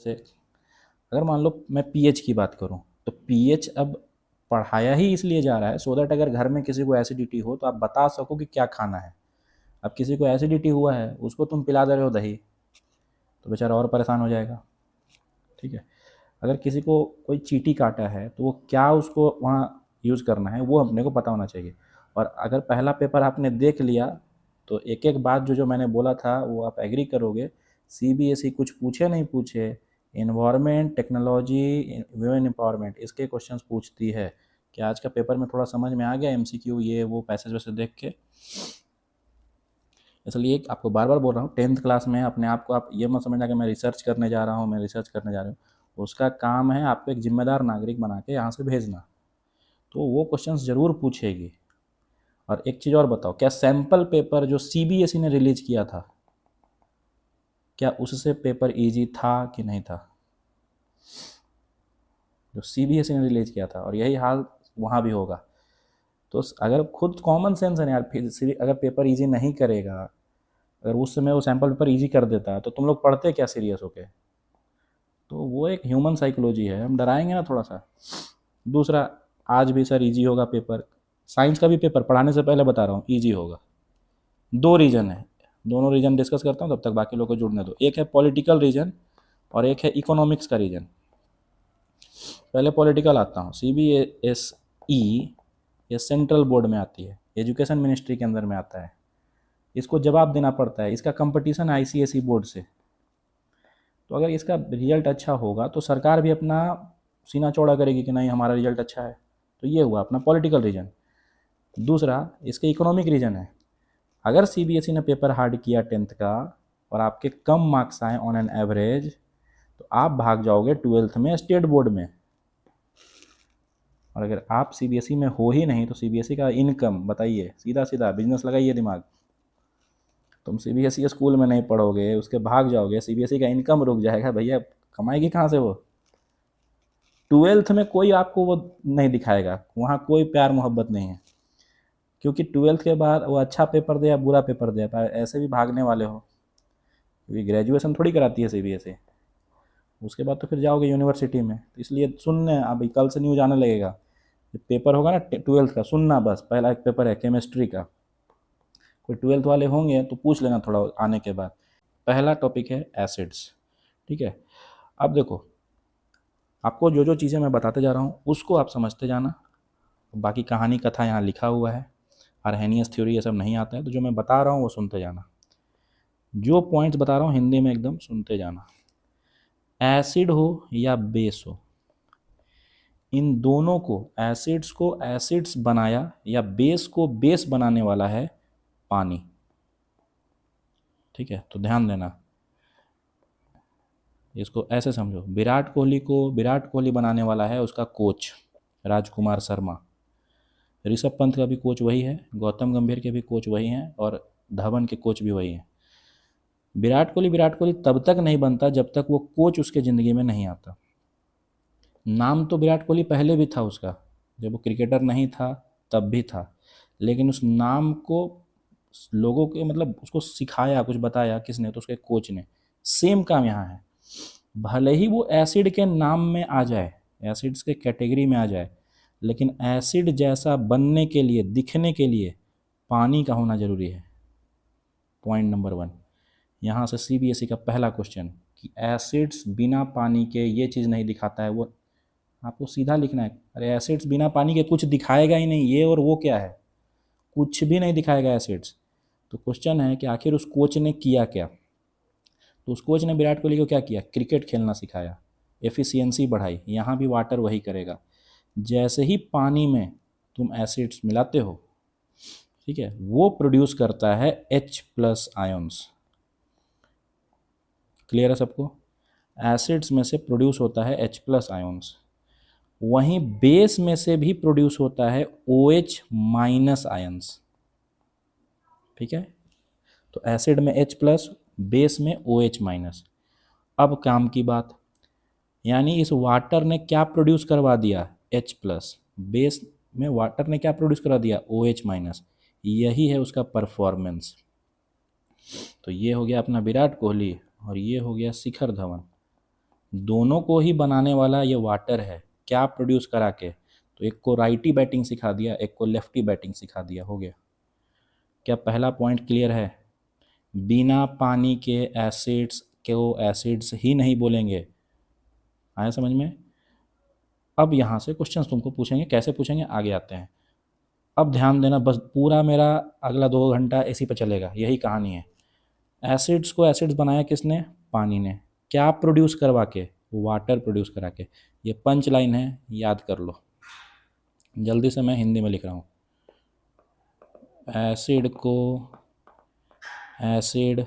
जैसे अगर मान लो मैं पीएच की बात करूं, तो पीएच अब पढ़ाया ही इसलिए जा रहा है सो दैट अगर घर में किसी को एसिडिटी हो तो आप बता सको कि क्या खाना है। अब किसी को एसिडिटी हुआ है, उसको तुम पिला दे रहे हो दही, तो बेचारा और परेशान हो जाएगा। ठीक है। अगर किसी को कोई चींटी काटा है तो वो क्या उसको वहाँ यूज़ करना है वो अपने को पता होना चाहिए। और अगर पहला पेपर आपने देख लिया तो एक एक बात जो जो मैंने बोला था वो आप एग्री करोगे। सीबीएसई कुछ पूछे नहीं पूछे, इन्वायरमेंट, टेक्नोलॉजी, वुमेन एम्पावरमेंट, इसके क्वेश्चंस पूछती है। कि आज का पेपर में थोड़ा समझ में आ गया एमसीक्यू ये वो पैसेज वैसे देख के। इसलिए आपको बार बार बोल रहा हूँ, 10th क्लास में अपने आप को आप ये मत समझना कि मैं रिसर्च करने जा रहा हूँ, मैं रिसर्च करने जा रहा हूँ। उसका काम है आपको एक जिम्मेदार नागरिक बना के यहाँ से भेजना। तो वो क्वेश्चंस ज़रूर पूछेगी। और एक चीज़ और बताओ, क्या सैम्पल पेपर जो सीबीएसई ने रिलीज किया था, क्या उससे पेपर इजी था कि नहीं था? जो सीबीएसई ने रिलीज किया था, और यही हाल वहाँ भी होगा। तो अगर खुद कॉमन सेंस है यार, फिर अगर पेपर इजी नहीं करेगा, अगर उस समय वो सैम्पल पेपर इजी कर देता तो तुम लोग पढ़ते क्या सीरियस होके? तो वो एक ह्यूमन साइकोलॉजी है, हम डराएंगे ना थोड़ा सा। दूसरा, आज भी सर इजी होगा पेपर, साइंस का भी पेपर पढ़ाने से पहले बता रहा हूँ इजी होगा। दो रीज़न है, दोनों रीज़न डिस्कस करता हूँ, तब तक बाकी लोग को जुड़ने दो। एक है पॉलिटिकल रीजन और एक है इकोनॉमिक्स का रीजन। पहले पॉलिटिकल आता हूँ। सीबीएसई ये सेंट्रल बोर्ड में आती है, एजुकेशन मिनिस्ट्री के अंदर में आता है। इसको जवाब देना पड़ता है, इसका कंपटीशन है आईसीएसई बोर्ड से। तो अगर इसका रिजल्ट अच्छा होगा तो सरकार भी अपना सीना चौड़ा करेगी कि नहीं हमारा रिजल्ट अच्छा है। तो ये हुआ अपना पॉलिटिकल रीजन। दूसरा, इसके इकोनॉमिक रीजन है। अगर सीबीएसई ने पेपर हार्ड किया 10th का और आपके कम मार्क्स आए ऑन एन एवरेज, तो आप भाग जाओगे 12th में स्टेट बोर्ड में। और अगर आप सीबीएसई में हो ही नहीं तो सीबीएसई का इनकम बताइए, सीधा सीधा बिजनेस लगाइए दिमाग। तुम सीबीएसई स्कूल में नहीं पढ़ोगे, उसके भाग जाओगे, सीबीएसई का इनकम रुक जाएगा भैया, कमाएगी कहाँ से वो? 12th में कोई आपको वो नहीं दिखाएगा, वहाँ कोई प्यार मोहब्बत नहीं है। क्योंकि 12th के बाद वो अच्छा पेपर दे या बुरा पेपर दे, ऐसे भी भागने वाले हो, क्योंकि ग्रेजुएशन थोड़ी कराती है सीबीएसई। उसके बाद तो फिर जाओगे यूनिवर्सिटी में। तो इसलिए सुनने, अभी कल से न्यूज आने लगेगा, पेपर होगा ना 12th का, सुनना बस। पहला एक पेपर है केमिस्ट्री का, कोई 12th वाले होंगे तो पूछ लेना थोड़ा आने के बाद। पहला टॉपिक है एसिड्स। ठीक है। अब देखो, आपको जो जो चीज़ें मैं बताते जा रहा हूँ उसको आप समझते जाना। बाकी कहानी कथा यहाँ लिखा हुआ है, आर्हेनियस थ्योरी ये सब नहीं आता है, तो जो मैं बता रहा हूँ वो सुनते जाना। जो पॉइंट्स बता रहा हूँ हिंदी में एकदम सुनते जाना। एसिड हो या बेस हो, इन दोनों को, एसिड्स को एसिड्स बनाया या बेस को बेस बनाने वाला है पानी। ठीक है, तो ध्यान देना, इसको ऐसे समझो। विराट कोहली को विराट कोहली बनाने वाला है उसका कोच राजकुमार शर्मा। ऋषभ पंत का भी कोच वही है, गौतम गंभीर के भी कोच वही हैं, और धवन के कोच भी वही हैं। विराट कोहली तब तक नहीं बनता जब तक वो कोच उसके ज़िंदगी में नहीं आता। नाम तो विराट कोहली पहले भी था उसका, जब वो क्रिकेटर नहीं था तब भी था, लेकिन उस नाम को लोगों के मतलब उसको सिखाया, कुछ बताया किसने? तो उसके कोच ने। सेम काम यहाँ है। भले ही वो एसिड के नाम में आ जाए, एसिड्स के कैटेगरी में आ जाए, लेकिन एसिड जैसा बनने के लिए, दिखने के लिए पानी का होना ज़रूरी है। पॉइंट नंबर 1, यहाँ से सीबीएसई का पहला क्वेश्चन कि एसिड्स बिना पानी के ये चीज़ नहीं दिखाता है। वो आपको सीधा लिखना है, अरे एसिड्स बिना पानी के कुछ दिखाएगा ही नहीं, ये और वो क्या है? कुछ भी नहीं दिखाएगा एसिड्स। तो क्वेश्चन है कि आखिर उस कोच ने किया क्या? तो उस कोच ने विराट कोहली को क्या किया? क्रिकेट खेलना सिखाया, एफिशिएंसी बढ़ाई। यहाँ भी वाटर वही करेगा। जैसे ही पानी में तुम एसिड्स मिलाते हो, ठीक है, वो प्रोड्यूस करता है H+ आयन्स। क्लियर है सबको? एसिड्स में से प्रोड्यूस होता है H+ आयन्स। वहीं बेस में से भी प्रोड्यूस होता है OH- आयन्स। ठीक है, तो एसिड में H+, बेस में OH-। अब काम की बात, यानी इस वाटर ने क्या प्रोड्यूस करवा दिया? H+। बेस में वाटर ने क्या प्रोड्यूस करवा दिया? OH-। यही है उसका परफॉर्मेंस। तो ये हो गया अपना विराट कोहली और ये हो गया शिखर धवन। दोनों को ही बनाने वाला ये वाटर है। क्या प्रोड्यूस करा के? तो एक को राइटी बैटिंग सिखा दिया, एक को लेफ्टी बैटिंग सिखा दिया, हो गया। क्या पहला पॉइंट क्लियर है? बिना पानी के एसिड्स को एसिड्स ही नहीं बोलेंगे। आया समझ में? अब यहाँ से क्वेश्चंस तुमको पूछेंगे, कैसे पूछेंगे आगे आते हैं। अब ध्यान देना, बस पूरा मेरा अगला 2 घंटा इसी पे चलेगा, यही कहानी है। एसिड्स को एसिड्स बनाया किसने? पानी ने। क्या प्रोड्यूस करवा के? वाटर प्रोड्यूस करा के। ये पंच लाइन है, याद कर लो। जल्दी से मैं हिंदी में लिख रहा हूँ। एसिड को एसिड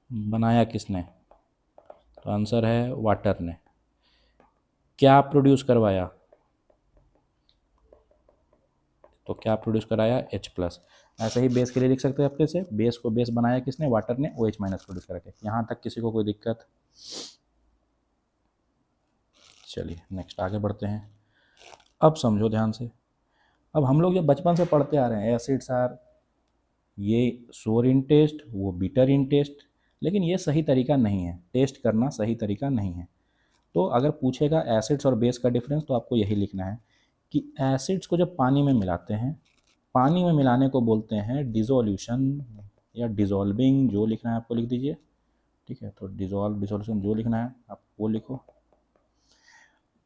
बनाया किसने? तो आंसर है वाटर ने। क्या प्रोड्यूस करवाया? तो क्या प्रोड्यूस कराया? H+। ऐसे ही बेस के लिए लिख सकते हैं अपने से, बेस को बेस बनाया किसने? वाटर ने, OH- प्रोड्यूस करके। यहाँ तक किसी को कोई दिक्कत? चलिए नेक्स्ट आगे बढ़ते हैं। अब समझो ध्यान से। अब हम लोग जब बचपन से पढ़ते आ रहे हैं एसिड्स आर, ये सोर इन टेस्ट, वो बीटर इन टेस्ट, लेकिन ये सही तरीका नहीं है, टेस्ट करना सही तरीका नहीं है। तो अगर पूछेगा एसिड्स और बेस का डिफरेंस, तो आपको यही लिखना है कि एसिड्स को जब पानी में मिलाते हैं, पानी में मिलाने को बोलते हैं डिसोल्यूशन या डिसॉल्विंग, जो लिखना है आपको लिख दीजिए, ठीक है। तो डिसोल्यूशन जो लिखना है आप वो लिखो।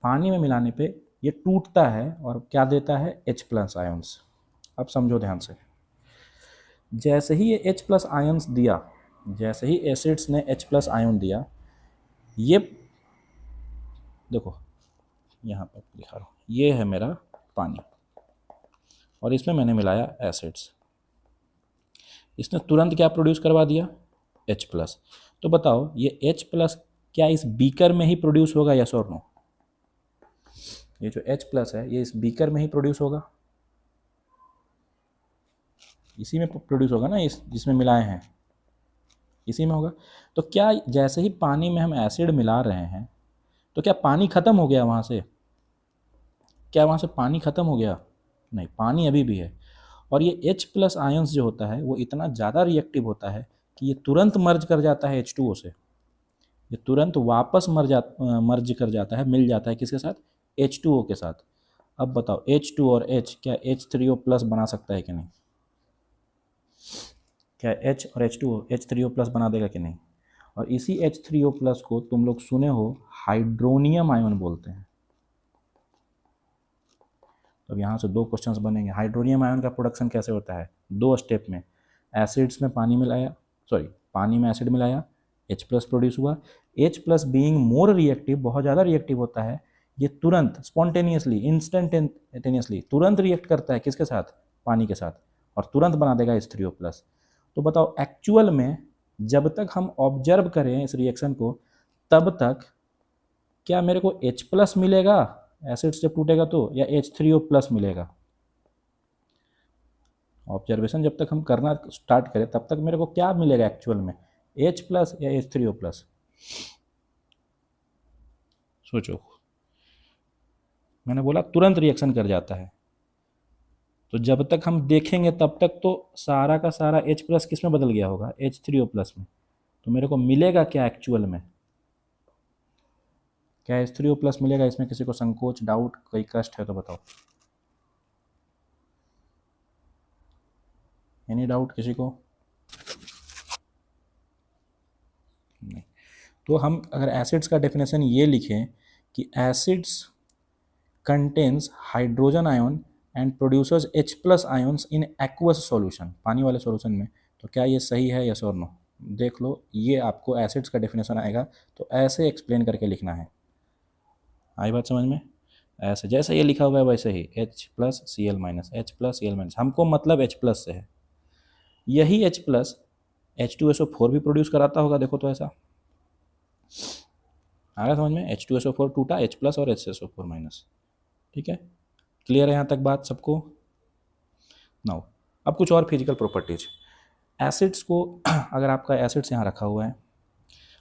पानी में मिलाने पे ये टूटता है और क्या देता है? H+ ions. अब समझो ध्यान से, जैसे ही ये H+ आयंस दिया, जैसे ही एसिड्स ने H+ आयन दिया, ये देखो यहाँ पर दिखा रहा हूँ, ये है मेरा पानी और इसमें मैंने मिलाया एसिड्स। इसने तुरंत क्या प्रोड्यूस करवा दिया? H+। तो बताओ ये H+ क्या इस बीकर में ही प्रोड्यूस होगा, यस और नो? ये जो H+ है ये इस बीकर में ही प्रोड्यूस होगा, इसी में प्रोड्यूस होगा ना, इस जिसमें मिलाए हैं इसी में होगा। तो क्या जैसे ही पानी में हम एसिड मिला रहे हैं, तो क्या पानी ख़त्म हो गया वहाँ से? क्या वहाँ से पानी ख़त्म हो गया? नहीं, पानी अभी भी है। और ये H+ आयंस जो होता है वो इतना ज़्यादा रिएक्टिव होता है कि ये तुरंत मर्ज कर जाता है H2O से। ये तुरंत वापस मर्ज कर जाता है, मिल जाता है किसके साथ? H2O के साथ। अब बताओ H2 और H क्या H3O+ बना सकता है कि नहीं? क्या H और H2O H3O+ बना देगा कि नहीं? और इसी H3O+ को तुम लोग सुने हो हाइड्रोनियम आयन बोलते हैं। अब यहाँ से 2 क्वेश्चंस बनेंगे। हाइड्रोनियम आयन का प्रोडक्शन कैसे होता है? 2 स्टेप में। एसिड्स में पानी मिलाया, सॉरी पानी में एसिड मिलाया, H+ प्रोड्यूस हुआ। H+ बीइंग मोर रिएक्टिव, बहुत ज़्यादा रिएक्टिव होता है, ये तुरंत स्पॉन्टेनियसली इंस्टेंटेनियसली तुरंत रिएक्ट करता है किसके साथ? पानी के साथ, और तुरंत बना देगा H3O+। तो बताओ एक्चुअल में जब तक हम ऑब्जर्व करें इस रिएक्शन को, तब तक क्या मेरे को H+ मिलेगा एसिड जब टूटेगा तो, या H3O+ मिलेगा? ऑब्जर्वेशन जब तक हम करना स्टार्ट करें तब तक मेरे को क्या मिलेगा एक्चुअल में? H+ या H3O+? सोचो, मैंने बोला तुरंत रिएक्शन कर जाता है। तो जब तक हम देखेंगे तब तक तो सारा का सारा H+ किस में बदल गया होगा? H3O+ में। तो मेरे को मिलेगा क्या एक्चुअल में? क्या H3O+ मिलेगा? इसमें किसी को संकोच, डाउट, कोई कष्ट है तो बताओ। एनी डाउट किसी को? नहीं। तो हम अगर एसिड्स का डेफिनेशन ये लिखें कि acids contains hydrogen ion and producers H+ ions in aqueous solution, पानी वाले सॉल्यूशन में, तो क्या ये सही है, यस और नो? देख लो, ये आपको एसिड्स का डेफिनेशन आएगा तो ऐसे एक्सप्लेन करके लिखना है। आई बात समझ में? ऐसे जैसे ये लिखा हुआ है वैसे ही H+Cl-, H+Cl-, हमको मतलब H+ से है। यही H+ H2SO4 भी प्रोड्यूस कराता होगा, देखो तो ऐसा आ गया समझ में? H2SO4 टूटा, H+ और HSO4-। ठीक है, क्लियर है यहाँ तक बात सबको? नाउ अब कुछ और फिजिकल प्रॉपर्टीज। एसिड्स को अगर आपका एसिड्स यहाँ रखा हुआ है,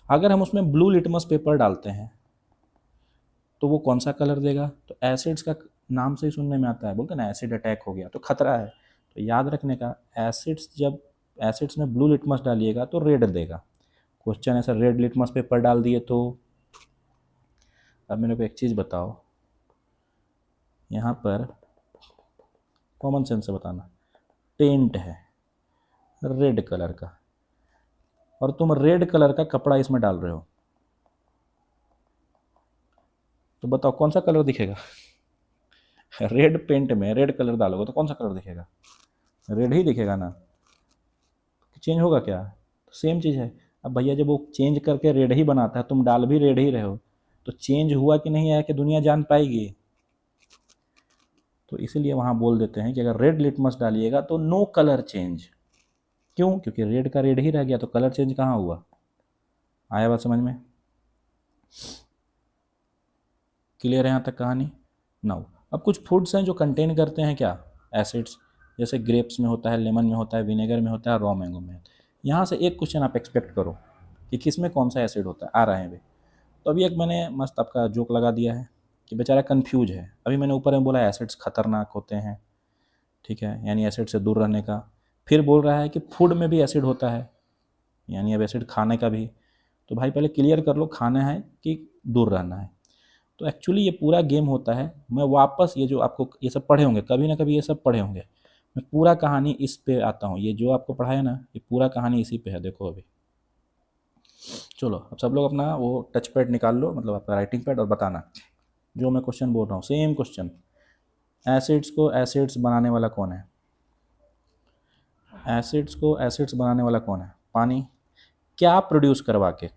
अगर हम उसमें ब्लू लिटमस पेपर डालते हैं तो वो कौन सा कलर देगा? तो एसिड्स का नाम से ही सुनने में आता है, बोलते हैं ना एसिड अटैक हो गया तो खतरा है। तो याद रखने का, एसिड्स जब एसिड्स में ब्लू लिटमस डालिएगा तो रेड देगा। क्वेश्चन है सर रेड लिटमस पेपर डाल दिए तो अब मेरे को एक चीज़ बताओ, यहाँ पर कॉमन सेंस से बताना, पेंट है रेड कलर का और तुम रेड कलर का कपड़ा इसमें डाल रहे हो, तो बताओ कौन सा कलर दिखेगा? रेड पेंट में रेड कलर डालोगे तो कौन सा कलर दिखेगा? रेड ही दिखेगा ना। चेंज होगा क्या? तो सेम चीज़ है। अब भैया जब वो चेंज करके रेड ही बनाता है, तुम डाल भी रेड ही रहे हो, तो चेंज हुआ कि नहीं है कि दुनिया जान पाएगी? तो इसीलिए वहाँ बोल देते हैं कि अगर रेड लिटमस डालिएगा तो नो कलर चेंज। क्यों? क्योंकि रेड का रेड ही रह गया, तो कलर चेंज कहाँ हुआ? आया बात समझ में? क्लियर है यहाँ तक कहानी? नाउ अब कुछ फूड्स हैं जो कंटेन करते हैं क्या? एसिड्स। जैसे ग्रेप्स में होता है, लेमन में होता है, विनेगर में होता है, रॉ मैंगो में। यहाँ से एक क्वेश्चन आप एक्सपेक्ट करो कि किस में कौन सा एसिड होता है। आ रहे हैं अभी। तो अभी एक मैंने मस्त आपका जोक लगा दिया है कि बेचारा कन्फ्यूज है। अभी मैंने ऊपर में बोला एसिड्स खतरनाक होते हैं, ठीक है, यानी एसिड से दूर रहने का। फिर बोल रहा है कि फूड में भी एसिड होता है, यानी अब एसिड खाने का भी। तो भाई पहले क्लियर कर लो, खाना है कि दूर रहना है। तो एक्चुअली ये पूरा गेम होता है। मैं वापस ये जो आपको ये सब पढ़े होंगे, कभी ना कभी ये सब पढ़े होंगे, मैं पूरा कहानी इस पे आता हूँ। ये जो आपको पढ़ाया ना, ये पूरा कहानी इसी पे है। देखो अभी चलो, अब सब लोग अपना वो टच पैड निकाल लो, मतलब आपका राइटिंग पैड, और बताना जो मैं क्वेश्चन बोल रहा हूँ, सेम क्वेश्चन। एसिड्स को एसिड्स बनाने वाला कौन है? एसिड्स को एसिड्स बनाने वाला कौन है? पानी। क्या प्रोड्यूस करवा के?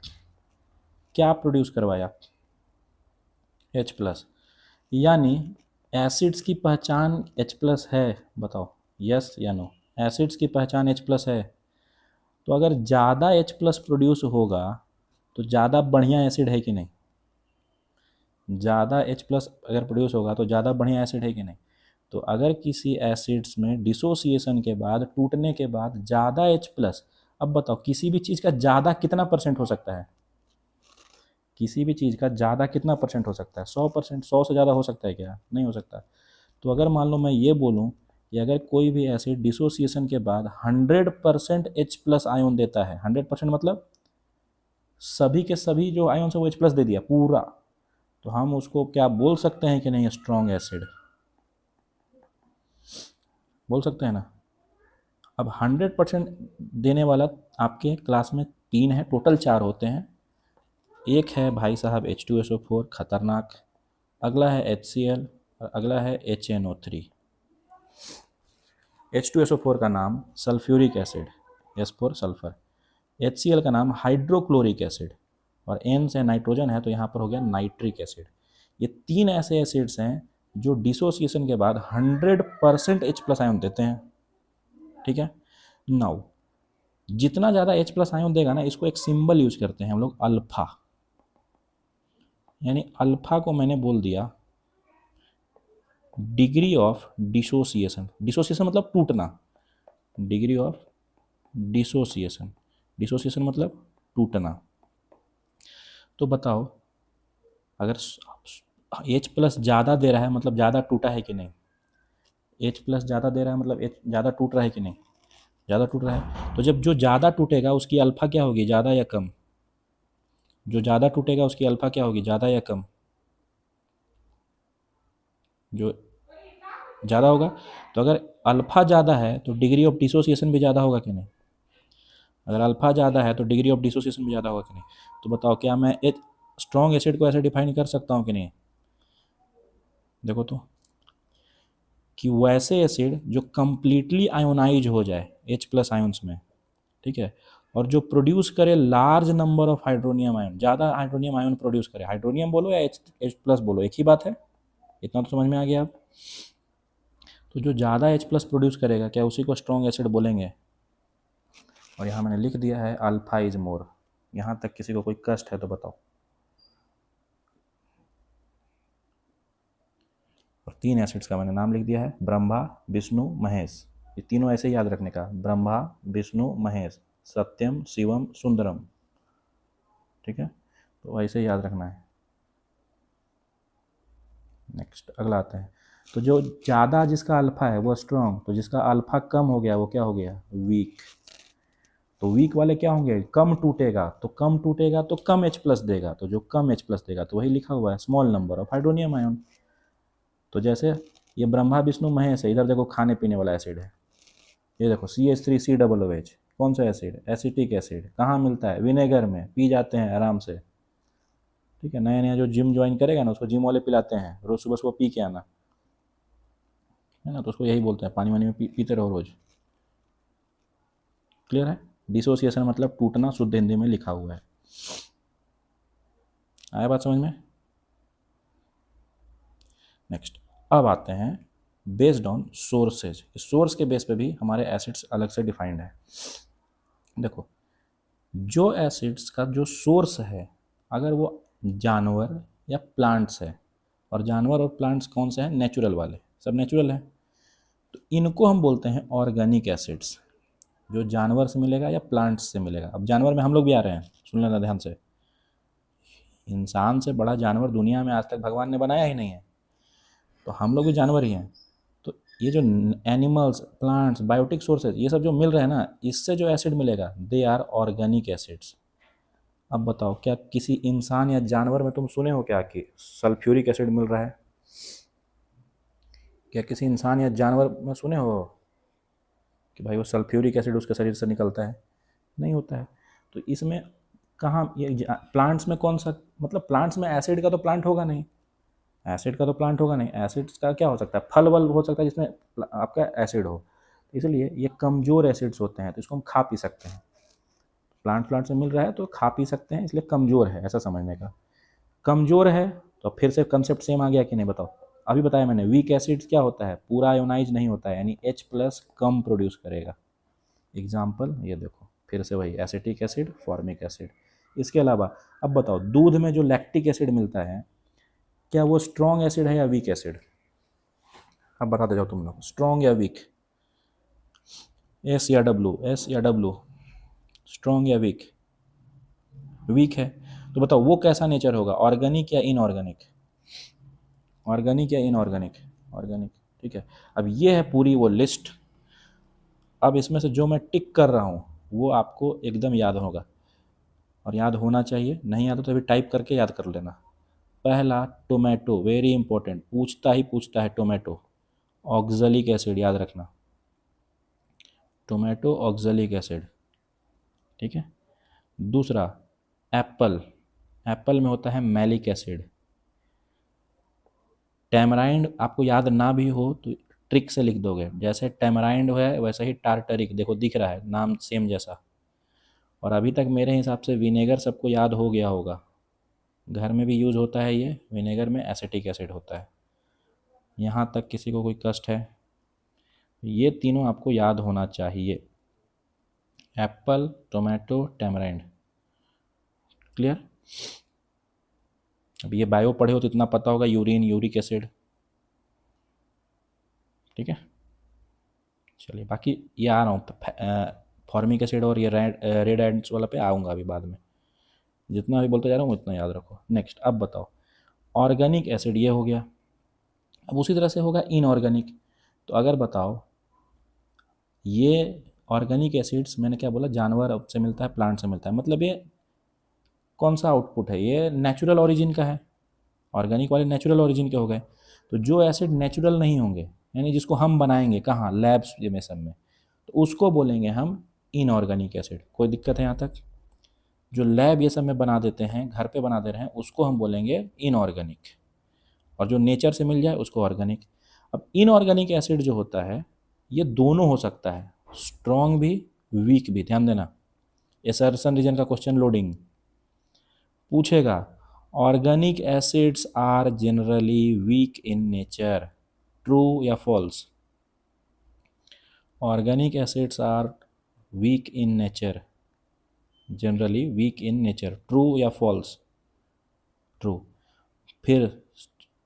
क्या प्रोड्यूस करवाया? H plus. यानी एसिड्स की पहचान H प्लस है। बताओ यस या नो? एसिड्स की पहचान H प्लस है। तो अगर ज़्यादा H प्लस प्रोड्यूस होगा तो ज़्यादा बढ़िया एसिड है कि नहीं? ज़्यादा H प्लस अगर प्रोड्यूस होगा तो ज़्यादा बढ़िया एसिड है कि नहीं? तो अगर किसी एसिड्स में डिसोसिएशन के बाद, टूटने के बाद ज़्यादा H प्लस, अब बताओ किसी भी चीज़ का ज़्यादा कितना परसेंट हो सकता है? किसी भी चीज़ का ज़्यादा कितना परसेंट हो सकता है? 100%। 100 से ज़्यादा हो सकता है क्या? नहीं हो सकता। तो अगर मान लो मैं ये बोलूँ कि अगर कोई भी एसिड डिसोसिएशन के बाद 100% H प्लस आयोन देता है, 100% मतलब सभी के सभी जो आयोन से वो H प्लस दे दिया पूरा, तो हम उसको क्या बोल सकते हैं कि नहीं? स्ट्रॉन्ग एसिड बोल सकते हैं ना। अब 100% देने वाला आपके क्लास में 3 है, टोटल 4 होते हैं। एक है भाई साहब H2SO4 खतरनाक, अगला है HCl और अगला है HNO3। H2SO4 का नाम sulphuric acid, S for sulphur. HCl का नाम हाइड्रोक्लोरिक एसिड, और N से नाइट्रोजन है तो यहाँ पर हो गया नाइट्रिक एसिड। ये 3 ऐसे एसिड्स हैं जो डिसोसिएशन के बाद 100% H प्लस आयन देते हैं, ठीक है। नाउ जितना ज़्यादा H प्लस आयन देगा ना, इसको एक सिंबल यूज करते हैं हम लोग, अल्फा। यानी अल्फा को मैंने बोल दिया डिग्री ऑफ डिसोसिएशन। डिसोसिएशन मतलब टूटना, डिग्री ऑफ डिसोसिएशन। डिसोसिएशन मतलब टूटना। तो बताओ अगर H प्लस ज़्यादा दे रहा है मतलब ज़्यादा टूटा है कि नहीं? H प्लस ज़्यादा दे रहा है मतलब H ज़्यादा टूट रहा है कि नहीं? ज़्यादा टूट रहा है। तो जब जो ज़्यादा टूटेगा उसकी अल्फा क्या होगी? ज़्यादा या कम? जो ज़्यादा टूटेगा उसकी अल्फा क्या होगी? ज़्यादा या कम? जो ज़्यादा होगा। तो अगर अल्फा ज़्यादा है तो डिग्री ऑफ डिसोसिएशन भी ज़्यादा होगा कि नहीं? अगर अल्फा ज़्यादा है तो डिग्री ऑफ डिसोसिएशन भी ज़्यादा होगा कि नहीं? तो बताओ क्या मैं एक स्ट्रॉन्ग एसिड को ऐसे डिफाइन कर सकता हूँ कि नहीं? देखो तो, कि वैसे एसिड जो कंप्लीटली आयोनाइज हो जाए H प्लस आयन्स में, ठीक है, और जो प्रोड्यूस करे large number of hydronium ion, ज़्यादा हाइड्रोनियम आयन प्रोड्यूस करे। हाइड्रोनियम बोलो या H प्लस बोलो, एक ही बात है। इतना तो समझ में आ गया अब। तो जो ज़्यादा H प्लस प्रोड्यूस करेगा क्या उसी को स्ट्रॉन्ग एसिड बोलेंगे? और यहाँ मैंने लिख दिया है अल्फा इज मोर। यहाँ तक किसी को कोई कष्ट है तो बताओ। और 3 एसिड्स का मैंने नाम लिख दिया है, ब्रह्मा विष्णु महेश। ये तीनों ऐसे ही याद रखने का, ब्रह्मा विष्णु महेश, सत्यम शिवम सुंदरम, ठीक है। तो ऐसे ही याद रखना है। नेक्स्ट अगला आता है। तो जो ज़्यादा जिसका अल्फा है वो स्ट्रॉन्ग, तो जिसका अल्फा कम हो गया वो क्या हो गया? वीक। तो वीक वाले क्या होंगे, कम टूटेगा, तो कम टूटेगा तो कम H+ देगा, तो जो कम H+ देगा तो वही लिखा हुआ है small number of hydronium ion. तो जैसे ये ब्रह्मा विष्णु महेश है, इधर देखो खाने पीने वाला एसिड है, ये देखो CH3COOH, कौन सा एसिड, एसिटिक एसिड, कहाँ मिलता है, विनेगर में, पी जाते हैं आराम से, ठीक है। नया नया जो जिम ज्वाइन करेगा ना उसको जिम वाले पिलाते हैं, रोज सुबह सुबह पी के आना, है ना, तो उसको यही बोलते हैं, पानी वानी में पीते रहो रोज। क्लियर है। डिसोसिएशन मतलब टूटना, शुद्ध हिंदी में लिखा हुआ है। आया बात समझ में। नेक्स्ट अब आते हैं बेस्ड ऑन सोर्सेज। सोर्स के बेस पे भी हमारे एसिड्स अलग से डिफाइंड है। देखो जो एसिड्स का जो सोर्स है, अगर वो जानवर या प्लांट्स है, और जानवर और प्लांट्स कौन से हैं, नेचुरल वाले, सब नेचुरल है, तो इनको हम बोलते हैं ऑर्गेनिक एसिड्स। जो जानवर से मिलेगा या प्लांट्स से मिलेगा। अब जानवर में हम लोग भी आ रहे हैं, सुन लेना ध्यान से। इंसान से बड़ा जानवर दुनिया में आज तक भगवान ने बनाया ही नहीं है, तो हम लोग भी जानवर ही हैं। तो ये जो एनिमल्स, प्लांट्स, बायोटिक सोर्सेज, ये सब जो मिल रहे हैं ना, इससे जो एसिड मिलेगा दे आर ऑर्गेनिक एसिड्स। अब बताओ, क्या किसी इंसान या जानवर में तुम सुने हो क्या कि सल्फ्यूरिक एसिड मिल रहा है? क्या किसी इंसान या जानवर में सुने हो कि भाई वो सल्फ्यूरिक एसिड उसके शरीर से निकलता है? नहीं होता है। तो इसमें कहाँ, ये प्लांट्स में कौन सा, मतलब प्लांट्स में एसिड का तो प्लांट होगा नहीं, एसिड का तो प्लांट होगा नहीं। एसिड्स का क्या हो सकता है, फल वल हो सकता है जिसमें आपका एसिड हो। इसलिए ये कमज़ोर एसिड्स होते हैं, तो इसको हम खा पी सकते हैं। प्लांट से मिल रहा है तो खा पी सकते हैं, इसलिए कमज़ोर है, ऐसा समझने का। कमज़ोर है तो फिर से कंसेप्ट सेम आ गया कि नहीं, बताओ। अभी बताया मैंने, वीक एसिड्स क्या होता है, पूरा आयोनाइज नहीं होता है, यानी H+ कम प्रोड्यूस करेगा। एग्जाम्पल ये देखो, फिर से वही एसिटिक एसिड, फॉर्मिक एसिड। इसके अलावा अब बताओ, दूध में जो लैक्टिक एसिड मिलता है, क्या वो स्ट्रॉन्ग एसिड है या वीक एसिड? अब बताते जाओ तुम लोग, स्ट्रॉन्ग या वीक, एस या डब्लू, स्ट्रॉन्ग या वीक? वीक है। तो बताओ वो कैसा नेचर होगा, ऑर्गेनिक या इनऑर्गेनिक? ऑर्गेनिक या इनऑर्गेनिक? ऑर्गेनिक, ठीक है। अब ये है पूरी वो लिस्ट। अब इसमें से जो मैं टिक कर रहा हूँ वो आपको एकदम याद होगा, और याद होना चाहिए, नहीं याद हो तो अभी टाइप करके याद कर लेना। पहला टोमेटो, वेरी इंपॉर्टेंट, पूछता है टोमेटो, ऑक्जेलिक एसिड, याद रखना, टोमेटो ऑक्जेलिक एसिड, ठीक है। दूसरा एप्पल, एप्पल में होता है मैलिक एसिड। टैमराइंड आपको याद ना भी हो तो ट्रिक से लिख दोगे, जैसे टैमराइंड है वैसे ही टार्टरिक, देखो दिख रहा है नाम सेम जैसा। और अभी तक मेरे हिसाब से विनेगर सबको याद हो गया होगा, घर में भी यूज़ होता है ये, विनेगर में एसिटिक एसिड होता है। यहाँ तक किसी को कोई कष्ट है? ये तीनों आपको याद होना चाहिए, एप्पल, टोमेटो, टैमराइंड। क्लियर। अब ये बायो पढ़े हो तो इतना पता होगा, यूरिन, यूरिक एसिड, ठीक है। चलिए बाकी ये आ रहा हूँ, फॉर्मिक एसिड और ये रेड एंड्स वाला पे आऊँगा अभी बाद में। जितना भी बोलते जा रहा हूँ उतना याद रखो। नेक्स्ट अब बताओ, ऑर्गेनिक एसिड ये हो गया। अब उसी तरह से होगा इनऑर्गेनिक। तो अगर बताओ, ये ऑर्गेनिक एसिड्स मैंने क्या बोला, जानवर से मिलता है, प्लांट से मिलता है, मतलब ये कौन सा आउटपुट है, ये नेचुरल ओरिजिन का है। ऑर्गेनिक वाले नेचुरल ओरिजिन के हो गए। तो जो एसिड नेचुरल नहीं होंगे, यानी जिसको हम बनाएंगे कहाँ, लैब्स में सब में, तो उसको बोलेंगे हम इनऑर्गेनिक एसिड। कोई दिक्कत है यहाँ तक? जो लैब ये सब में बना देते हैं, घर पे बना दे रहे हैं, उसको हम बोलेंगे इनऑर्गेनिक, और जो नेचर से मिल जाए उसको ऑर्गेनिक। अब इनऑर्गेनिक एसिड जो होता है ये दोनों हो सकता है, स्ट्रॉन्ग भी, वीक भी। ध्यान देना, एसर्शन रीजन का क्वेश्चन लोडिंग पूछेगा, organic acids are generally weak in nature, true या false? Organic acids are weak in nature, generally weak in nature, true या फॉल्स? ट्रू। फिर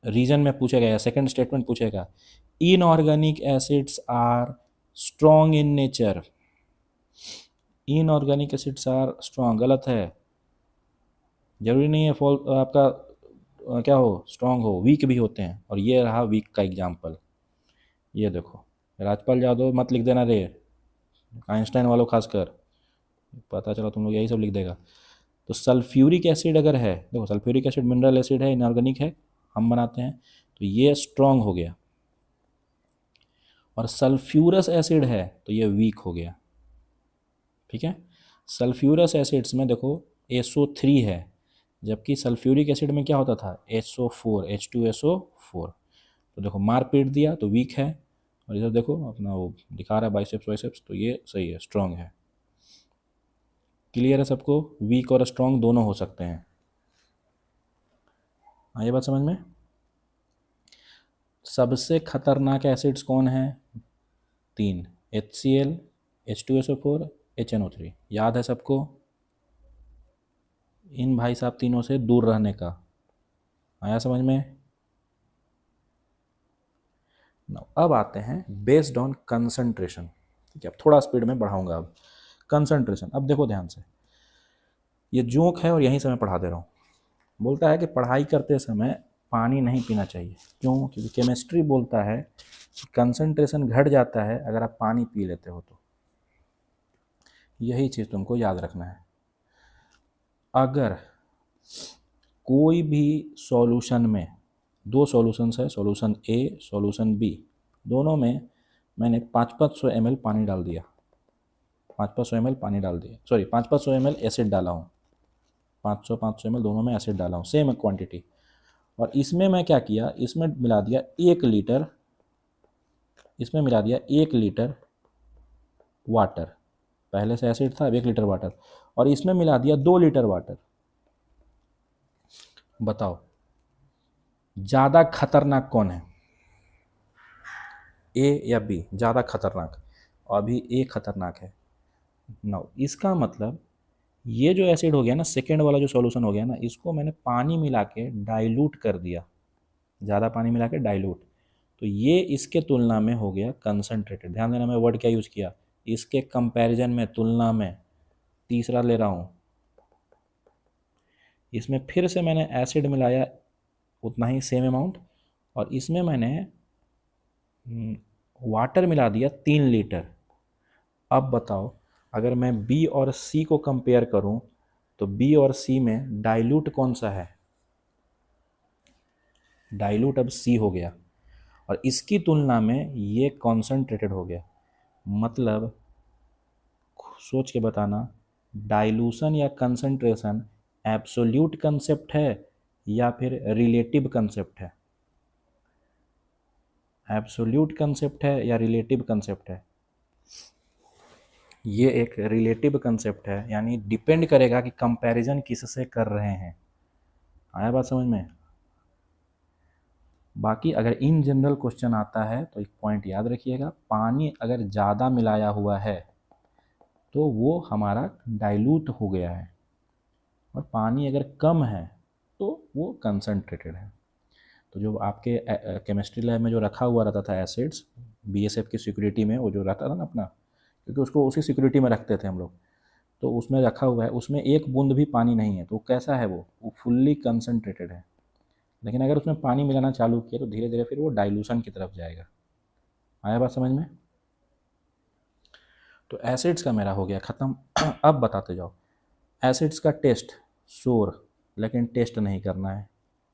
रीजन में पूछेगा या सेकंड स्टेटमेंट पूछेगा, inorganic acids are strong in nature, inorganic acids are strong, गलत है। जरूरी नहीं है फॉल आपका क्या हो, स्ट्रॉन्ग हो, वीक भी होते हैं। और ये रहा वीक का एग्जाम्पल, ये देखो। राजपाल यादव मत लिख देना रे, आइंस्टाइन वालों खासकर, पता चला तुम लोग यही सब लिख देगा। तो सल्फ्यूरिक एसिड अगर है, देखो सल्फ्यूरिक एसिड मिनरल एसिड है, इनऑर्गेनिक है, हम बनाते हैं, तो ये स्ट्रॉन्ग हो गया। और सल्फ्यूरस एसिड है तो ये वीक हो गया। ठीक है, सल्फ्यूरस एसिड्स में देखो SO3 है, जबकि सल्फ्यूरिक एसिड में क्या होता था SO4, H2SO4। तो देखो मार पीट दिया तो वीक है, और इधर देखो अपना वो दिखा रहा है बाइसेप्स वाइसेप्स, तो ये सही है, स्ट्रॉन्ग है। क्लियर है सबको, वीक और स्ट्रॉन्ग दोनों हो सकते हैं। हाँ ये बात समझ में। सबसे खतरनाक एसिड्स कौन है? 3, HCl, H2SO4, HNO3। याद है सबको? इन भाई साहब तीनों से दूर रहने का। आया समझ में? अब आते हैं बेस्ड ऑन कंसंट्रेशन। ठीक है, अब थोड़ा स्पीड में बढ़ाऊंगा। अब कंसंट्रेशन, अब देखो ध्यान से, ये जोक है और यहीं से मैं पढ़ा दे रहा हूँ। बोलता है कि पढ़ाई करते समय पानी नहीं पीना चाहिए। क्यों? क्योंकि केमिस्ट्री बोलता है कि कंसंट्रेशन घट जाता है अगर आप पानी पी लेते हो। तो यही चीज़ तुमको याद रखना है। अगर कोई भी सॉल्यूशन में, दो सॉल्यूशंस है, सॉल्यूशन ए, सॉल्यूशन बी, दोनों में मैंने 500 ml पानी डाल दिया, 500 ml पानी डाल दिया, सॉरी 500 ml एसिड डाला हूँ, 500 ml दोनों में एसिड डाला हूँ, सेम क्वांटिटी। और इसमें मैं क्या किया, इसमें मिला दिया 1 लीटर, इसमें मिला दिया 1 लीटर वाटर। पहले से एसिड था, अब 1 लीटर वाटर, और इसमें मिला दिया 2 लीटर वाटर। बताओ ज़्यादा खतरनाक कौन है, ए या बी? ज़्यादा खतरनाक, और अभी ए खतरनाक है। ना, इसका मतलब ये जो एसिड हो गया ना, सेकेंड वाला जो सॉल्यूशन हो गया ना, इसको मैंने पानी मिला के डाइल्यूट कर दिया, ज़्यादा पानी मिला के डाइल्यूट, तो ये इसके तुलना में हो गया कंसनट्रेटेड। ध्यान देना मैं वर्ड क्या यूज़ किया, इसके कंपैरिजन में, तुलना में, तीसरा ले रहा हूँ। इसमें फिर से मैंने एसिड मिलाया उतना ही, सेम अमाउंट, और इसमें मैंने वाटर मिला दिया 3 लीटर। अब बताओ अगर मैं बी और सी को कंपेयर करूं तो बी और सी में डाइल्यूट कौन सा है? डाइल्यूट अब सी हो गया, और इसकी तुलना में ये कॉन्सेंट्रेटेड हो गया। मतलब सोच के बताना, डाइल्यूशन या कंसंट्रेशन एब्सोल्यूट कंसेप्ट है या फिर रिलेटिव कंसेप्ट है? एब्सोल्यूट कंसेप्ट है या रिलेटिव कंसेप्ट है? ये एक रिलेटिव कंसेप्ट है, यानी डिपेंड करेगा कि कंपैरिजन किससे कर रहे हैं। आया बात समझ में? बाकी अगर इन जनरल क्वेश्चन आता है तो एक पॉइंट याद रखिएगा, पानी अगर ज़्यादा मिलाया हुआ है तो वो हमारा डाइल्यूट हो गया है, और पानी अगर कम है तो वो कंसंट्रेटेड है। तो जो आपके केमिस्ट्री लैब में जो रखा हुआ रहता था एसिड्स, BSF की सिक्योरिटी में वो जो रहता था ना अपना, क्योंकि उसको उसी सिक्योरिटी में रखते थे हम लोग, तो उसमें रखा हुआ है, उसमें एक बूंद भी पानी नहीं है, तो कैसा है वो फुल्ली कंसंट्रेटेड है। लेकिन अगर उसमें पानी मिलाना चालू किया तो धीरे धीरे फिर वो डाइल्यूशन की तरफ जाएगा। आया बात समझ में? तो एसिड्स का मेरा हो गया ख़त्म। अब बताते जाओ, एसिड्स का टेस्ट शोर, लेकिन टेस्ट नहीं करना है।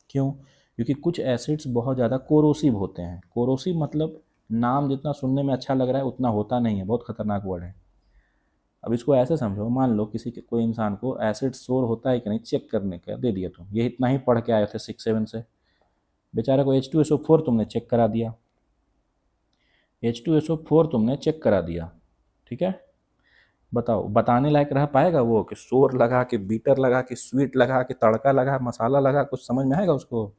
क्यों? क्योंकि कुछ एसिड्स बहुत ज़्यादा कोरोसिव होते हैं। कोरोसिव मतलब नाम जितना सुनने में अच्छा लग रहा है उतना होता नहीं है, बहुत खतरनाक वर्ड है। अब इसको ऐसे समझो, मान लो किसी के, कोई इंसान को एसिड शोर होता है कि नहीं चेक करने का दे दिया, तुम ये इतना ही पढ़ के आए थे 6-7 से, बेचारे को H2SO4 तुमने चेक करा दिया, H2SO4 तुमने चेक करा दिया, ठीक है? बताओ बताने लायक रह पाएगा वो कि शोर लगा कि बीटर लगा कि स्वीट लगा कि तड़का लगा मसाला लगा, कुछ समझ में आएगा उसको?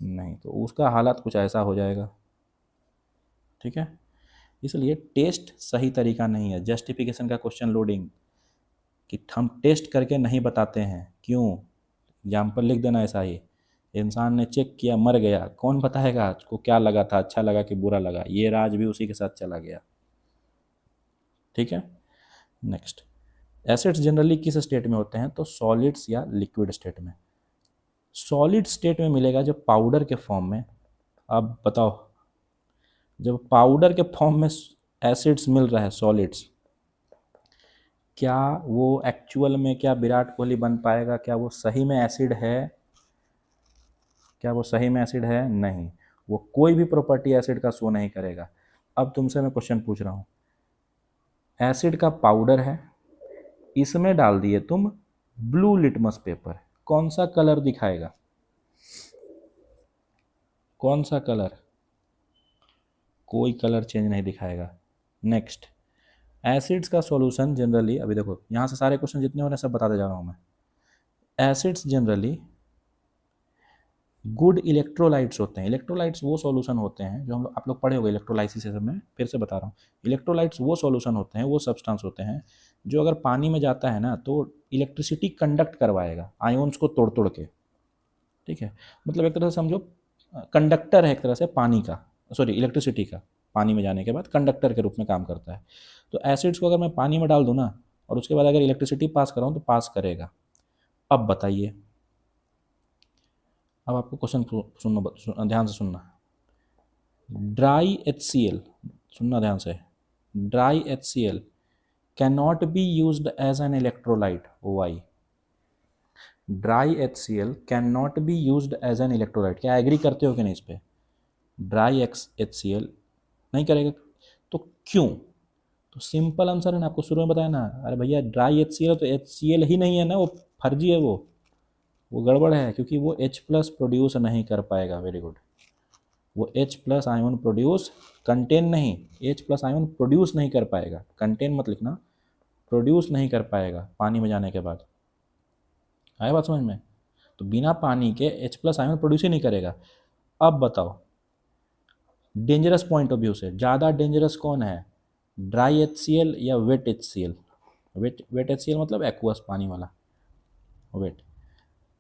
नहीं, तो उसका हालत कुछ ऐसा हो जाएगा। ठीक है, इसलिए टेस्ट सही तरीका नहीं है। जस्टिफिकेशन का क्वेश्चन लोडिंग कि हम टेस्ट करके नहीं बताते हैं, क्यों? एग्जाम्पल लिख देना ऐसा ही, इंसान ने चेक किया मर गया, कौन बताएगा उसको क्या लगा था, अच्छा लगा कि बुरा लगा? ये राज भी उसी के साथ चला गया। ठीक है, नेक्स्ट, एसिड्स जनरली किस स्टेट में होते हैं? तो सॉलिड्स या लिक्विड स्टेट में। सॉलिड स्टेट में मिलेगा जब पाउडर के फॉर्म में। अब बताओ, जब पाउडर के फॉर्म में एसिड्स मिल रहा है, सॉलिड्स, क्या वो एक्चुअल में, क्या विराट कोहली बन पाएगा, क्या वो सही में एसिड है, क्या वो सही में एसिड है? नहीं, वो कोई भी प्रॉपर्टी एसिड का शो नहीं करेगा। अब तुमसे मैं क्वेश्चन पूछ रहा हूँ, एसिड का पाउडर है, इसमें डाल दिए तुम ब्लू लिटमस पेपर, कौन सा कलर दिखाएगा? कौन सा कलर? कोई कलर चेंज नहीं दिखाएगा। नेक्स्ट, एसिड्स का सॉल्यूशन जनरली, अभी देखो यहाँ से सारे क्वेश्चन जितने हो रहे हैं सब बताते जा रहा हूँ मैं। एसिड्स जनरली गुड इलेक्ट्रोलाइट्स होते हैं। इलेक्ट्रोलाइट्स वो सॉल्यूशन होते हैं जो आप लोग पढ़े होंगे इलेक्ट्रोलाइसिस में, फिर से बता रहा हूँ। इलेक्ट्रोलाइट्स वो सॉल्यूशन होते हैं, वो सब्सटेंस होते हैं जो अगर पानी में जाता है ना तो इलेक्ट्रिसिटी कंडक्ट करवाएगा आयोन्स को तोड़ तोड़ के। ठीक है, मतलब एक तरह से समझो कंडक्टर है एक तरह से पानी का, सॉरी इलेक्ट्रिसिटी का, पानी में जाने के बाद कंडक्टर के रूप में काम करता है। तो एसिड्स को अगर मैं पानी में डाल दूँ ना और उसके बाद अगर इलेक्ट्रिसिटी पास कराऊँ तो पास करेगा। अब बताइए, अब आपको क्वेश्चन सुनना, ध्यान से सुनना। ड्राई HCl, सुनना ध्यान से, dry HCl can not be used as an electrolyte. Why? Dry HCl can not be used as an electrolyte. क्या एग्री करते हो कि नहीं इस पर? ड्राई HCl नहीं करेगा तो क्यों? तो सिंपल आंसर है ना, आपको शुरू में बताया ना, अरे भैया ड्राई HCl तो HCl ही नहीं है ना, वो फर्जी है, वो गड़बड़ है, क्योंकि वो H प्लस प्रोड्यूस नहीं कर पाएगा। वेरी गुड, वो H plus ion produce, contain नहीं, H प्लस आयन प्रोड्यूस नहीं कर पाएगा, कंटेन मत लिखना, प्रोड्यूस नहीं कर पाएगा पानी में जाने के बाद। आया बात समझ में? तो बिना पानी के H प्लस आयन प्रोड्यूस ही नहीं करेगा। अब बताओ डेंजरस पॉइंट ऑफ व्यू से ज़्यादा डेंजरस कौन है, ड्राई HCl या वेट HCl? वेट HCl मतलब एक्वस, पानी वाला वेट।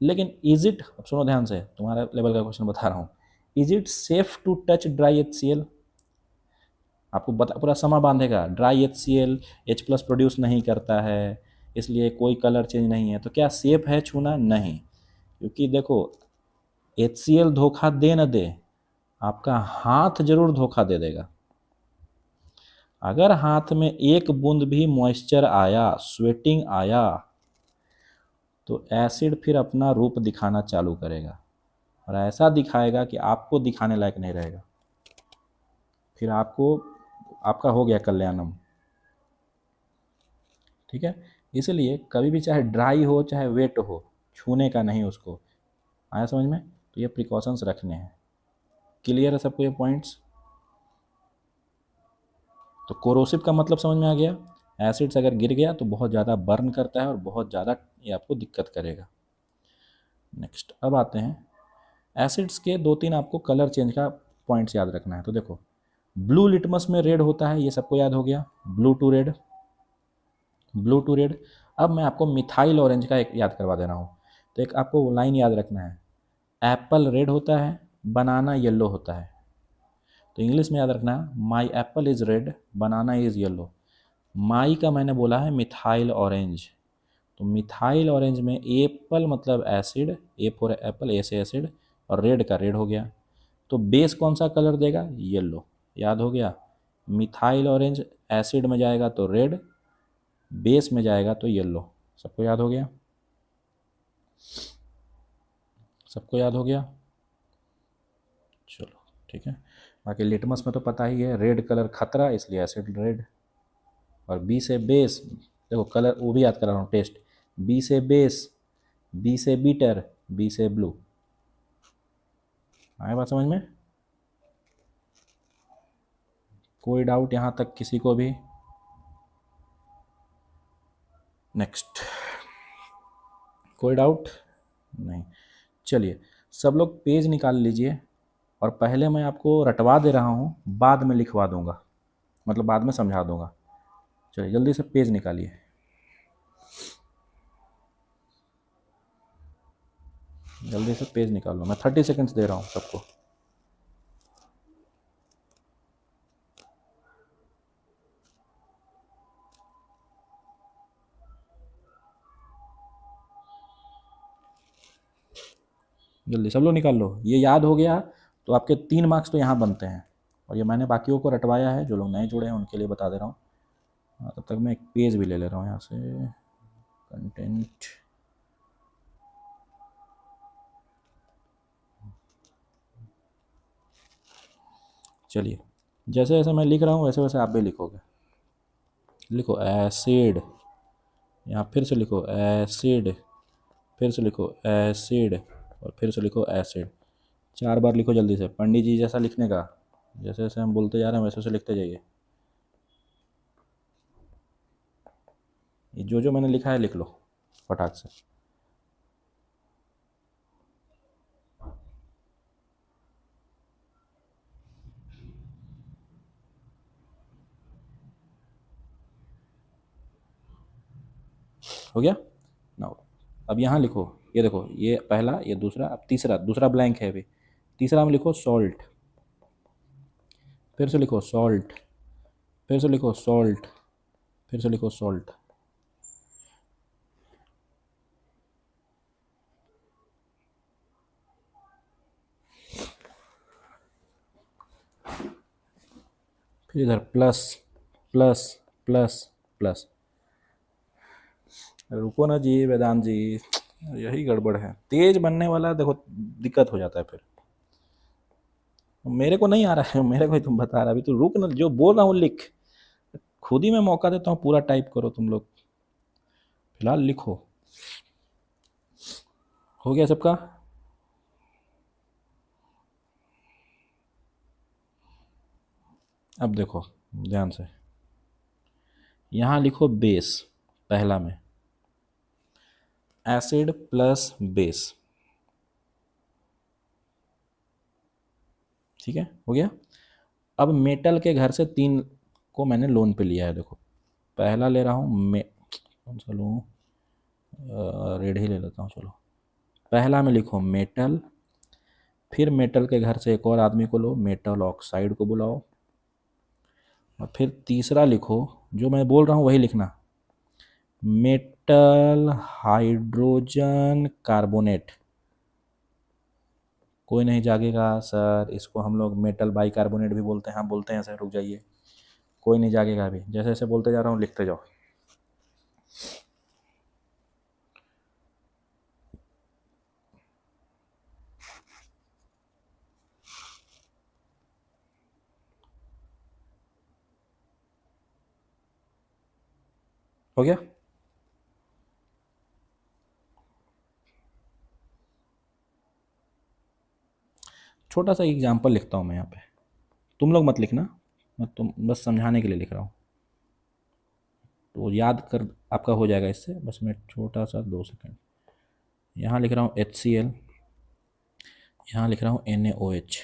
लेकिन इज इट, अब सुनो ध्यान से, तुम्हारा लेवल का क्वेश्चन बता रहा हूँ, is it safe to touch dry HCl? आपको बता, पूरा समय बांधेगा, dry HCl H plus produce नहीं करता है इसलिए कोई कलर चेंज नहीं है, तो क्या सेफ है छूना? नहीं, क्योंकि देखो HCl धोखा दे न दे, आपका हाथ जरूर धोखा दे देगा। अगर हाथ में एक बूंद भी मॉइस्चर आया, स्वेटिंग आया, तो एसिड फिर अपना रूप दिखाना चालू करेगा और ऐसा दिखाएगा कि आपको दिखाने लायक नहीं रहेगा, फिर आपका हो गया कल्याणम। ठीक है, इसलिए कभी भी चाहे ड्राई हो चाहे वेट हो, छूने का नहीं उसको। आया समझ में? तो ये प्रिकॉशंस रखने हैं। क्लियर है सबको ये पॉइंट्स? तो कोरोसिव का मतलब समझ में आ गया, एसिड्स अगर गिर गया तो बहुत ज़्यादा बर्न करता है और बहुत ज़्यादा ये आपको दिक्कत करेगा। नेक्स्ट, अब आते हैं एसिड्स के 2-3 आपको कलर चेंज का पॉइंट्स याद रखना है। तो देखो, ब्लू लिटमस में रेड होता है, ये सबको याद हो गया, blue to red, blue to red. अब मैं आपको मिथाइल ऑरेंज का एक याद करवा दे रहा हूँ। तो एक आपको लाइन याद रखना है, एप्पल रेड होता है, बनाना येलो होता है। तो इंग्लिश में याद रखना है, my apple is red, banana is yellow. My का मैंने बोला है मिथाइल ऑरेंज, तो मिथाइल ऑरेंज में एप्पल मतलब acid, A for apple, A से एसिड, और रेड का रेड हो गया। तो बेस कौन सा कलर देगा? येलो। याद हो गया, मिथाइल ऑरेंज एसिड में जाएगा तो रेड, बेस में जाएगा तो येलो। सबको याद हो गया? सबको याद हो गया? चलो ठीक है। बाकी लिटमस में तो पता ही है, रेड कलर खतरा, इसलिए एसिड रेड। और बी से बेस, देखो कलर वो भी याद करा रहा हूँ, टेस्ट, बी से बेस, बी से बीटर, बी से ब्लू। आए बात समझ में? कोई डाउट यहाँ तक किसी को भी? नेक्स्ट, कोई डाउट नहीं? चलिए सब लोग पेज निकाल लीजिए, और पहले मैं आपको रटवा दे रहा हूँ, बाद में लिखवा दूंगा, मतलब बाद में समझा दूंगा। चलिए जल्दी से पेज निकालिए। जल्दी से पेज निकाल लो, मैं 30 सेकंड्स दे रहा हूँ सबको। जल्दी सब लोग निकाल लो। ये याद हो गया तो आपके 3 मार्क्स तो यहाँ बनते हैं, और ये मैंने बाकियों को रटवाया है, जो लोग नए जुड़े हैं उनके लिए बता दे रहा हूँ। हाँ, तब तक मैं एक पेज भी ले ले रहा हूँ यहाँ से, कंटेंट। चलिए, जैसे जैसे मैं लिख रहा हूँ वैसे वैसे आप भी लिखोगे। लिखो एसिड, यहाँ फिर से लिखो एसिड, फिर से लिखो एसिड, और फिर से लिखो एसिड। 4 बार लिखो जल्दी से, पंडित जी जैसा लिखने का, जैसे जैसे हम बोलते जा रहे हैं वैसे वैसे लिखते जाइए। ये जो जो मैंने लिखा है लिख लो फटाक से। हो गया ना? अब यहाँ लिखो, ये देखो, ये पहला, ये दूसरा, अब तीसरा, दूसरा ब्लैंक है अभी। तीसरा में लिखो सॉल्ट, फिर से लिखो सॉल्ट, फिर से लिखो सॉल्ट, फिर से लिखो सॉल्ट। फिर इधर प्लस प्लस प्लस प्लस। रुको ना जी वेदांत जी, यही गड़बड़ है, तेज बनने वाला देखो दिक्कत हो जाता है फिर। मेरे को नहीं आ रहा है, मेरे को ही तुम बता रहा, अभी तू रुक ना, जो बोल रहा हूँ लिख। खुद ही मैं मौका देता हूँ, पूरा टाइप करो तुम लोग, फिलहाल लिखो। हो गया सबका? अब देखो ध्यान से, यहाँ लिखो बेस, पहला में एसिड प्लस बेस। ठीक है, हो गया। अब मेटल के घर से 3 को मैंने लोन पे लिया है, देखो पहला ले रहा हूँ, मे कौन सा लूँ, रेड ही ले लेता हूँ, चलो। पहला में लिखो मेटल, फिर मेटल के घर से एक और आदमी को लो, मेटल ऑक्साइड को बुलाओ, और फिर तीसरा लिखो, जो मैं बोल रहा हूँ वही लिखना, मेटल हाइड्रोजन कार्बोनेट। कोई नहीं जागेगा सर, इसको हम लोग मेटल बाई कार्बोनेट भी बोलते हैं। हाँ बोलते हैं सर, रुक जाइए, कोई नहीं जागेगा अभी, जैसे जैसे बोलते जा रहा हूँ लिखते जाओ। हो गया? छोटा सा एग्जाम्पल लिखता हूँ मैं यहाँ पे, तुम लोग मत लिखना, मैं तुम बस समझाने के लिए लिख रहा हूँ, तो याद कर आपका हो जाएगा इससे। बस मैं छोटा सा 2 सेकंड, यहाँ लिख रहा हूँ HCl, यहाँ लिख रहा हूँ NaOH।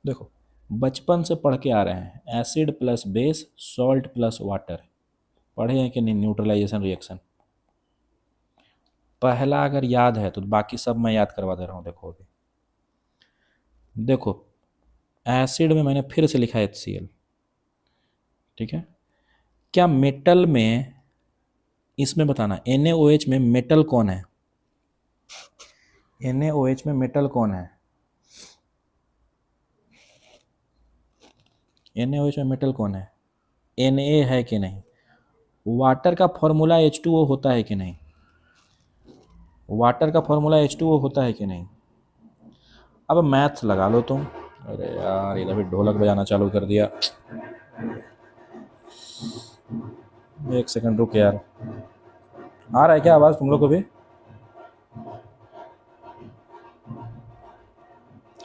देखो बचपन से पढ़ के आ रहे हैं, acid plus base, salt plus water, पढ़े हैं कि नहीं? न्यूट्रलाइजेशन रिएक्शन पहला अगर याद है तो बाकी सब मैं याद करवा दे रहा हूँ। देखो अभी देखो, एसिड में मैंने फिर से लिखा है HCl, ठीक है। क्या मेटल में, इसमें बताना NaOH में मेटल कौन है? NaOH में मेटल कौन है? NaOH में मेटल कौन है? Na है कि नहीं? वाटर का फॉर्मूला H2O होता है कि नहीं? वाटर का फॉर्मूला H2O होता है कि नहीं? अब मैथ्स लगा लो तुम। अरे यार, इधर भी ढोलक बजाना चालू कर दिया। एक सेकंड रुक यार, आ रहा है क्या आवाज़ तुम लोग को भी?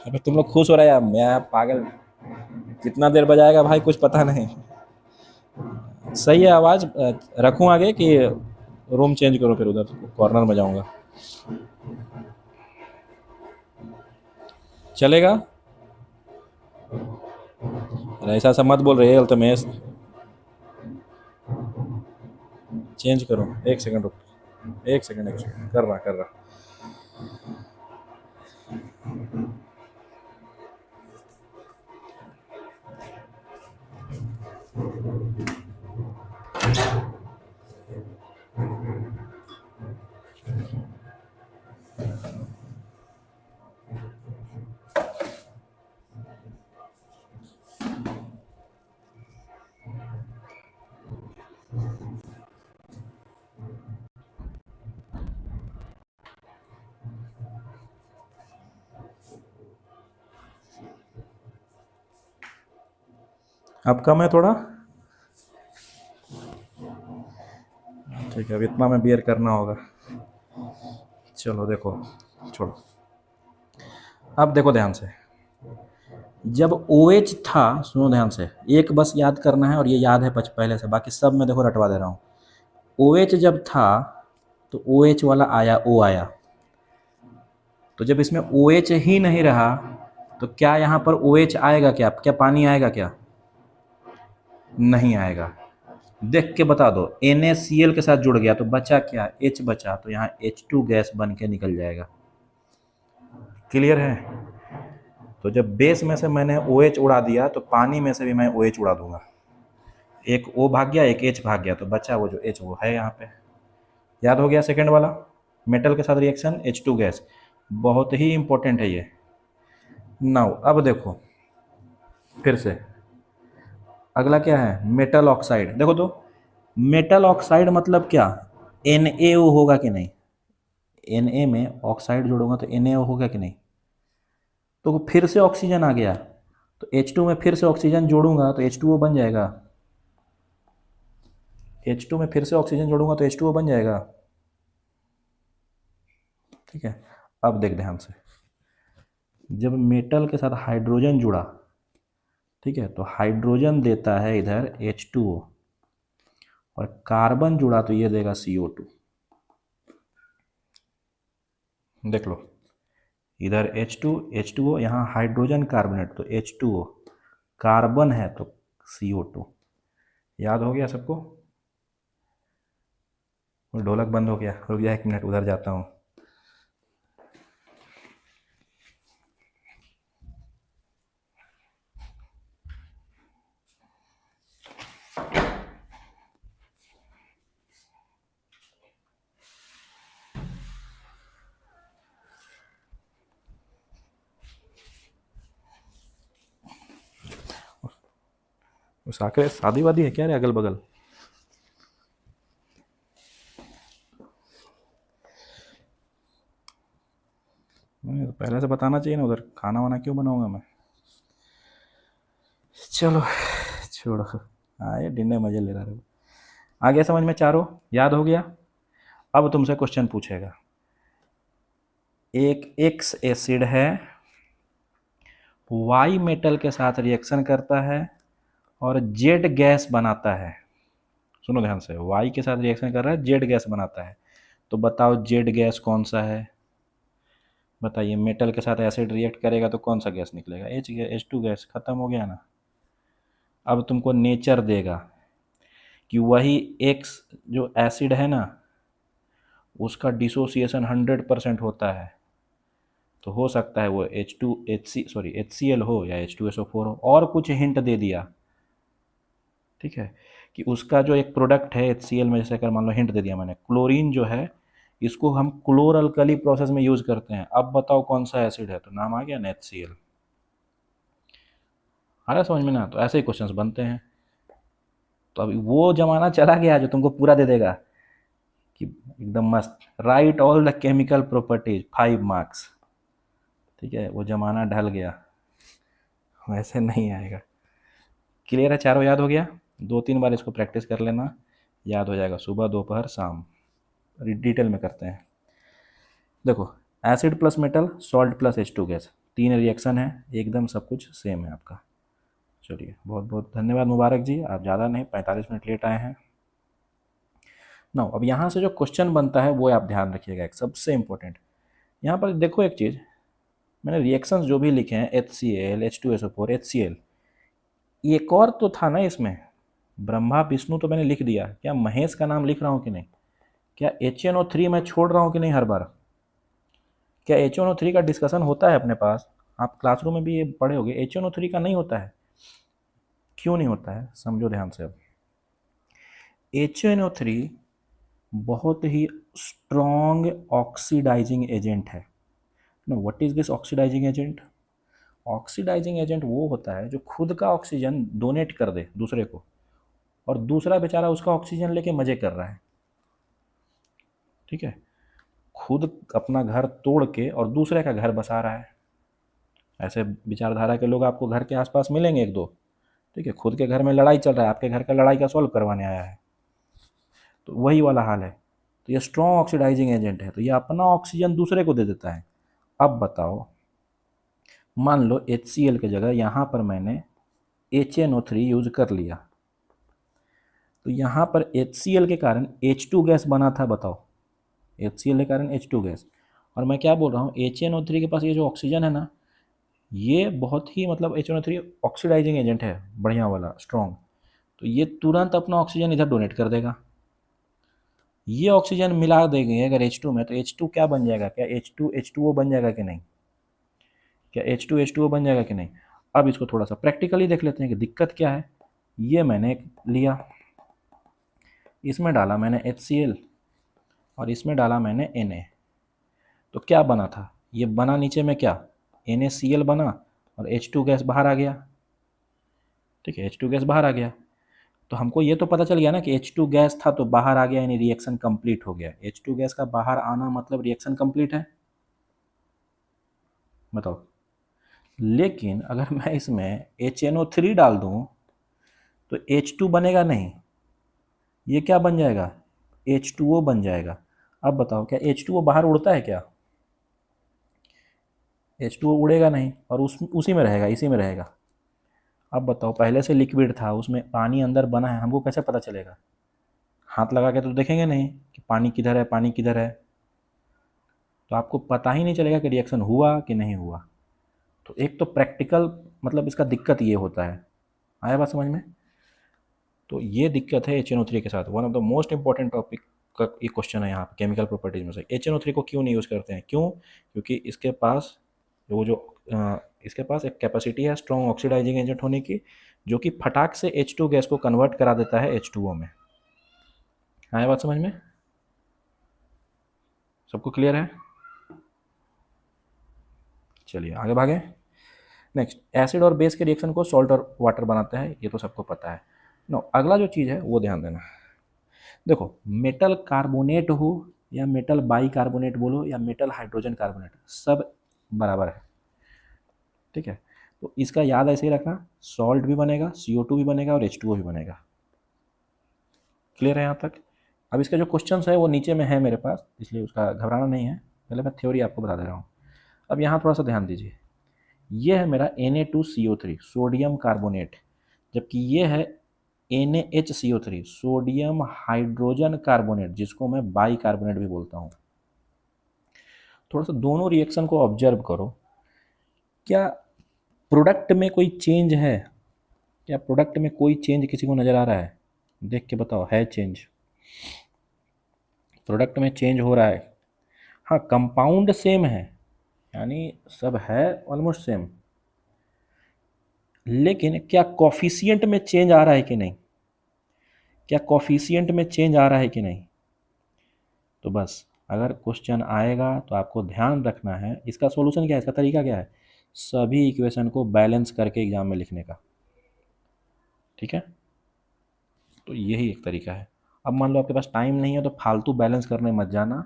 अबे तुम लोग खुश हो रहे हैं, मैं पागल, कितना देर बजाएगा भाई कुछ पता नहीं। सही है आवाज़, रखूँ आगे कि रूम चेंज करो, फिर उधर कॉर्नर में जाऊंगा, चलेगा? अरे ऐसा सब मत बोल रहे हो, तो मैं चेंज करो। एक सेकंड रुक, एक सेकंड, एक सेकंड, कर रहा। अब कम है थोड़ा, ठीक है, अब इतना में बियर करना होगा। चलो देखो, छोड़ो। अब देखो ध्यान से, जब OH था, सुनो ध्यान से, एक बस याद करना है और ये याद है पहले से, बाकी सब मैं देखो रटवा दे रहा हूँ। OH जब था तो OH वाला आया, O आया, तो जब इसमें OH ही नहीं रहा तो क्या यहाँ पर OH आएगा क्या? क्या पानी आएगा क्या? नहीं आएगा। देख के बता दो, NaCl के साथ जुड़ गया तो बचा क्या? H बचा, तो यहाँ H2 गैस बन के निकल जाएगा। क्लियर है? तो जब बेस में से मैंने OH उड़ा दिया तो पानी में से भी मैं OH उड़ा दूंगा। एक O भाग गया, एक H भाग गया, तो बचा वो जो H वो है यहाँ पे। याद हो गया सेकंड वाला, मेटल के साथ रिएक्शन H2 गैस, बहुत ही इंपॉर्टेंट है ये। नाउ अब देखो फिर से, अगला क्या है? Metal oxide. देखो तो, मेटल ऑक्साइड मतलब क्या? NaO होगा कि नहीं? Na में ऑक्साइड जोड़ूंगा तो NaO होगा कि नहीं? तो फिर से ऑक्सीजन आ गया, तो H2 में फिर से ऑक्सीजन जोड़ूंगा तो H2O बन जाएगा। H2 में फिर से ऑक्सीजन जोड़ूंगा तो H2O बन जाएगा। ठीक है, अब देख ध्यान से, जब मेटल के साथ हाइड्रोजन जुड़ा, ठीक है, तो हाइड्रोजन देता है इधर H2O, और कार्बन जुड़ा तो ये देगा CO2। देख लो, इधर H2O, यहाँ हाइड्रोजन कार्बोनेट तो H2O, कार्बन है तो CO2। याद हो गया सबको? ढोलक बंद हो गया, रुक जा 1 मिनट, उधर जाता हूँ। उस आखिर शादी वादी है क्या रे अगल बगल? तो पहले से बताना चाहिए ना, उधर खाना वाना क्यों बनाऊंगा मैं। चलो छोड़ो, आए डिनर मजे ले रहा है। आ गया समझ में? चारों याद हो गया? अब तुमसे क्वेश्चन पूछेगा, एक X एसिड है, Y मेटल के साथ रिएक्शन करता है और Z गैस बनाता है। सुनो ध्यान से, Y के साथ रिएक्शन कर रहा है, Z गैस बनाता है, तो बताओ Z गैस कौन सा है? बताइए, मेटल के साथ एसिड रिएक्ट करेगा तो कौन सा गैस निकलेगा? H2 gas. खत्म हो गया ना। अब तुमको नेचर देगा कि वही X जो एसिड है ना, उसका डिसोसिएशन 100% होता है, तो हो सकता है वो HCl हो या H2SO4 हो। और कुछ हिंट दे दिया, ठीक है, कि उसका जो एक प्रोडक्ट है HCl में, जैसे अगर मान लो हिंट दे दिया मैंने, क्लोरीन जो है इसको हम क्लोर अल्कली प्रोसेस में यूज करते हैं। अब बताओ कौन सा एसिड है? तो नाम आ गया ना, HCl। आ रहा समझ में ना? तो ऐसे ही क्वेश्चंस बनते हैं। तो अभी वो जमाना चला गया जो तुमको पूरा दे देगा कि एकदम मस्त right all the chemical properties 5 marks. ठीक है, वो जमाना ढल गया, वैसे नहीं आएगा। क्लियर है? चारों याद हो गया? 2-3 बार इसको प्रैक्टिस कर लेना, याद हो जाएगा। सुबह दोपहर शाम डिटेल में करते हैं। देखो, acid plus metal, salt plus H2 gas, 3 reaction है, एकदम सब कुछ सेम है आपका। चलिए, बहुत बहुत धन्यवाद मुबारक जी, आप ज़्यादा नहीं 45 मिनट लेट आए हैं। ना अब यहाँ से जो क्वेश्चन बनता है वो आप ध्यान रखिएगा, एक सबसे इम्पोर्टेंट। यहाँ पर देखो एक चीज़, मैंने रिएक्शंस जो भी लिखे हैं HCl, H2SO4, HCl, एक और तो था ना इसमें, ब्रह्मा विष्णु तो मैंने लिख दिया, क्या महेश का नाम लिख रहा हूँ कि नहीं? क्या HNO3 मैं छोड़ रहा हूँ कि नहीं हर बार? क्या HNO3 का डिस्कशन होता है अपने पास? आप क्लासरूम में भी ये पढ़े होंगे, HNO3 का नहीं होता है। क्यों नहीं होता है? समझो ध्यान से। अब HNO3 बहुत ही स्ट्रॉन्ग ऑक्सीडाइजिंग एजेंट है ना। What is this oxidising agent? Oxidising agent वो होता है जो खुद का ऑक्सीजन डोनेट कर दे दूसरे को, और दूसरा बेचारा उसका ऑक्सीजन लेके मजे कर रहा है। ठीक है, खुद अपना घर तोड़ के और दूसरे का घर बसा रहा है। ऐसे विचारधारा के लोग आपको घर के आसपास मिलेंगे 1-2। ठीक है, खुद के घर में लड़ाई चल रहा है, आपके घर का लड़ाई का सॉल्व करवाने आया है, तो वही वाला हाल है। तो ये स्ट्रॉन्ग ऑक्सीडाइजिंग एजेंट है, तो ये अपना ऑक्सीजन दूसरे को दे देता है। अब बताओ, मान लो HCl की जगह यहाँ पर मैंने HNO3 यूज कर लिया, तो यहाँ पर HCl के कारण H2 गैस बना था। बताओ, HCl के कारण H2 गैस, और मैं क्या बोल रहा हूँ, HNO3 के पास ये जो ऑक्सीजन है ना, ये बहुत ही मतलब HNO3 ऑक्सीडाइजिंग एजेंट है, बढ़िया वाला स्ट्रॉन्ग, तो ये तुरंत अपना ऑक्सीजन इधर डोनेट कर देगा। ये ऑक्सीजन मिला देंगे अगर H2 में, तो H2 क्या बन जाएगा, क्या H2 H2O बन जाएगा कि नहीं, क्या H2 H2O बन जाएगा कि नहीं। अब इसको थोड़ा सा प्रैक्टिकली देख लेते हैं कि दिक्कत क्या है। ये मैंने लिया, इसमें डाला मैंने HCl और इसमें डाला मैंने Na, तो क्या बना था, ये बना नीचे में क्या, NaCl बना और H2 गैस बाहर आ गया। ठीक है, H2 गैस बाहर आ गया, तो हमको ये तो पता चल गया ना कि H2 गैस था तो बाहर आ गया, यानी रिएक्शन कंप्लीट हो गया। H2 गैस का बाहर आना मतलब रिएक्शन कंप्लीट है, बताओ। लेकिन अगर मैं इसमें HNO3 डाल दूं तो H2 बनेगा नहीं, ये क्या बन जाएगा, H2O बन जाएगा। अब बताओ, क्या H2O बाहर उड़ता है क्या, H2O उड़ेगा नहीं, और उसी में रहेगा, इसी में रहेगा। अब बताओ, पहले से लिक्विड था, उसमें पानी अंदर बना है, हमको कैसे पता चलेगा, हाथ लगा के तो देखेंगे नहीं कि पानी किधर है, पानी किधर है, तो आपको पता ही नहीं चलेगा कि रिएक्शन हुआ कि नहीं हुआ। तो एक तो प्रैक्टिकल मतलब इसका दिक्कत ये होता है, आया बात समझ में। तो ये दिक्कत है HNO3 के साथ, one of the most important topic का एक क्वेश्चन है यहाँ पे केमिकल प्रॉपर्टीज में से। HNO3 को क्यों नहीं यूज़ करते हैं, क्यों, क्योंकि इसके पास इसके पास एक कैपेसिटी है स्ट्रॉन्ग ऑक्सीडाइजिंग एजेंट होने की, जो कि फटाक से H2 गैस को कन्वर्ट करा देता है H2O में। आया बात समझ में, सबको क्लियर है। चलिए आगे भागे। नेक्स्ट, एसिड और बेस के रिएक्शन को सॉल्ट और वाटर बनाता है, ये तो सबको पता है। नो, अगला जो चीज़ है वो ध्यान देना। देखो, मेटल कार्बोनेट हो या मेटल बाई कार्बोनेट बोलो या मेटल हाइड्रोजन कार्बोनेट, सब बराबर है। ठीक है, तो इसका याद ऐसे ही रखना, सॉल्ट भी बनेगा, CO2 भी बनेगा और H2O भी बनेगा। क्लियर है यहाँ तक। अब इसका जो क्वेश्चन है वो नीचे में है मेरे पास, इसलिए उसका घबराना नहीं है, पहले मैं थ्योरी आपको बता दे रहा हूँ। अब यहाँ थोड़ा सा ध्यान दीजिए, ये है मेरा Na2CO3 सोडियम कार्बोनेट, जबकि ये है NaHCO3 सोडियम हाइड्रोजन कार्बोनेट, जिसको मैं बाई कार्बोनेट भी बोलता हूँ। थोड़ा सा दोनों रिएक्शन को ऑब्जर्व करो, क्या प्रोडक्ट में कोई चेंज है, क्या प्रोडक्ट में कोई चेंज किसी को नज़र आ रहा है, देख के बताओ, है चेंज, प्रोडक्ट में चेंज हो रहा है। हाँ, कंपाउंड सेम है, यानी सब है ऑलमोस्ट सेम, लेकिन क्या कॉफिशिएंट में चेंज आ रहा है कि नहीं, क्या कॉफिशिएंट में चेंज आ रहा है कि नहीं। तो बस अगर क्वेश्चन आएगा तो आपको ध्यान रखना है, इसका सॉल्यूशन क्या है, इसका तरीका क्या है, सभी इक्वेशन को बैलेंस करके एग्जाम में लिखने का। ठीक है, तो यही एक तरीका है। अब मान लो आपके पास टाइम नहीं है तो फालतू बैलेंस करने मत जाना,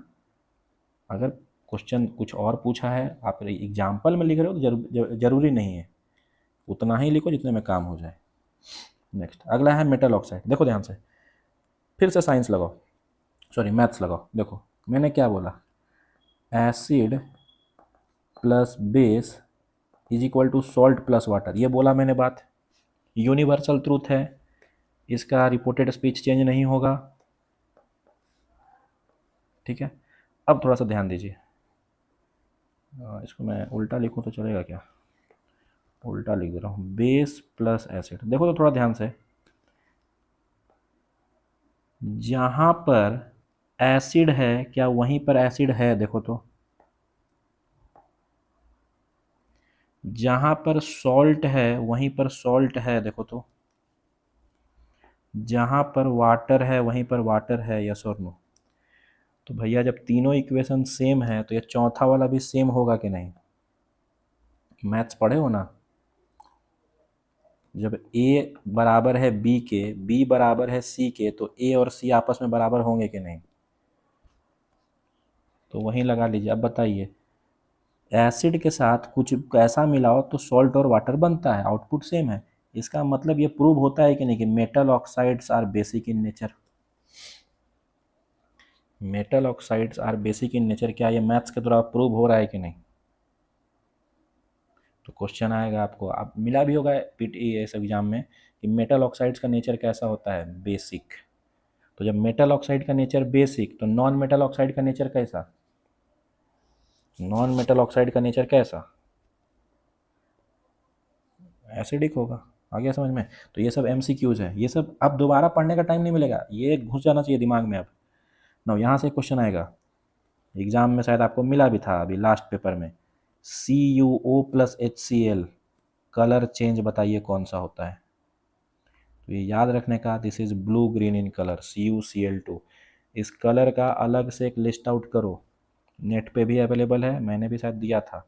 अगर क्वेश्चन कुछ और पूछा है, आप एग्जाम्पल में लिख रहे हो तो जरूरी नहीं है, उतना ही लिखो जितने में काम हो जाए। नेक्स्ट, अगला है मेटल ऑक्साइड। देखो ध्यान से, फिर से साइंस लगाओ, सॉरी मैथ्स लगाओ। देखो मैंने क्या बोला, acid plus base is equal to salt plus water, ये बोला मैंने, बात यूनिवर्सल ट्रूथ है, इसका रिपोर्टेड स्पीच चेंज नहीं होगा। ठीक है, अब थोड़ा सा ध्यान दीजिए, इसको मैं उल्टा लिखूं तो चलेगा क्या, उल्टा लिख दे रहा हूँ, बेस प्लस एसिड। देखो तो थोड़ा ध्यान से, जहाँ पर एसिड है क्या वहीं पर एसिड है, देखो तो, जहाँ पर सॉल्ट है वहीं पर सॉल्ट है, देखो तो, जहाँ पर वाटर है वहीं पर वाटर है, यस और नो। तो भैया जब तीनों इक्वेशन सेम है तो ये चौथा वाला भी सेम होगा कि नहीं, मैथ्स पढ़े हो ना, जब A बराबर है B के, B बराबर है C के, तो A और C आपस में बराबर होंगे कि नहीं, तो वहीं लगा लीजिए। अब बताइए, एसिड के साथ कुछ ऐसा मिलाओ तो सॉल्ट और वाटर बनता है, आउटपुट सेम है, इसका मतलब ये प्रूव होता है कि नहीं कि metal oxides are basic in nature. Metal oxides are basic in nature, क्या ये मैथ्स के द्वारा प्रूव हो रहा है कि नहीं? तो क्वेश्चन आएगा आपको, आप मिला भी होगा पीटी इस एग्जाम में कि मेटल ऑक्साइड्स का नेचर कैसा होता है, बेसिक। तो जब मेटल ऑक्साइड का नेचर बेसिक, तो नॉन मेटल ऑक्साइड का नेचर कैसा? नॉन मेटल ऑक्साइड का नेचर कैसा? एसिडिक होगा। आ गया समझ में? तो ये सब एमसीक्यूज है, ये सब अब दोबारा पढ़ने का टाइम नहीं मिलेगा, ये घुस जाना चाहिए दिमाग में। अब ना यहाँ से क्वेश्चन आएगा, एग्जाम में शायद आपको मिला भी था अभी लास्ट पेपर में, CuO+HCl कलर चेंज बताइए कौन सा होता है? तो ये याद रखने का, this is blue green in colour, CuCl2। इस कलर का अलग से एक लिस्ट आउट करो, नेट पे भी अवेलेबल है, मैंने भी शायद दिया था,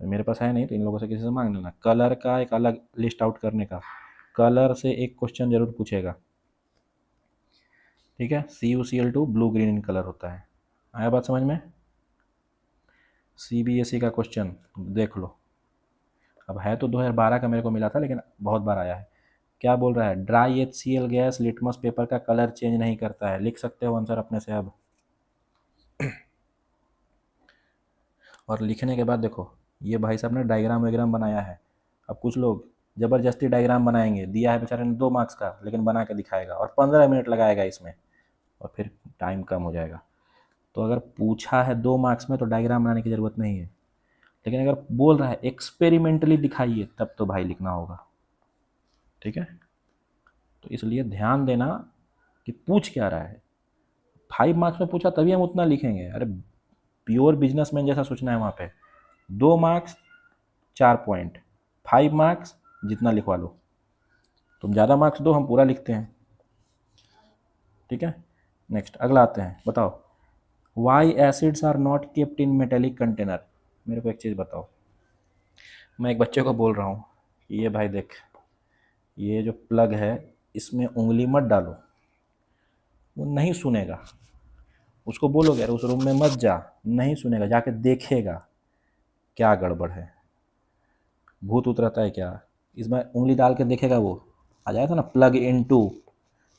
मेरे पास है नहीं तो इन लोगों से किसी से मांग लेना। कलर का एक अलग लिस्ट आउट करने का, कलर से एक क्वेश्चन जरूर पूछेगा, ठीक है? CuCl2 blue green in colour होता है। आया बात समझ में? CBSE का क्वेश्चन देख लो, अब है तो 2012 का मेरे को मिला था, लेकिन बहुत बार आया है। क्या बोल रहा है? Dry HCl gas litmus paper का कलर चेंज नहीं करता है। लिख सकते हो आंसर अपने से अब। और लिखने के बाद देखो, ये भाई साहब ने डायग्राम वायग्राम बनाया है। अब कुछ लोग ज़बरदस्ती डायग्राम बनाएंगे, दिया है बेचारे ने 2 मार्क्स का, लेकिन बना के दिखाएगा और 15 मिनट लगाएगा इसमें, और फिर टाइम कम हो जाएगा। तो अगर पूछा है 2 मार्क्स में तो डायग्राम बनाने की ज़रूरत नहीं है, लेकिन अगर बोल रहा है एक्सपेरिमेंटली दिखाइए, तब तो भाई लिखना होगा, ठीक है? तो इसलिए ध्यान देना कि पूछ क्या रहा है। 5 मार्क्स में पूछा तभी हम उतना लिखेंगे। अरे प्योर बिजनेसमैन जैसा सोचना है वहाँ पे। 2 मार्क्स 4 पॉइंट, 5 मार्क्स जितना लिखवा लो। तुम ज़्यादा मार्क्स दो, हम पूरा लिखते हैं, ठीक है? नेक्स्ट अगला आते हैं, बताओ why acids are not kept in metallic container. मेरे को एक चीज़ बताओ, मैं एक बच्चे को बोल रहा हूँ कि ये भाई देख, ये जो प्लग है इसमें उंगली मत डालो, वो नहीं सुनेगा। उसको बोलोगे अरे उस रूम में मत जा, नहीं सुनेगा, जाके देखेगा क्या गड़बड़ है। भूत उतरता है क्या? इसमें उंगली डाल के देखेगा, वो आ जाएगा ना प्लग इन टू,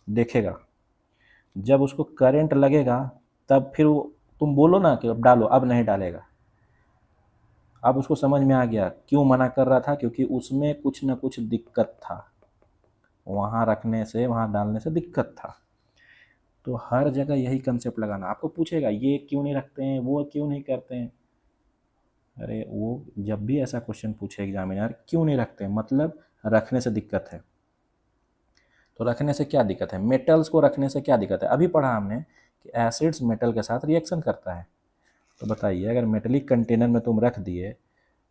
देखेगा। जब उसको करंट लगेगा तब फिर वो, तुम बोलो ना कि अब डालो, अब नहीं डालेगा। अब उसको समझ में आ गया क्यों मना कर रहा था, क्योंकि उसमें कुछ ना कुछ दिक्कत था, वहाँ रखने से, वहाँ डालने से दिक्कत था। तो हर जगह यही कंसेप्ट लगाना। आपको पूछेगा ये क्यों नहीं रखते हैं, वो क्यों नहीं करते हैं, अरे वो जब भी ऐसा क्वेश्चन पूछे एग्जामिनर क्यों नहीं रखते हैं, मतलब रखने से दिक्कत है। तो रखने से क्या दिक्कत है, मेटल्स को रखने से क्या दिक्कत है? अभी पढ़ा हमने कि एसिड्स मेटल के साथ रिएक्शन करता है। तो बताइए अगर मेटलिक कंटेनर में तुम रख दिए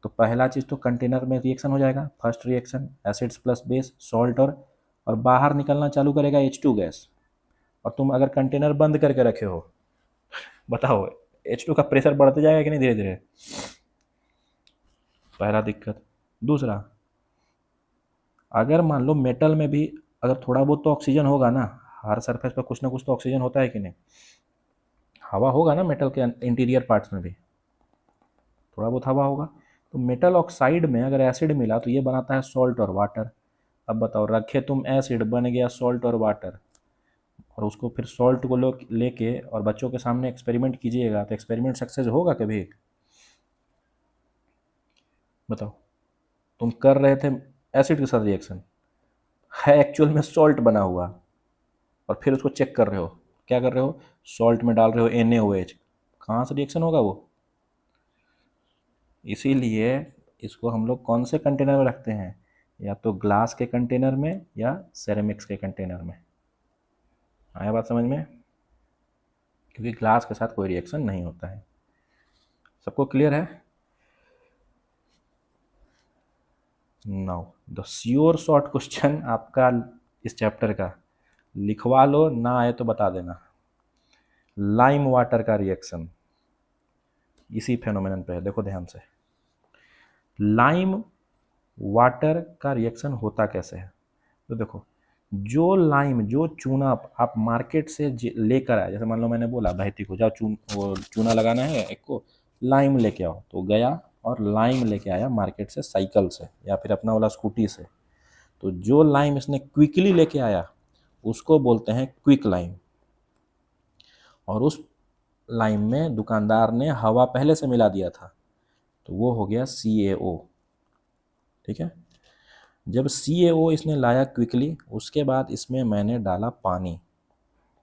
तो पहला चीज़ तो कंटेनर में रिएक्शन हो जाएगा, first reaction acids plus base salt, और बाहर निकलना चालू करेगा H2 गैस। और तुम अगर कंटेनर बंद करके रखे हो, बताओ H2 का प्रेशर बढ़ते जाएगा कि नहीं धीरे धीरे? पहला दिक्कत। दूसरा, अगर मान लो मेटल में भी अगर थोड़ा बहुत तो ऑक्सीजन होगा ना, हर सरफेस पर कुछ ना कुछ तो ऑक्सीजन होता है कि नहीं? हवा होगा ना मेटल के इंटीरियर पार्ट्स में भी, थोड़ा बहुत हवा होगा। तो मेटल ऑक्साइड में अगर एसिड मिला तो ये बनाता है सॉल्ट और वाटर। अब बताओ रखे तुम एसिड, बन गया सॉल्ट और वाटर, और उसको फिर सॉल्ट को लेके और बच्चों के सामने एक्सपेरिमेंट कीजिएगा तो एक्सपेरिमेंट सक्सेस होगा कभी? बताओ, तुम कर रहे थे एसिड के साथ रिएक्शन, है एक्चुअल में सॉल्ट बना हुआ, और फिर उसको चेक कर रहे हो, क्या कर रहे हो, सॉल्ट में डाल रहे हो NaOH, कहाँ से रिएक्शन होगा वो? इसीलिए इसको हम लोग कौन से कंटेनर में रखते हैं, या तो ग्लास के कंटेनर में या सेरेमिक्स के कंटेनर में। आया बात समझ में? क्योंकि ग्लास के साथ कोई रिएक्शन नहीं होता है। सबको क्लियर है? Now the sure short question आपका इस चैप्टर का, लिखवा लो, ना आए तो बता देना। लाइम वाटर का रिएक्शन इसी फेनोमेनन पे है, देखो ध्यान से। लाइम वाटर का रिएक्शन होता कैसे है? तो देखो, जो लाइम, जो चूना आप मार्केट से लेकर आए, जैसे मान लो मैंने बोला बहती को जाओ वो चूना लगाना है, एक को लाइम लेके आओ, तो गया और लाइम लेके आया मार्केट से, साइकिल से या फिर अपना वाला स्कूटी से। तो जो लाइम इसने क्विकली लेके आया उसको बोलते हैं क्विक लाइम, और उस लाइम में दुकानदार ने हवा पहले से मिला दिया था, तो वो हो गया CaO। ठीक है, जब CaO इसने लाया क्विकली, उसके बाद इसमें मैंने डाला पानी।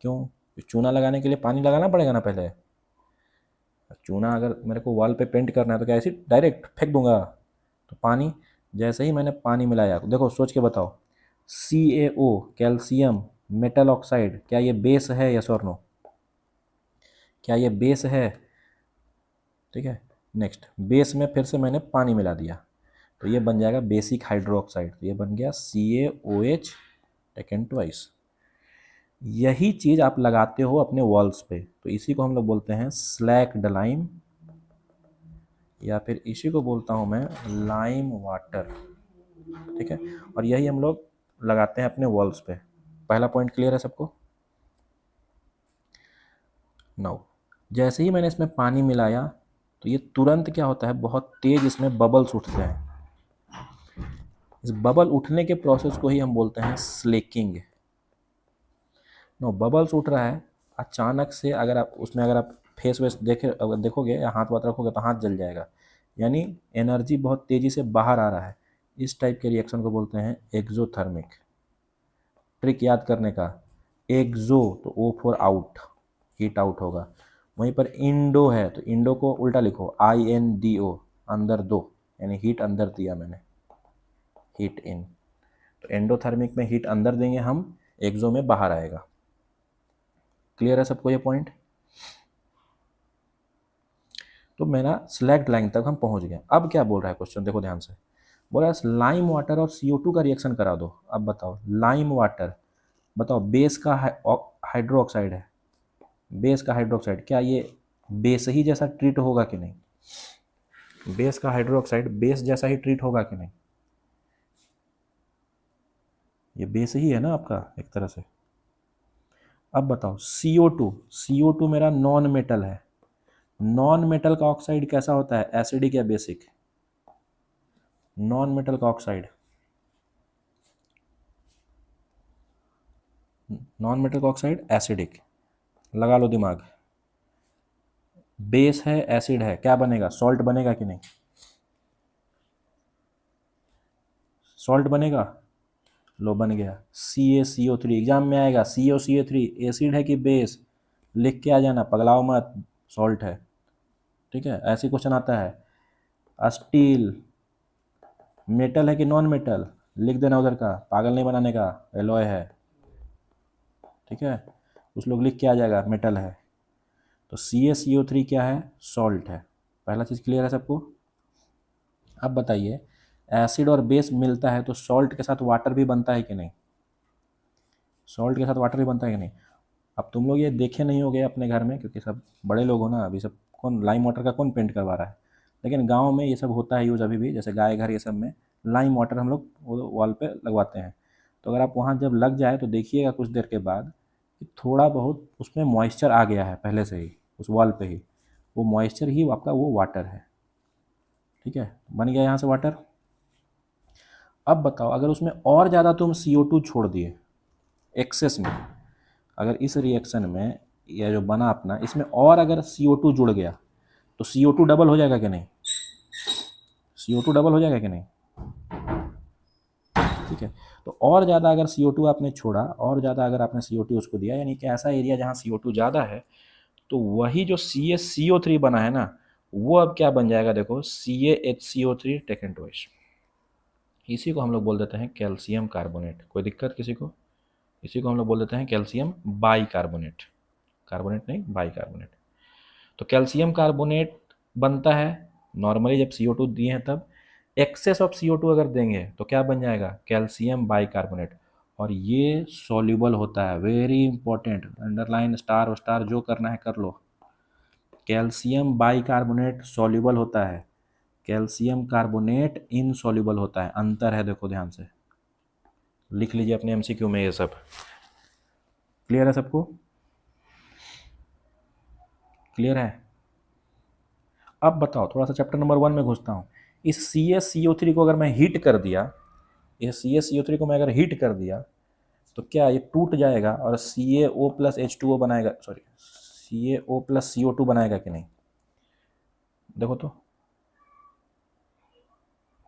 क्यों? चूना लगाने के लिए पानी लगाना पड़ेगा ना पहले। चूना अगर मेरे को वॉल पे पेंट करना है तो क्या ऐसे डायरेक्ट फेंक दूंगा? तो पानी, जैसे ही मैंने पानी मिलाया, देखो सोच के बताओ, CaO कैल्शियम मेटल ऑक्साइड, क्या ये बेस है? यस और नो? क्या ये बेस है? ठीक है, नेक्स्ट, बेस में फिर से मैंने पानी मिला दिया, तो ये बन जाएगा बेसिक हाइड्रोक्साइड, तो ये बन गया CaOH टेकन ट्वाइस। यही चीज़ आप लगाते हो अपने वॉल्स पे, तो इसी को हम लोग बोलते हैं स्लैक्ड लाइम, या फिर इसी को बोलता हूँ मैं लाइम वाटर। ठीक है, और यही हम लोग लगाते हैं अपने वॉल्स पे। पहला पॉइंट क्लियर है सबको? नाउ जैसे ही मैंने इसमें पानी मिलाया, तो ये तुरंत क्या होता है, बहुत तेज इसमें बबल्स उठते हैं। इस बबल उठने के प्रोसेस को ही हम बोलते हैं स्लेकिंग। नो, बबल्स उठ रहा है अचानक से, अगर आप उसमें अगर आप फेस वेस देखोगे या हाथ वाथ रखोगे तो हाथ जल जाएगा, यानी एनर्जी बहुत तेज़ी से बाहर आ रहा है। इस टाइप के रिएक्शन को बोलते हैं एक्सोथर्मिक। ट्रिक याद करने का, एक्सो तो O for out, heat out होगा। वहीं पर इंडो है तो इंडो को उल्टा लिखो, INDO, अंदर दो, यानी हीट अंदर दिया मैंने, हीट इन। तो एंडोथर्मिक में हीट अंदर देंगे हम, एक्सो में बाहर आएगा। क्लियर है सबको ये पॉइंट? तो मेरा स्लैक्ड लाइन तक हम पहुंच गए। अब क्या बोल रहा है क्वेश्चन, देखो ध्यान से। बोल रहा है लाइम वाटर और CO2 का रिएक्शन करा दो। अब बताओ, लाइम वाटर, बताओ बेस का हाइड्रो ऑक्साइड है, बेस का हाइड्रोक्साइड, क्या ये बेस ही जैसा ट्रीट होगा कि नहीं? बेस का हाइड्रोक्साइड बेस जैसा ही ट्रीट होगा कि नहीं? ये बेस ही है ना आपका एक तरह से। अब बताओ CO2, CO2 मेरा नॉन मेटल है। नॉन मेटल का ऑक्साइड कैसा होता है, एसिडिक या बेसिक? नॉन मेटल का ऑक्साइड, नॉन मेटल का ऑक्साइड एसिडिक, लगा लो दिमाग। बेस है, एसिड है, क्या बनेगा? सॉल्ट बनेगा कि नहीं? सॉल्ट बनेगा, लो बन गया CaCO3। एग्जाम में आएगा CaCO3 एसिड है कि बेस, लिख के आ जाना, पगलाओ मत, सॉल्ट है। ठीक है, ऐसे क्वेश्चन आता है। स्टील मेटल है कि नॉन मेटल, लिख देना उधर का, पागल नहीं बनाने का, एलॉय है। ठीक है, कुछ लोग लिख के आ जाएगा मेटल है। तो CaCO3 क्या है? सॉल्ट है। पहला चीज़ क्लियर है सबको? अब बताइए, एसिड और बेस मिलता है तो सॉल्ट के साथ वाटर भी बनता है कि नहीं? सॉल्ट के साथ वाटर भी बनता है कि नहीं? अब तुम लोग ये देखे नहीं होगे अपने घर में, क्योंकि सब बड़े लोग हो ना, अभी सब कौन लाइम वाटर का कौन पेंट करवा रहा है, लेकिन गांव में ये सब होता है यूज़ अभी भी। जैसे गाय घर ये सब में लाइम वाटर हम लोग वॉल पे लगवाते हैं। तो अगर आप वहाँ जब लग जाए तो देखिएगा कुछ देर के बाद कि थोड़ा बहुत उसमें मॉइस्चर आ गया है पहले से ही, उस वॉल पे ही, वो मॉइस्चर ही आपका वो वाटर है। ठीक है, बन गया यहाँ से वाटर। अब बताओ, अगर उसमें और ज़्यादा तुम CO2 छोड़ दिए एक्सेस में, अगर इस रिएक्शन में यह जो बना अपना, इसमें और अगर CO2 जुड़ गया तो CO2 डबल हो जाएगा कि नहीं? CO2 डबल हो जाएगा कि नहीं? ठीक है, तो और ज़्यादा अगर CO2 आपने छोड़ा, और ज़्यादा अगर आपने CO2 उसको दिया, यानी कि ऐसा एरिया जहाँ CO2 ज़्यादा है, तो वही जो CaCO3 बना है ना, वो अब क्या बन जाएगा, देखो CaHCO3 टेकन ट्वाइस। इसी को हम लोग बोल देते हैं कैल्शियम कार्बोनेट। कोई दिक्कत किसी को? इसी को हम लोग बोल देते हैं कैल्शियम बाई कार्बोनेट, कार्बोनेट नहीं, बाई कार्बोनेट। तो कैल्शियम कार्बोनेट बनता है नॉर्मली जब CO2 दिए हैं तब। एक्सेस ऑफ CO2 अगर देंगे तो क्या बन जाएगा? Calcium by carbonate. और ये सॉल्युबल होता है, very important, underline star star जो करना है कर लो। कैल्शियम बाई कार्बोनेट सॉल्युबल होता है, कैल्शियम कार्बोनेट इनसॉल्युबल होता है। अंतर है, देखो ध्यान से, लिख लीजिए अपने MCQ में ये सब। क्लियर है सबको? क्लियर है? अब बताओ, थोड़ा सा चैप्टर नंबर 1 में घुसता हूँ। इस CaCO3 को अगर मैं हीट कर दिया ये CaCO3 को मैं अगर हीट कर दिया तो क्या ये टूट जाएगा और CaO प्लस H2O बनाएगा, सॉरी CaO प्लस CO2 बनाएगा कि नहीं? देखो तो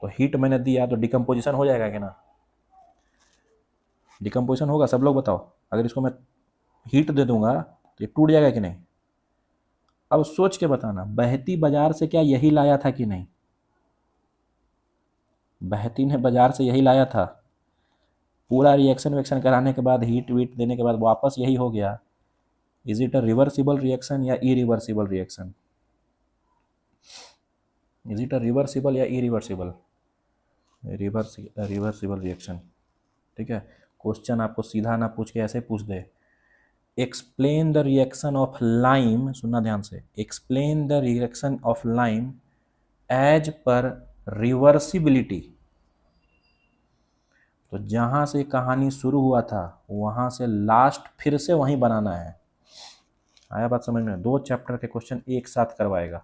हीट मैंने दिया तो डिकम्पोजिशन हो जाएगा कि ना? डिकम्पोजिशन होगा, सब लोग बताओ। अगर इसको मैं हीट दे दूंगा तो ये टूट जाएगा कि नहीं? अब सोच के बताना, बहती बाजार से क्या यही लाया था कि नहीं? बहती ने बाजार से यही लाया था, पूरा रिएक्शन वेक्शन कराने के बाद हीट वीट देने के बाद वापस यही हो गया। Is it a reversible reaction या irreversible reaction? Is it a reversible या इरिवर्सिबल? Reversible reaction. ठीक है, क्वेश्चन आपको सीधा ना पूछ के ऐसे पूछ दे, explain the reaction of lime, सुनना ध्यान से, explain the reaction of lime as per reversibility. तो जहां से कहानी शुरू हुआ था वहां से लास्ट फिर से वहीं बनाना है। आया बात समझ में? 2 चैप्टर के क्वेश्चन एक साथ करवाएगा।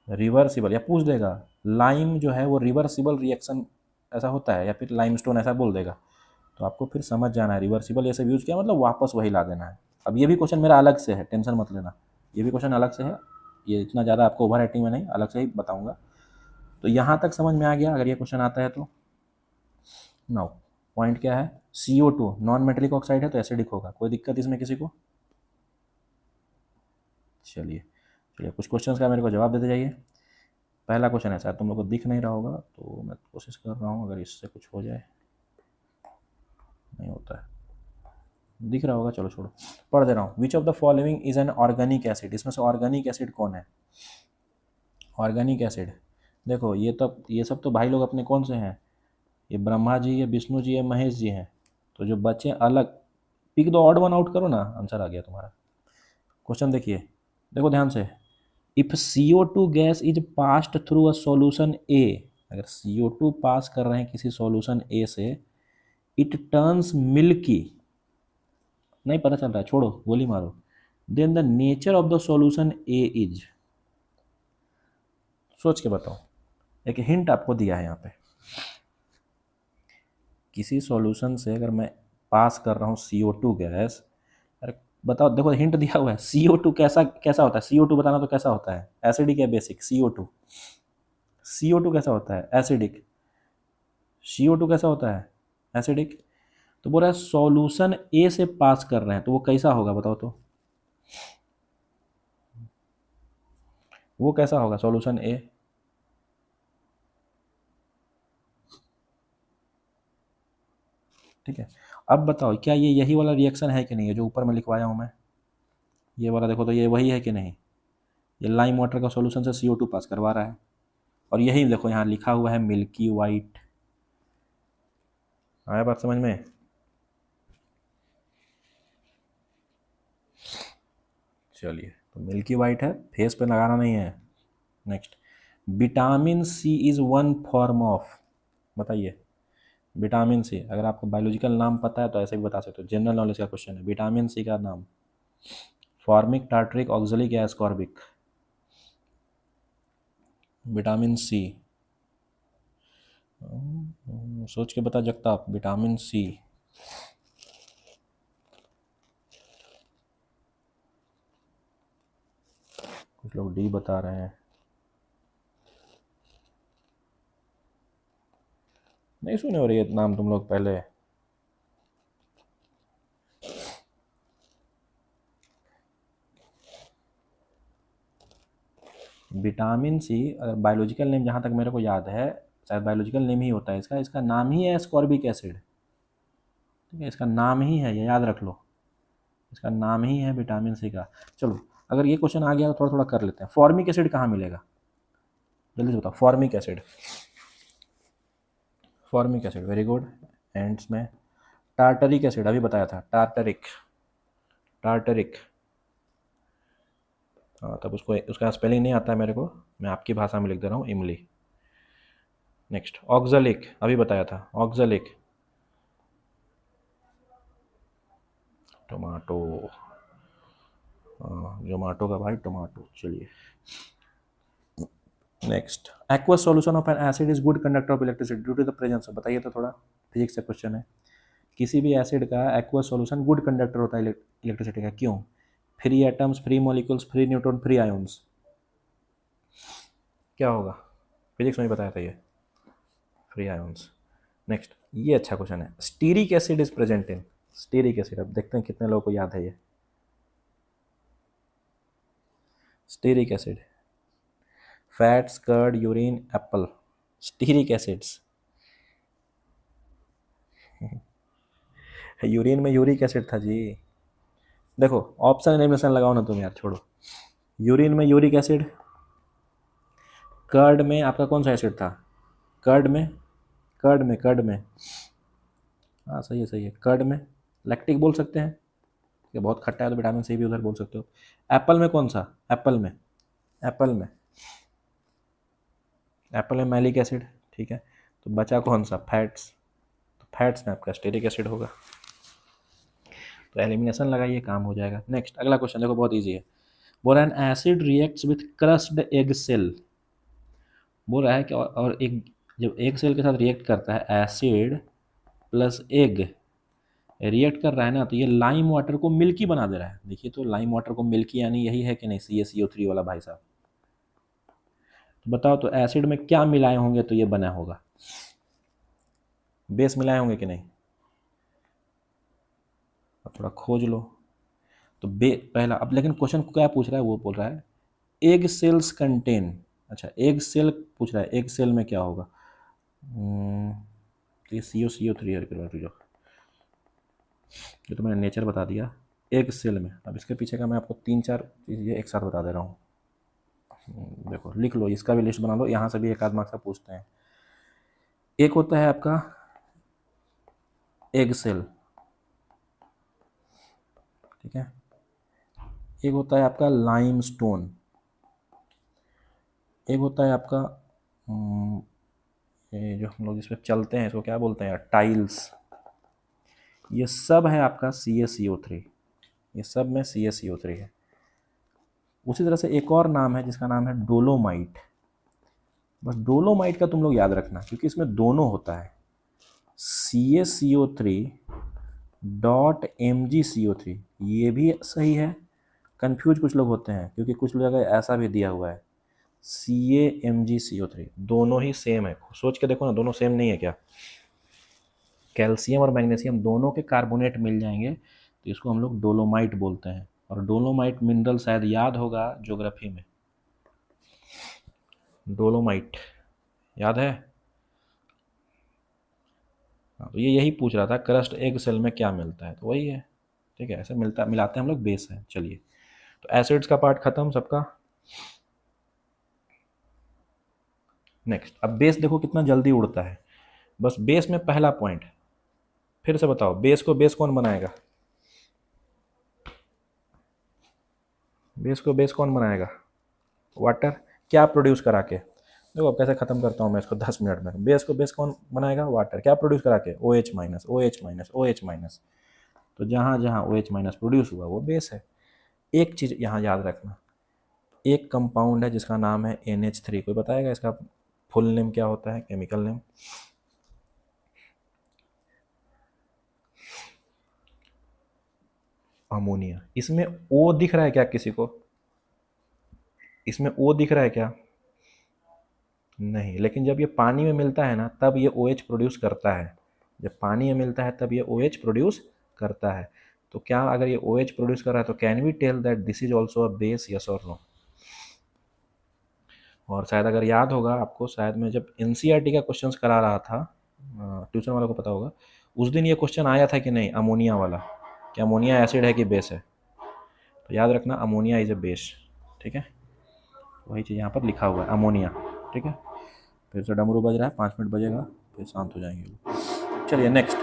रिवर्सिबल या पूछ देगा लाइम जो है वो रिवर्सिबल रिएक्शन ऐसा होता है, या फिर लाइमस्टोन ऐसा बोल देगा, तो आपको फिर समझ जाना है रिवर्सिबल ऐसे यूज़ किया मतलब वापस वही ला देना है। अब ये भी क्वेश्चन मेरा अलग से है, टेंशन मत लेना, ये भी क्वेश्चन अलग से है, ये इतना ज़्यादा आपको ओवर राइटिंग में नहीं, अलग से ही बताऊँगा। तो यहाँ तक समझ में आ गया अगर ये क्वेश्चन आता है तो? नाउ पॉइंट क्या है, CO2 नॉन मेटेलिक ऑक्साइड है तो एसिडिक होगा, कोई दिक्कत इसमें किसी को? चलिए चलिए, कुछ क्वेश्चंस का मेरे को जवाब देते जाइए। पहला क्वेश्चन है, शायद तुम लोग को दिख नहीं रहा होगा तो मैं कोशिश कर रहा हूँ अगर इससे कुछ हो जाए। नहीं होता है, दिख रहा होगा, चलो छोड़ो, पढ़ दे रहा हूँ। Which of the following is an organic acid? इसमें से ऑर्गेनिक एसिड कौन है? ऑर्गेनिक एसिड देखो, ये सब तो भाई लोग अपने कौन से हैं? ये ब्रह्मा जी, ये विष्णु जी, ये महेश जी हैं। तो जो बच्चे अलग, पिक दो, ऑड वन आउट करो ना, आंसर आ गया तुम्हारा। क्वेश्चन देखिए, देखो ध्यान से, if CO2 gas is passed through a solution A, अगर CO2 पास कर रहे हैं किसी सॉल्यूशन ए से, इट टर्न्स मिल्की, नहीं पता चल रहा है, छोड़ो गोली मारो, then the nature of the solution A is, सोच के बताओ। एक हिंट आपको दिया है यहाँ पे, किसी सॉल्यूशन से अगर मैं पास कर रहा हूँ CO2 गैस, अरे बताओ, देखो हिंट दिया हुआ है, CO2 कैसा कैसा होता है? CO2 बताना तो कैसा होता है? एसिडिक या बेसिक? CO2, CO2 कैसा होता है? एसिडिक। CO2 कैसा होता है? एसिडिक। तो बोल रहा है सॉल्यूशन ए से पास कर रहे हैं तो वो कैसा होगा बताओ तो? वो कैसा होगा सॉल्यूशन ए? ठीक है, अब बताओ क्या ये यही वाला रिएक्शन है कि नहीं है जो ऊपर में लिखवाया हूँ मैं? ये वाला देखो तो ये वही है कि नहीं? ये लाइम वाटर का सॉल्यूशन से CO2 पास करवा रहा है, और यही देखो यहाँ लिखा हुआ है मिल्की वाइट। आया बात समझ में? चलिए, तो मिल्की वाइट है, फेस पे लगाना नहीं है। Next, vitamin C is one form of, बताइए। विटामिन C, अगर आपको बायोलॉजिकल नाम पता है तो ऐसे भी बता सकते हो, जनरल नॉलेज का क्वेश्चन है। विटामिन C का नाम, फॉर्मिक, टार्टरिक, ऑक्जेलिक या एस्कॉर्बिक? विटामिन C, सोच के बता जगताप, विटामिन C। कुछ लोग डी बता रहे हैं, नहीं सुने हो रही है नाम तुम लोग पहले? विटामिन C अगर बायोलॉजिकल नेम जहाँ तक मेरे को याद है, शायद बायोलॉजिकल नेम ही होता है इसका, इसका नाम ही है एस्कॉर्बिक एसिड। ठीक है, इसका नाम ही है, ये याद रख लो, इसका नाम ही है विटामिन C का। चलो, अगर ये क्वेश्चन आ गया तो थोड़ा थोड़ा कर लेते हैं। फॉर्मिक एसिड कहाँ मिलेगा, जल्दी से बताओ। Formic acid, formic acid, very good, ends में। टार्टरिक एसिड अभी बताया था, टार्टरिक, टार्टरिक। हाँ, तब उसको, उसका स्पेलिंग नहीं आता है मेरे को, मैं आपकी भाषा में लिख दे रहा हूँ, इमली। नेक्स्ट, ऑक्जेलिक, अभी बताया था, ऑक्जेलिक, टोमाटो, हाँ जोमाटो का भाई टोमाटो। चलिए, next, aqueous solution of an acid is good conductor of electricity due to the presence of, बताइए तो थोड़ा, फिजिक्स का क्वेश्चन है। किसी भी एसिड का एक्वस सॉल्यूशन गुड कंडक्टर होता है इलेक्ट्रिसिटी का, क्यों? Free atoms, free molecules, free neutron, free ions, क्या होगा? फिजिक्स में ही बताया था ये, फ्री आयोन्स। नेक्स्ट, ये अच्छा क्वेश्चन है, stearic acid is present in, stearic acid, अब देखते हैं कितने लोगों को याद है ये stearic acid, fats, curd, urine, apple, stearic acids. Urine में यूरिक एसिड था जी। देखो ऑप्शन एलिमिनेशन लगाओ ना तुम यार, छोड़ो। यूरिन में यूरिक एसिड, कर्ड में आपका कौन सा एसिड था? कर्ड में, कर्ड में हाँ सही है, सही है, कर्ड में लैक्टिक बोल सकते हैं, ये बहुत खट्टा है तो विटामिन सी भी उधर बोल सकते हो। एप्पल में कौन सा? एप्पल में, एप्पल में, एप्पल में मैलिक एसिड, ठीक है। तो बचा कौन सा? फैट्स, तो फैट्स में आपका स्टेरिक एसिड होगा। तो एलिमिनेशन लगाइए, काम हो जाएगा। नेक्स्ट, अगला क्वेश्चन देखो, बहुत ईजी है। बोल रहा है an acid reacts with crushed egg shell, बोल रहा है कि और एक, जब एग सेल के साथ रिएक्ट करता है एसिड प्लस एग रिएक्ट कर रहा है ना, तो ये लाइम वाटर को मिल्की बना दे रहा है। देखिए तो लाइम वाटर को मिल्की यानी यही है कि नहीं, CaCO3 वाला भाई साहब। तो बताओ तो एसिड में क्या मिलाए होंगे तो ये बना होगा? बेस मिलाए होंगे कि नहीं? अब थोड़ा खोज लो। तो पहला, अब लेकिन क्वेश्चन क्या पूछ रहा है, वो बोल रहा है एग सेल्स कंटेन, अच्छा एग सेल पूछ रहा है, एग सेल में क्या होगा? तो ये CO3 है, ये तो मैंने नेचर बता दिया। एग सेल में, अब इसके पीछे का मैं आपको 3-4 चीज़ एक साथ बता दे रहा हूँ। देखो लिख लो, इसका भी लिस्ट बना लो, यहाँ से भी एक आध मार्क्स का पूछते हैं। एक होता है आपका एग सेल, ठीक है। एक होता है आपका लाइम स्टोन, एक होता है आपका ये जो हम लोग जिस पे चलते हैं इसको क्या बोलते हैं यार, टाइल्स। ये सब है आपका CaCO3, ये सब में CaCO3 है। उसी तरह से एक और नाम है जिसका नाम है डोलोमाइट, बस डोलोमाइट का तुम लोग याद रखना क्योंकि इसमें दोनों होता है, CaCO3 डॉट MgCO3, ये भी सही है। कंफ्यूज कुछ लोग होते हैं क्योंकि कुछ लोग ऐसा भी दिया हुआ है CaMgCO3, दोनों ही सेम है। सोच के देखो ना, दोनों सेम नहीं है क्या? कैल्शियम और मैग्नीशियम दोनों के कार्बोनेट मिल जाएंगे तो इसको हम लोग डोलोमाइट बोलते हैं। और डोलोमाइट मिनरल शायद याद होगा ज्योग्राफी में, डोलोमाइट याद है? हाँ, तो ये यही पूछ रहा था क्रस्ट एग सेल में क्या मिलता है, तो वही है, ठीक है। ऐसे मिलाते हैं हम लोग, बेस है। चलिए, तो एसिड्स का पार्ट खत्म सबका। नेक्स्ट, अब बेस देखो कितना जल्दी उड़ता है। बस बेस में पहला पॉइंट, फिर से बताओ, बेस को बेस कौन बनाएगा? बेस को बेस कौन बनाएगा? वाटर। क्या प्रोड्यूस करा के? देखो अब कैसे ख़त्म करता हूँ मैं इसको 10 मिनट में। बेस को बेस कौन बनाएगा? वाटर। क्या प्रोड्यूस करा के? OH minus, OH minus, OH minus. तो जहाँ जहाँ OH माइनस प्रोड्यूस हुआ वो बेस है। एक चीज़ यहाँ याद रखना, एक कंपाउंड है जिसका नाम है NH3, कोई बताएगा इसका फुल नेम क्या होता है, केमिकल नेम? अमोनिया। इसमें O दिख रहा है क्या किसी को? इसमें O दिख रहा है क्या? नहीं, लेकिन जब ये पानी में मिलता है ना तब ये OH प्रोड्यूस करता है। जब पानी में मिलता है तब ये OH प्रोड्यूस करता है। तो क्या अगर ये OH प्रोड्यूस कर रहा है तो can we tell that this is also a base, yes और नो? और शायद अगर याद होगा आपको, शायद मैं जब NCERT का क्वेश्चन करा रहा था, ट्यूशन वालों को पता होगा, उस दिन ये क्वेश्चन आया था कि नहीं, अमोनिया वाला, कि अमोनिया एसिड है कि बेस है। तो याद रखना, अमोनिया इज ए बेस, ठीक है। वही चीज़ यहाँ पर लिखा हुआ है, अमोनिया, ठीक है। फिर से डमरू बज रहा है, 5 मिनट बजेगा फिर शांत हो जाएंगे। चलिए नेक्स्ट,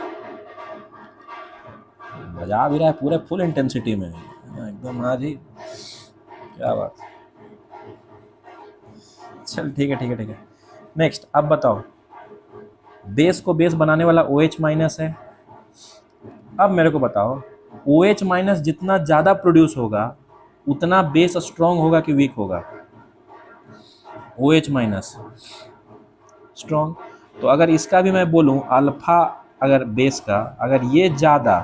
बजा भी रहा है पूरे फुल इंटेंसिटी में एकदम, हाँ जी, क्या बात। चल ठीक है, ठीक है, ठीक है। नेक्स्ट, अब बताओ, बेस को बेस बनाने वाला OH माइनस है। अब मेरे को बताओ, OH माइनस जितना ज़्यादा प्रोड्यूस होगा उतना बेस स्ट्रॉन्ग होगा कि वीक होगा? OH minus strong. तो अगर इसका भी मैं बोलूँ अल्फा, अगर बेस का अगर ये ज़्यादा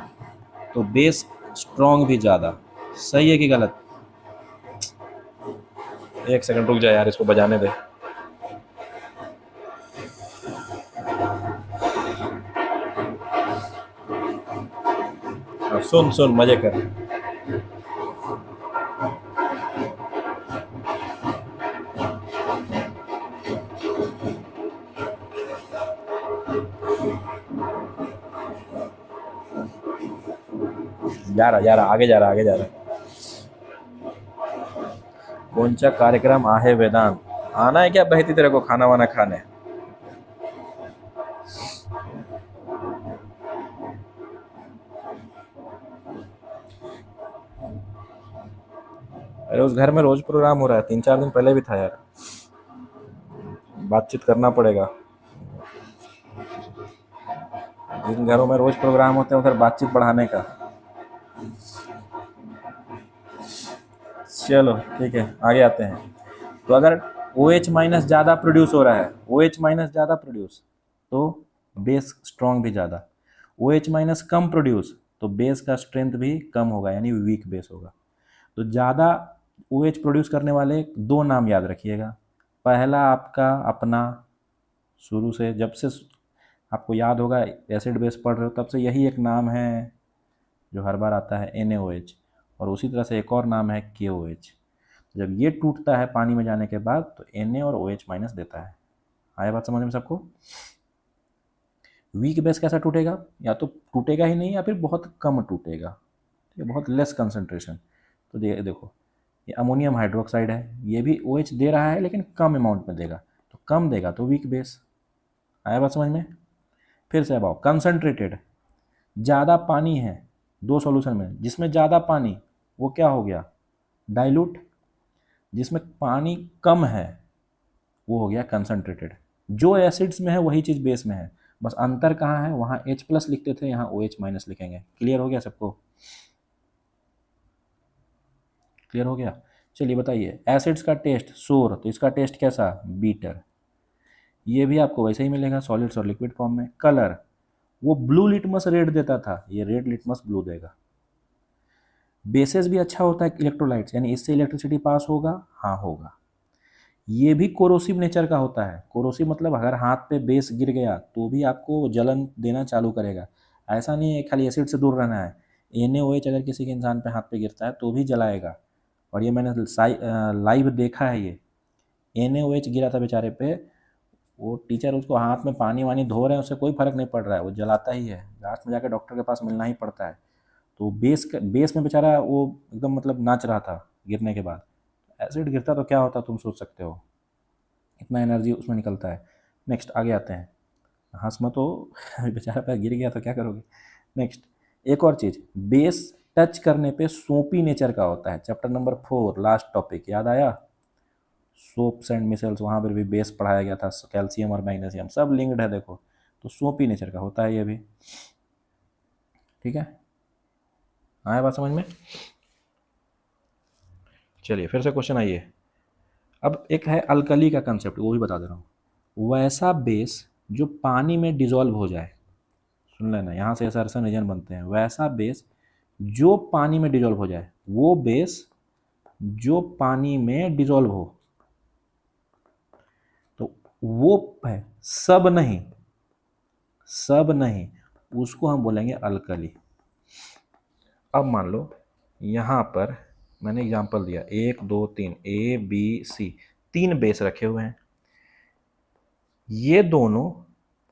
तो बेस स्ट्रॉन्ग भी ज़्यादा। सही है कि गलत? एक सेकंड रुक जाए यार, इसको बजाने दे। सुन सुन मजे कर। जा रहा आगे जा रहा आगे जा रहा। कौन सा कार्यक्रम आहे वेदांत? आना है क्या बहती तेरे को खाना वाना खाने? अरे उस घर में रोज प्रोग्राम हो रहा है, 3-4 दिन पहले भी था यार। बातचीत करना पड़ेगा। जिन घरों में रोज प्रोग्राम होते हैं उधर बातचीत बढ़ाने का। चलो ठीक है, आगे आते हैं। तो अगर OH माइनस ज़्यादा प्रोड्यूस हो रहा है, OH माइनस ज़्यादा प्रोड्यूस तो बेस स्ट्रॉन्ग भी ज़्यादा। OH माइनस कम प्रोड्यूस तो बेस का स्ट्रेंथ भी कम होगा, यानी वीक बेस होगा। तो ज़्यादा OH प्रोड्यूस करने वाले 2 नाम याद रखिएगा। पहला आपका अपना, शुरू से जब से आपको याद होगा एसिड बेस पढ़ रहे हो तब से यही एक नाम है जो हर बार आता है, NaOH। और उसी तरह से एक और नाम है KOH। जब ये टूटता है पानी में जाने के बाद तो Na और OH माइनस देता है। आया बात समझ में सबको? वीक बेस कैसा टूटेगा? या तो टूटेगा ही नहीं या फिर बहुत कम टूटेगा, ठीक है, बहुत लेस कंसंट्रेशन। तो देखो ये अमोनियम हाइड्रोक्साइड है, ये भी OH दे रहा है लेकिन कम अमाउंट में देगा, तो कम देगा तो वीक बेस। आया बात समझ में? फिर से अब कंसंट्रेटेड, ज़्यादा पानी है 2 सॉल्यूशन में, जिसमें ज़्यादा पानी वो क्या हो गया? डाइल्यूट। जिसमें पानी कम है वो हो गया कंसंट्रेटेड। जो एसिड्स में है वही चीज़ बेस में है, बस अंतर कहाँ है? वहाँ H+ लिखते थे, यहाँ OH माइनस लिखेंगे। क्लियर हो गया सबको? क्लियर हो गया? चलिए बताइए, एसिड्स का टेस्ट सोर, तो इसका टेस्ट कैसा? बीटर। ये भी आपको वैसे ही मिलेगा सॉलिड्स और लिक्विड फॉर्म में। कलर, वो ब्लू लिटमस रेड देता था, ये रेड लिटमस ब्लू देगा। बेसेस भी अच्छा होता है इलेक्ट्रोलाइट्स, यानी इससे इलेक्ट्रिसिटी पास होगा, हाँ होगा। ये भी कोरोसिव नेचर का होता है। कोरोसिव मतलब अगर हाथ पे बेस गिर गया तो भी आपको जलन देना चालू करेगा। ऐसा नहीं है खाली एसिड से दूर रहना है, NaOH अगर किसी के इंसान पे हाथ पे गिरता है तो भी जलाएगा। और ये मैंने लाइव देखा है। ये NaOH गिरा था बेचारे पे, वो टीचर उसको हाथ में पानी वानी धो रहे हैं, उससे कोई फर्क नहीं पड़ रहा है, वो जलाता ही है। लास्ट में जाकर डॉक्टर के पास मिलना ही पड़ता है। तो बेस में बेचारा वो एकदम मतलब नाच रहा था गिरने के बाद। एसिड गिरता तो क्या होता तुम सोच सकते हो, इतना एनर्जी उसमें निकलता है। नेक्स्ट आगे आते हैं। हंस मत हो बेचारा पैर गिर गया तो क्या करोगे। नेक्स्ट एक और चीज़, बेस टच करने पे सोपी नेचर का होता है। चैप्टर नंबर 4 लास्ट टॉपिक याद आया? सोप्स एंड मिसल्स, वहाँ पर भी बेस पढ़ाया गया था। कैल्शियम और मैग्नीशियम सब लिंक्ड है देखो। तो सोपी नेचर का होता है ये भी, ठीक है। आया बात समझ में? चलिए फिर से क्वेश्चन आइए। अब एक है अल्कली का कंसेप्ट, वो भी बता दे रहा हूँ। वैसा बेस जो पानी में डिजॉल्व हो जाए, सुन लेना, यहाँ से असरसन रीजन बनते हैं। वैसा बेस जो पानी में डिजॉल्व हो जाए, वो बेस जो पानी में डिजॉल्व हो, तो वो है सब नहीं, सब नहीं, उसको हम बोलेंगे अल्कली। अब मान लो यहाँ पर मैंने एग्जांपल दिया 1 2 3 ABC, 3 बेस रखे हुए हैं। ये दोनों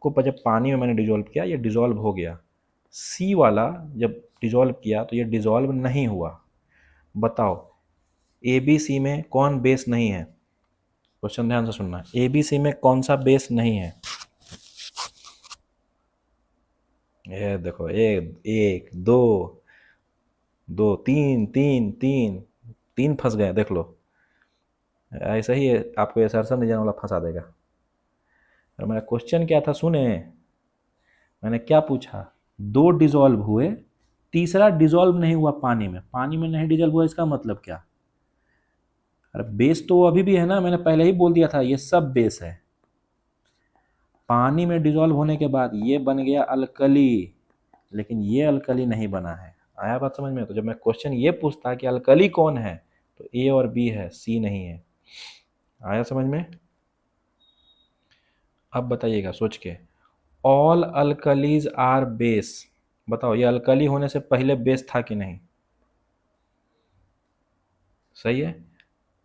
को जब पानी में मैंने डिजॉल्व किया, ये डिजॉल्व हो गया। C वाला जब डिजॉल्व किया तो ये डिजॉल्व नहीं हुआ। बताओ ABC में कौन बेस नहीं है? क्वेश्चन ध्यान से सुनना। ABC में कौन सा बेस नहीं है? ये देखो, एक दो दो तीन तीन तीन, 3 फंस गए, देख लो। ऐसा ही है, आपको ये सरसन रीजन वाला फंसा देगा। और मेरा क्वेश्चन क्या था सुने, मैंने क्या पूछा? 2 डिजॉल्व हुए, तीसरा डिजॉल्व नहीं हुआ पानी में। पानी में नहीं डिजॉल्व हुआ, इसका मतलब क्या? अरे बेस तो अभी भी है ना, मैंने पहले ही बोल दिया था, ये सब बेस है। पानी में डिजोल्व होने के बाद ये बन गया अल्कली, लेकिन ये अल्कली नहीं बना है। आया बात समझ में? तो जब मैं क्वेश्चन ये पूछता कि अल्कली कौन है, तो ए और बी है, सी नहीं है। आया समझ में? अब बताइएगा सोच के, ऑल अल्कलीज आर बेस। बताओ ये अल्कली होने से पहले बेस था कि नहीं? सही है।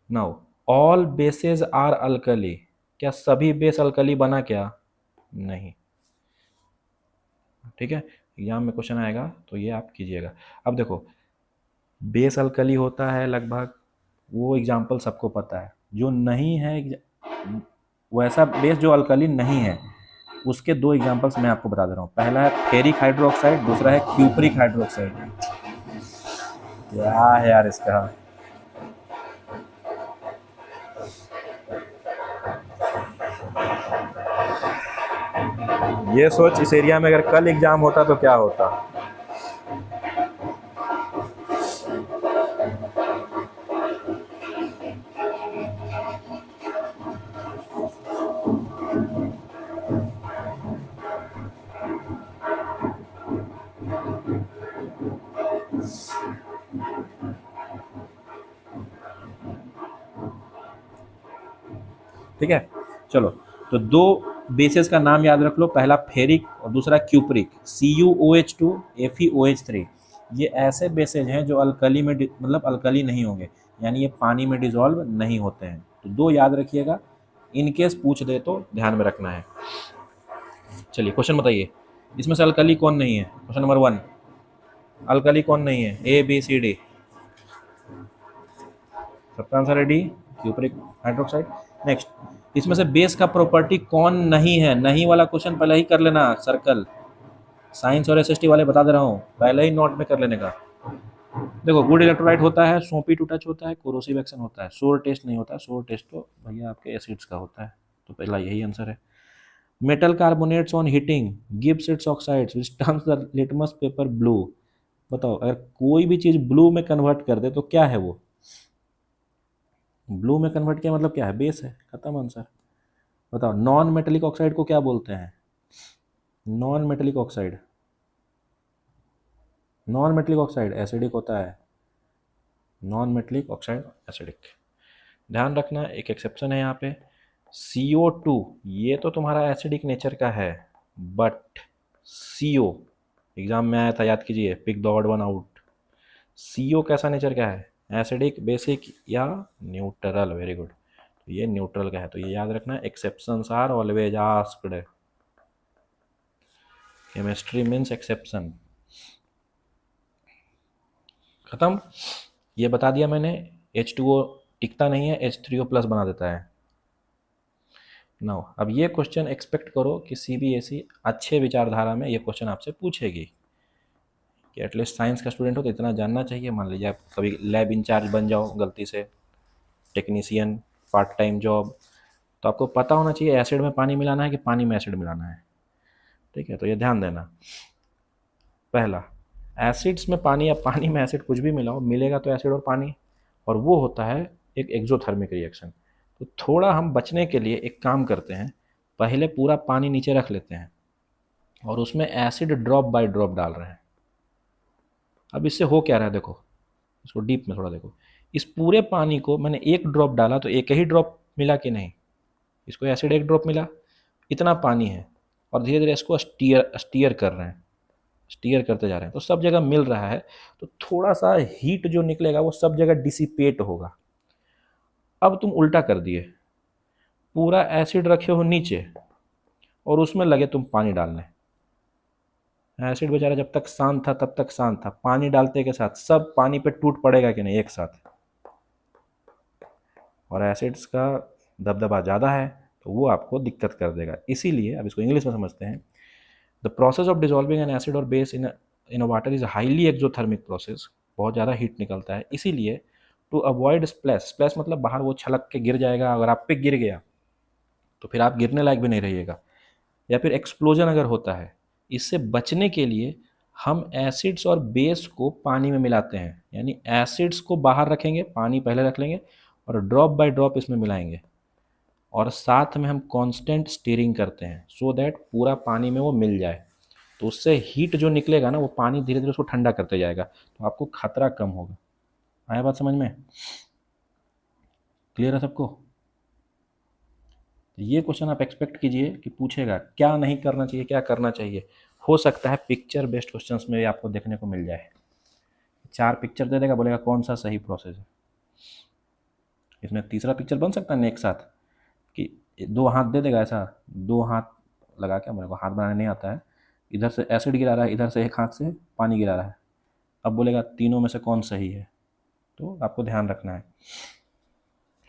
Now all bases are alkali, क्या सभी बेस अल्कली बना क्या? नहीं। ठीक है, एग्जाम में क्वेश्चन आएगा तो ये आप कीजिएगा। अब देखो, बेस अल्कली होता है लगभग, वो एग्जाम्पल सबको पता है। जो नहीं है वैसा बेस जो अल्कली नहीं है, उसके दो एग्जांपल्स मैं आपको बता दे रहा हूँ। पहला है फेरिक हाइड्रोक्साइड, दूसरा है क्यूपरिक हाइड्रोक्साइड। क्या है यार इसका? ये सोच, इस एरिया में अगर कल एग्जाम होता तो क्या होता। ठीक है, चलो, तो दो बेसेस का नाम याद रख लो, पहला फेरिक और दूसरा क्यूपरिक, CuOH2 FeOH3। ये ऐसे बेसेज हैं जो अल्कली में मतलब अल्कली नहीं होंगे, यानी ये पानी में डिजॉल्व नहीं होते हैं। तो दो याद रखिएगा, इन केस पूछ दे तो ध्यान में रखना है। चलिए क्वेश्चन बताइए, इसमें से अल्कली कौन नहीं है? क्वेश्चन नंबर 1, अल्कली कौन नहीं है? ABCD, सबका आंसर है डी, क्यूपरिक हाइड्रोक्साइड। नेक्स्ट, इसमें से बेस का प्रॉपर्टी कौन नहीं है? नहीं वाला क्वेश्चन पहले ही कर लेना सर्कल, साइंस और SST वाले बता दे रहा हूँ, पहले ही नोट में कर लेने का। देखो, गुड इलेक्ट्रोलाइट होता है, सोपी टू टच होता है, कोरोसिव एक्शन होता है, सोर टेस्ट नहीं होता। सोर टेस्ट तो भैया आपके एसिड्स का होता है, तो पहला यही आंसर है। Metal carbonates on heating gives it's oxides which turns the litmus paper blue. बताओ, अगर कोई भी चीज़ ब्लू में कन्वर्ट कर दे तो क्या है वो? ब्लू में कन्वर्ट किया मतलब क्या है? बेस है, खत्म आंसर। बताओ, नॉन मेटेलिक ऑक्साइड को क्या बोलते हैं? Non metallic oxide, non metallic oxide acidic होता है। Non metallic oxide acidic. ध्यान रखना, एक एक्सेप्शन है यहाँ पे, CO2, ये तो तुम्हारा एसिडिक नेचर का है, बट CO एग्जाम में आया था, याद कीजिए, pick the odd one out. CO कैसा नेचर का है? एसिडिक, बेसिक या न्यूट्रल? वेरी गुड, तो ये न्यूट्रल का है, तो ये याद रखना, exceptions are always asked. Chemistry means exception. खत्म, ये बता दिया मैंने। H2O टिकता नहीं है, H3O प्लस बना देता है। नाउ अब ये क्वेश्चन एक्सपेक्ट करो कि CBSE अच्छे विचारधारा में ये क्वेश्चन आपसे पूछेगी, कि एटलीस्ट साइंस का स्टूडेंट हो तो इतना जानना चाहिए। मान लीजिए आप कभी लैब इंचार्ज बन जाओ गलती से, टेक्नीशियन, पार्ट टाइम जॉब, तो आपको पता होना चाहिए एसिड में पानी मिलाना है कि पानी में एसिड मिलाना है। ठीक है, तो ये ध्यान देना। पहला, एसिड्स में पानी या पानी में एसिड कुछ भी मिलाओ, मिलेगा तो एसिड और पानी, और वो होता है एक एक्सोथर्मिक रिएक्शन। तो थोड़ा हम बचने के लिए एक काम करते हैं, पहले पूरा पानी नीचे रख लेते हैं और उसमें एसिड ड्रॉप बाय ड्रॉप डाल रहे हैं। अब इससे हो क्या रहा है, देखो इसको डीप में थोड़ा देखो। इस पूरे पानी को मैंने एक ड्रॉप डाला तो एक ही ड्रॉप मिला कि नहीं? इसको एसिड एक ड्रॉप मिला, इतना पानी है, और धीरे धीरे इसको स्टीयर कर रहे हैं, स्टीयर करते जा रहे हैं, तो सब जगह मिल रहा है, तो थोड़ा सा हीट जो निकलेगा वो सब जगह डिसिपेट होगा। अब तुम उल्टा कर दिए, पूरा एसिड रखे हो नीचे और उसमें लगे तुम पानी डालने। एसिड बेचारा जब तक शांत था तब तक शांत था, पानी डालते के साथ सब पानी पे टूट पड़ेगा कि नहीं एक साथ? और एसिड्स का दबदबा ज़्यादा है तो वो आपको दिक्कत कर देगा। इसीलिए अब इसको इंग्लिश में समझते हैं, the process of dissolving an acid और base in water is highly exothermic process, बहुत ज़्यादा हीट निकलता है। इसीलिए टू अवॉइड स्प्लैश, स्प्लैश मतलब बाहर वो छलक के गिर जाएगा, अगर आप पे गिर गया तो फिर आप गिरने लायक भी नहीं रहिएगा, या फिर एक्सप्लोजन अगर होता है, इससे बचने के लिए हम एसिड्स और बेस को पानी में मिलाते हैं। यानी एसिड्स को बाहर रखेंगे, पानी पहले रख लेंगे, और ड्रॉप बाय ड्रॉप इसमें मिलाएंगे, और साथ में हम कांस्टेंट स्टीयरिंग करते हैं सो दैट पूरा पानी में वो मिल जाए। तो उससे हीट जो निकलेगा ना, वो पानी धीरे धीरे उसको ठंडा करते जाएगा, तो आपको खतरा कम होगा। आया बात समझ में? क्लियर है सबको? ये क्वेश्चन आप एक्सपेक्ट कीजिए कि पूछेगा क्या नहीं करना चाहिए, क्या करना चाहिए। हो सकता है पिक्चर बेस्ड क्वेश्चंस में आपको देखने को मिल जाए। 4 पिक्चर दे देगा, बोलेगा कौन सा सही प्रोसेस है। इसमें तीसरा पिक्चर बन सकता है एक साथ कि 2 हाथ दे देगा, ऐसा 2 हाथ लगा के, मेरे को हाथ बनाने नहीं आता है, इधर से एसिड गिरा रहा है, इधर से एक हाथ से पानी गिरा रहा है। अब बोलेगा तीनों में से कौन सही है, तो आपको ध्यान रखना है।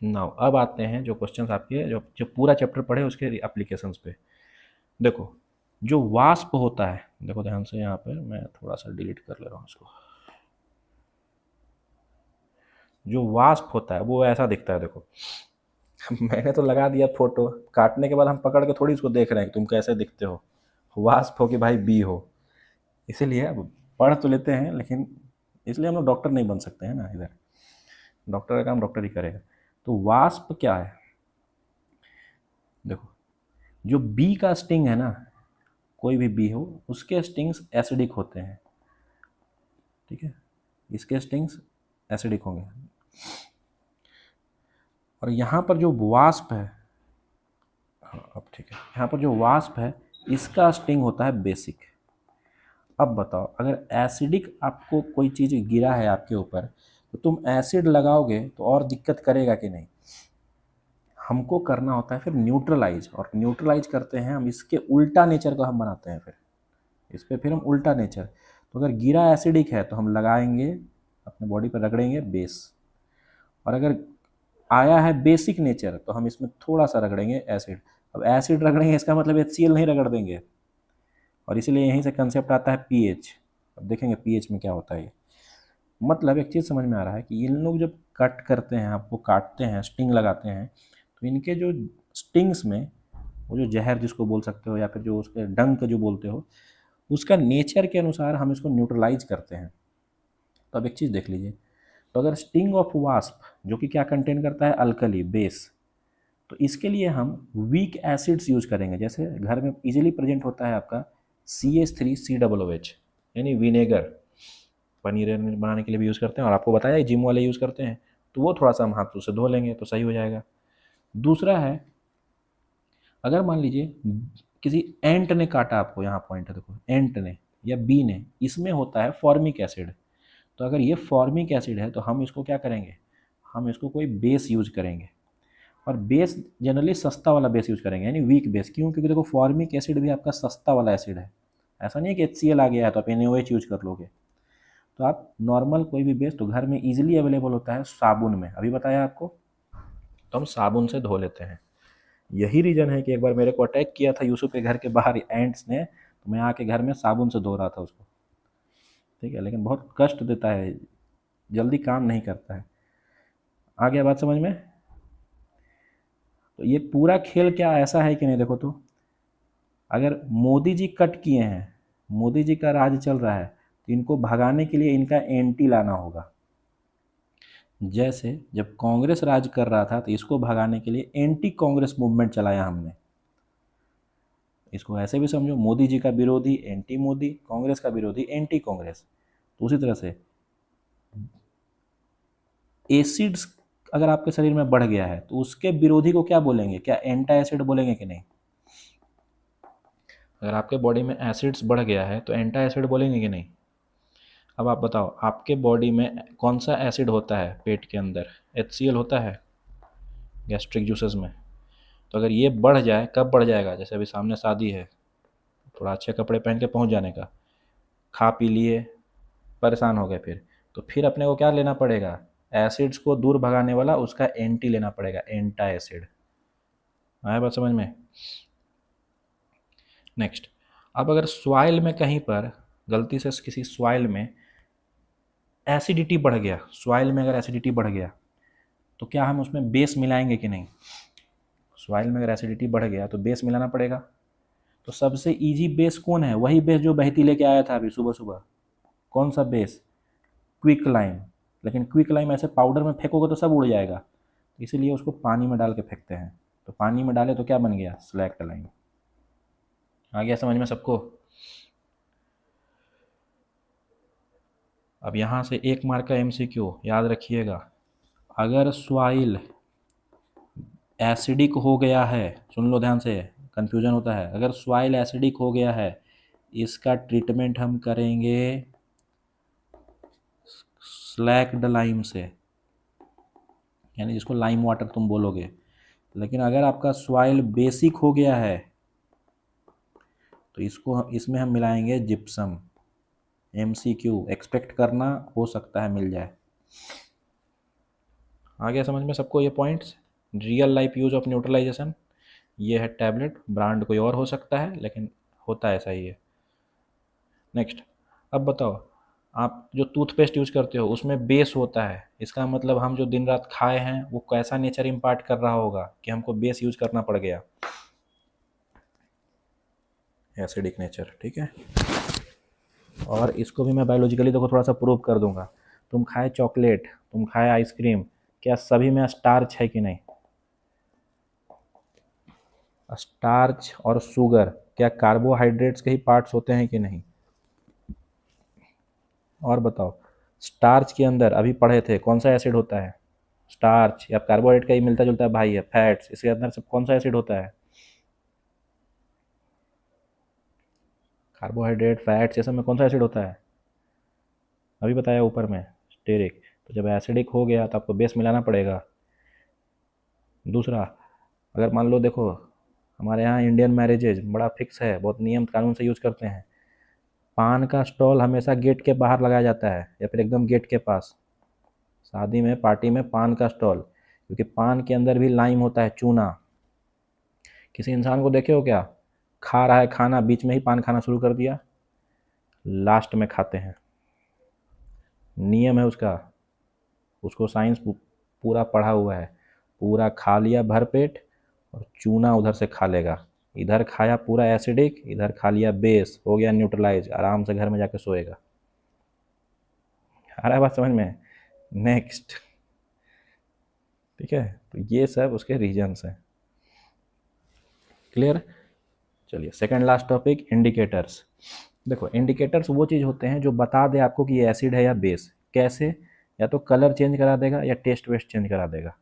नाउ अब आते हैं जो क्वेश्चंस आपके जो पूरा चैप्टर पढ़े उसके एप्लीकेशंस पे। देखो जो वाष्प होता है, देखो ध्यान से, यहाँ पर मैं थोड़ा सा डिलीट कर ले रहा हूँ इसको। जो वाष्प होता है वो ऐसा दिखता है, देखो मैंने तो लगा दिया फोटो, काटने के बाद हम पकड़ के थोड़ी इसको देख रहे हैं कि तुम कैसे दिखते हो, वाष्प हो कि भाई बी हो। इसीलिए अब पढ़ तो लेते हैं, लेकिन इसलिए हम लोग डॉक्टर नहीं बन सकते हैं ना, इधर डॉक्टर का काम डॉक्टर ही करेगा। तो वाष्प क्या है, देखो जो बी का स्टिंग है ना, कोई भी बी हो, उसके स्टिंग्स एसिडिक होते हैं, ठीक है, इसके स्टिंग्स एसिडिक होंगे। और यहाँ पर जो वाष्प है, हाँ अब ठीक है, यहाँ पर जो वाष्प है इसका स्टिंग होता है बेसिक। अब बताओ अगर एसिडिक आपको कोई चीज़ गिरा है आपके ऊपर, तो तुम एसिड लगाओगे तो और दिक्कत करेगा कि नहीं? हमको करना होता है फिर न्यूट्रलाइज, और न्यूट्रलाइज करते हैं हम, इसके उल्टा नेचर को हम बनाते हैं, फिर इस पर फिर हम उल्टा नेचर। तो अगर गिरा एसिडिक है तो हम लगाएंगे अपने बॉडी पर, रगड़ेंगे बेस, और अगर आया है बेसिक नेचर तो हम इसमें थोड़ा सा रगड़ेंगे एसिड। अब एसिड रगड़ेंगे इसका मतलब HCl नहीं रगड़ देंगे, और इसीलिए यहीं से कंसेप्ट आता है pH। अब देखेंगे pH में क्या होता है। ये मतलब एक चीज़ समझ में आ रहा है कि इन लोग जब कट करते हैं, आपको काटते हैं, स्टिंग लगाते हैं, तो इनके जो स्टिंग्स में वो जो जहर जिसको बोल सकते हो, या फिर जो उसके डंक जो बोलते हो, उसका नेचर के अनुसार हम इसको न्यूट्रलाइज करते हैं। तो अब एक चीज़ देख लीजिए, तो अगर स्टिंग ऑफ वास्प जो कि क्या कंटेन करता है, अल्कली बेस, तो इसके लिए हम वीक एसिड्स यूज करेंगे। जैसे घर में इजीली प्रेजेंट होता है आपका CH3COOH, यानी विनेगर, पनीर बनाने के लिए भी यूज़ करते हैं, और आपको बताया जिम वाले यूज़ करते हैं, तो वो थोड़ा सा हम हाथों से धो लेंगे तो सही हो जाएगा। दूसरा है, अगर मान लीजिए किसी एंट ने काटा आपको, यहाँ पॉइंट है देखो, एंट ने या बी ने, इसमें होता है फॉर्मिक एसिड। तो अगर ये फॉर्मिक एसिड है तो हम इसको क्या करेंगे, हम इसको कोई बेस यूज करेंगे, और बेस जनरली सस्ता वाला बेस यूज करेंगे, यानी वीक बेस। क्यों? क्योंकि देखो फॉर्मिक एसिड भी आपका सस्ता वाला एसिड है, ऐसा नहीं है कि HCl आ गया है तो आप NaOH यूज कर लोगे। तो आप नॉर्मल कोई भी बेस तो घर में इजीली अवेलेबल होता है साबुन में, अभी बताया आपको, तो हम साबुन से धो लेते हैं। यही रीज़न है कि एक बार मेरे को अटैक किया था यूसुफ के घर के बाहर एंट्स ने, तो मैं आके घर में साबुन से धो रहा था उसको, ठीक है, लेकिन बहुत कष्ट देता है, जल्दी काम नहीं करता है। आ गया बात समझ में? तो ये पूरा खेल क्या ऐसा है कि नहीं, देखो तो अगर मोदी जी कट किए हैं, मोदी जी का राज चल रहा है, तो इनको भगाने के लिए इनका एंटी लाना होगा। जैसे जब कांग्रेस राज कर रहा था तो इसको भगाने के लिए एंटी कांग्रेस मूवमेंट चलाया हमने। इसको ऐसे भी समझो, मोदी जी का विरोधी एंटी मोदी, कांग्रेस का विरोधी एंटी कांग्रेस। तो उसी तरह से एसिड्स अगर आपके शरीर में बढ़ गया है तो उसके विरोधी को क्या बोलेंगे, क्या एंटी एसिड बोलेंगे कि नहीं? अगर आपके बॉडी में एसिड्स बढ़ गया है तो एंटी एसिड बोलेंगे कि नहीं? अब आप बताओ आपके बॉडी में कौन सा एसिड होता है पेट के अंदर? HCl होता है गैस्ट्रिक जूसेस में। तो अगर ये बढ़ जाए, कब बढ़ जाएगा? जैसे अभी सामने शादी है, थोड़ा अच्छे कपड़े पहन के पहुंच जाने का, खा पी लिए, परेशान हो गए, तो फिर अपने को क्या लेना पड़ेगा, एसिड्स को दूर भगाने वाला उसका एंटी लेना पड़ेगा, एंटी एसिड। आया बात समझ में? नेक्स्ट, अब अगर सॉइल में कहीं पर गलती से किसी सॉइल में एसिडिटी बढ़ गया, सॉइल में अगर एसिडिटी बढ़ गया तो क्या हम उसमें बेस मिलाएंगे कि नहीं? सॉइल में अगर एसिडिटी बढ़ गया तो बेस मिलाना पड़ेगा। तो सबसे इजी बेस कौन है? वही बेस जो बहती लेके आया था अभी सुबह सुबह। कौन सा बेस? Quick lime. लेकिन क्विक लाइम ऐसे पाउडर में फेंकोगे तो सब उड़ जाएगा, इसीलिए उसको पानी में डाल के फेंकते हैं। तो पानी में डाले तो क्या बन गया, स्लैक्ड लाइम। आ गया समझ में सबको? अब यहाँ से 1 मार्क का MCQ याद रखिएगा। अगर सॉइल एसिडिक हो गया है, सुन लो ध्यान से, कन्फ्यूजन होता है। अगर सॉइल एसिडिक हो गया है, इसका ट्रीटमेंट हम करेंगे स्लैक्ड लाइम से, यानी जिसको लाइम वाटर तुम बोलोगे। लेकिन अगर आपका सॉइल बेसिक हो गया है तो इसमें हम मिलाएंगे जिप्सम। MCQ एक्सपेक्ट करना, हो सकता है मिल जाए। आ गया समझ में सबको ये points? Real life use of neutralisation. ये है टैबलेट, ब्रांड कोई और हो सकता है लेकिन होता ऐसा ही है। नेक्स्ट, अब बताओ, आप जो टूथपेस्ट यूज करते हो उसमें बेस होता है, इसका मतलब हम जो दिन रात खाए हैं वो कैसा नेचर इम्पार्ट कर रहा होगा कि हमको बेस यूज करना पड़ गया, एसिडिक नेचर। ठीक है, और इसको भी मैं बायोलॉजिकली देखो थोड़ा सा प्रूव कर दूंगा। तुम खाए चॉकलेट, तुम खाए आइसक्रीम, क्या सभी में स्टार्च है कि नहीं? स्टार्च और शुगर क्या कार्बोहाइड्रेट्स के ही पार्ट्स होते हैं कि नहीं? और बताओ, स्टार्च के अंदर अभी पढ़े थे कौन सा एसिड होता है? स्टार्च या कार्बोहाइड्रेट का ही मिलता जुलता है भाई है, फैट्स। इसके अंदर सब कौन सा एसिड होता है? कार्बोहाइड्रेट, फैट्स, ये सब में कौन सा एसिड होता है? अभी बताया ऊपर में, स्टेरिक। तो जब एसिडिक हो गया तो आपको बेस मिलाना पड़ेगा। दूसरा, अगर मान लो देखो हमारे यहाँ इंडियन मैरिजेज बड़ा फिक्स है, बहुत नियम कानून से यूज करते हैं। पान का स्टॉल हमेशा गेट के बाहर लगाया जाता है या फिर एकदम गेट के पास। शादी में, पार्टी में पान का स्टॉल, क्योंकि पान के अंदर भी लाइम होता है, चूना। किसी इंसान को देखे हो क्या खा रहा है खाना, बीच में ही पान खाना शुरू कर दिया? लास्ट में खाते हैं, नियम है उसका। उसको साइंस पूरा पढ़ा हुआ है। पूरा खा लिया भर पेट और चूना उधर से खा लेगा। इधर खाया पूरा एसिडिक, इधर खा लिया बेस, हो गया न्यूट्रलाइज, आराम से घर में जाके सोएगा। आ रहा है बात समझ में? नेक्स्ट, ठीक है, तो ये सब उसके रीजन्स हैं। क्लियर? चलिए सेकंड लास्ट टॉपिक, इंडिकेटर्स। देखो, इंडिकेटर्स वो चीज़ होते हैं जो बता दे आपको कि ये एसिड है या बेस। कैसे? या तो कलर चेंज करा देगा या टेस्ट वेस्ट चेंज करा देगा।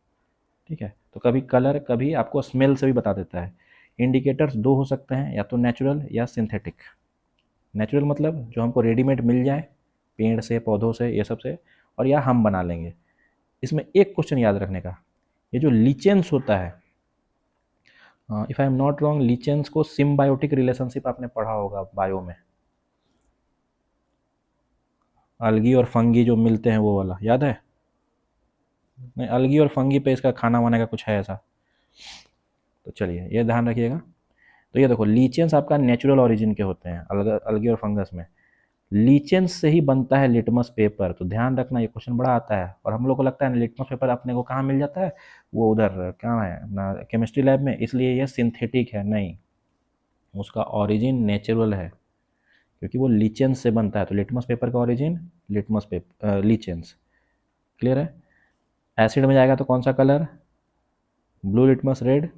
ठीक है, तो कभी कलर, कभी आपको स्मेल से भी बता देता है। इंडिकेटर्स दो हो सकते हैं, या तो नेचुरल या सिंथेटिक। नेचुरल मतलब जो हमको रेडीमेड मिल जाए, पेड़ से, पौधों से, ये सब से, और या हम बना लेंगे। इसमें एक क्वेश्चन याद रखने का, ये जो लीचेंस होता है, if I am not wrong, lichens को सिम्बायोटिक रिलेशनशिप आपने पढ़ा होगा बायो में। अलगी और फंगी जो मिलते हैं वो वाला याद है? नहीं, अलगी और फंगी पे इसका खाना वाने का कुछ है ऐसा। तो चलिए ये ध्यान रखिएगा। तो ये देखो, लीचेंस आपका नेचुरल ओरिजिन के होते हैं, अलगी और फंगस में। लीचेंस से ही बनता है लिटमस पेपर। तो ध्यान रखना, ये क्वेश्चन बड़ा आता है और हम लोग को लगता है लिटमस पेपर अपने को कहाँ मिल जाता है, वो उधर कहाँ है ना, केमिस्ट्री लैब में, इसलिए ये सिंथेटिक है। नहीं, उसका ओरिजिन नेचुरल है, क्योंकि वो लीचेंस से बनता है। तो लिटमस पेपर का ओरिजिन लिटमस पेपर, लीचेंस। क्लियर है? एसिड में जाएगा तो कौन सा colour? Blue litmus red.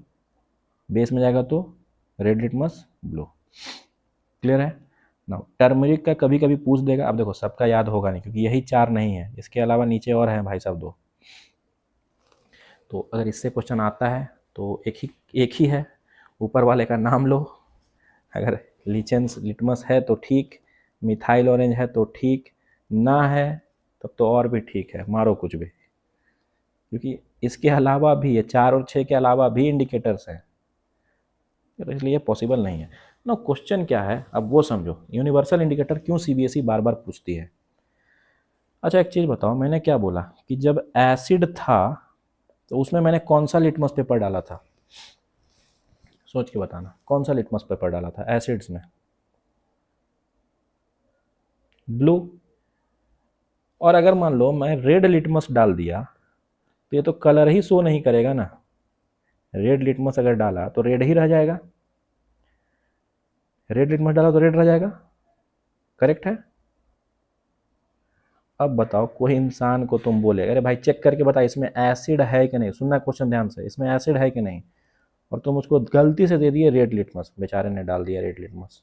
Base में जाएगा तो रेड लिटमस ब्लू। क्लियर है ना? टर्मरिक का कभी कभी पूछ देगा। अब देखो, सबका याद होगा नहीं क्योंकि यही 4 नहीं है, इसके अलावा नीचे और हैं भाई साहब 2। तो अगर इससे क्वेश्चन आता है तो एक ही है, ऊपर वाले का नाम लो। अगर लीचेंस लिटमस है तो ठीक, मिथाइल ऑरेंज है तो ठीक, ना है तब तो और भी ठीक है, मारो कुछ भी। क्योंकि इसके अलावा भी, ये 4 और 6 के अलावा भी इंडिकेटर्स हैं, तो इसलिए पॉसिबल नहीं है ना। क्वेश्चन क्या है अब वो समझो, यूनिवर्सल इंडिकेटर क्यों सीबीएसई बार बार पूछती है। अच्छा एक चीज़ बताओ, मैंने क्या बोला कि जब एसिड था तो उसमें मैंने कौन सा लिटमस पेपर डाला था? सोच के बताना, कौन सा लिटमस पेपर डाला था एसिड्स में? ब्लू। और अगर मान लो मैं रेड लिटमस डाल दिया तो ये तो कलर ही शो नहीं करेगा ना। रेड लिटमस अगर डाला तो रेड ही रह जाएगा, रेड लिटमस डाला तो रेड रह जाएगा। करेक्ट है? अब बताओ, कोई इंसान को तुम बोले अरे भाई चेक करके बता इसमें एसिड है कि नहीं, सुनना क्वेश्चन ध्यान से, इसमें एसिड है कि नहीं, और तुम उसको गलती से दे दिए रेड लिटमस, बेचारे ने डाल दिया रेड लिटमस,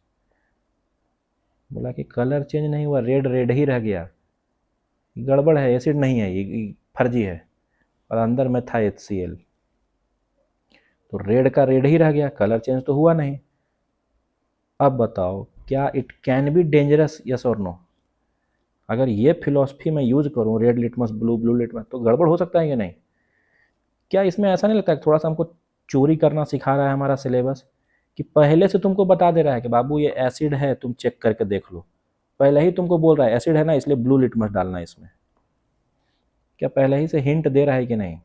बोला कि कलर चेंज नहीं हुआ, रेड रेड ही रह गया, गड़बड़ है, एसिड नहीं है, ये फर्जी है, और अंदर में था HCl, तो रेड का रेड ही रह गया, कलर चेंज तो हुआ नहीं। अब बताओ क्या it can be dangerous, yes और नो? अगर ये फिलॉसफी मैं यूज़ करूँ, red litmus blue, blue litmus, तो गड़बड़ हो सकता है या नहीं? क्या इसमें ऐसा नहीं लगता है थोड़ा सा हमको चोरी करना सिखा रहा है हमारा सिलेबस, कि पहले से तुमको बता दे रहा है कि बाबू ये एसिड है, तुम चेक करके देख लो, पहले ही तुमको बोल रहा है एसिड है ना, इसलिए ब्लू लिटमस डालना है इसमें, क्या पहले ही से हिंट दे रहा है कि नहीं?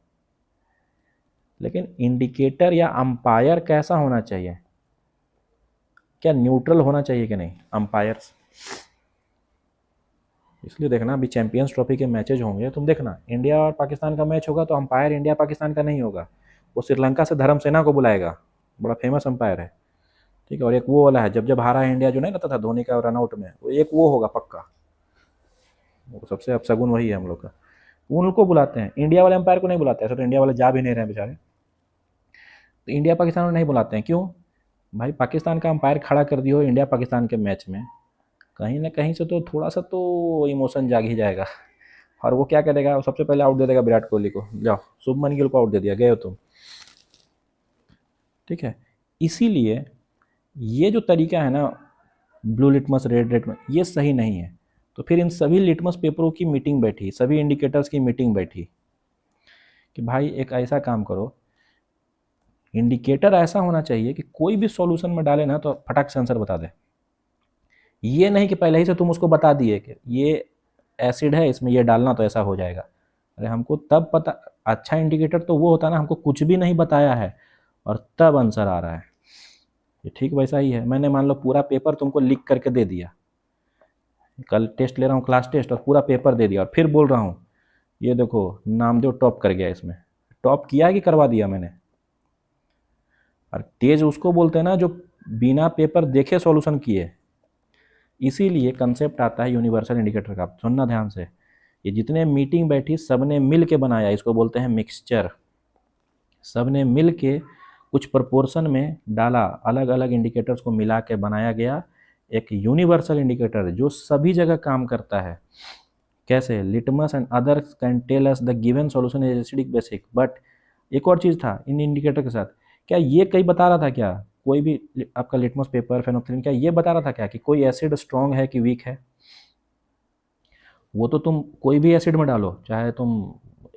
लेकिन इंडिकेटर या अंपायर कैसा होना चाहिए, क्या न्यूट्रल होना चाहिए कि नहीं अंपायर्स? इसलिए देखना अभी चैंपियंस ट्रॉफी के मैचेज होंगे, तुम देखना इंडिया और पाकिस्तान का मैच होगा तो अंपायर इंडिया पाकिस्तान का नहीं होगा, वो श्रीलंका से धर्मसेना को बुलाएगा, बड़ा फेमस अंपायर है, ठीक है। और एक वो वाला है, जब जब हारा है इंडिया जो नहीं रहता था धोनी का रनआउट में, वो एक वो होगा पक्का, वो सबसे अपशगुन वही है हम लोग का, उनको बुलाते हैं, इंडिया वाले अंपायर को नहीं बुलाते, ऐसा तो इंडिया वाले जा भी नहीं रहे बेचारे, तो इंडिया पाकिस्तान में नहीं बुलाते हैं, क्यों भाई? पाकिस्तान का अंपायर खड़ा कर दियो इंडिया पाकिस्तान के मैच में, कहीं ना कहीं से तो थोड़ा सा तो इमोशन जाग ही जाएगा, और वो क्या करेगा, वो सबसे पहले आउट दे देगा विराट कोहली को, जाओ शुभमन गिल को आउट दे दिया, गए हो तुम, ठीक है। इसीलिए ये जो तरीका है ना, ब्लू लिटमस रेड लिटमस, ये सही नहीं है। तो फिर इन सभी लिटमस पेपरों की मीटिंग बैठी, सभी इंडिकेटर्स की मीटिंग बैठी कि भाई एक ऐसा काम करो, इंडिकेटर ऐसा होना चाहिए कि कोई भी सॉल्यूशन में डाले ना तो फटाक से आंसर बता दे, ये नहीं कि पहले ही से तुम उसको बता दिए कि ये एसिड है इसमें ये डालना तो ऐसा हो जाएगा। अरे हमको तब पता, अच्छा इंडिकेटर तो वो होता है ना हमको कुछ भी नहीं बताया है और तब आंसर आ रहा है, ये ठीक वैसा ही है। मैंने मान लो पूरा पेपर तुमको लिख करके दे दिया, कल टेस्ट ले रहा हूँ क्लास टेस्ट, और पूरा पेपर दे दिया और फिर बोल रहा हूँ ये देखो नामदेव टॉप कर गया, इसमें टॉप किया है कि करवा दिया मैंने? और तेज उसको बोलते हैं ना जो बिना पेपर देखे सॉल्यूशन किए। इसीलिए कंसेप्ट आता है यूनिवर्सल इंडिकेटर का, सुनना ध्यान से, ये जितने मीटिंग बैठी सबने मिल के बनाया, इसको बोलते हैं मिक्सचर, सबने मिल के कुछ प्रोपोर्शन में डाला, अलग अलग इंडिकेटर्स को मिला के बनाया गया एक यूनिवर्सल इंडिकेटर जो सभी जगह काम करता है। कैसे? Litmus and others can tell us the given solution is acidic basic, but एक और चीज़ था इन इंडिकेटर के साथ, क्या ये कहीं बता रहा था क्या कोई भी आपका लिटमस पेपर फेनोक्सिलिन, क्या ये बता रहा था क्या कि कोई एसिड स्ट्रॉन्ग है कि वीक है? वो तो तुम कोई भी एसिड में डालो, चाहे तुम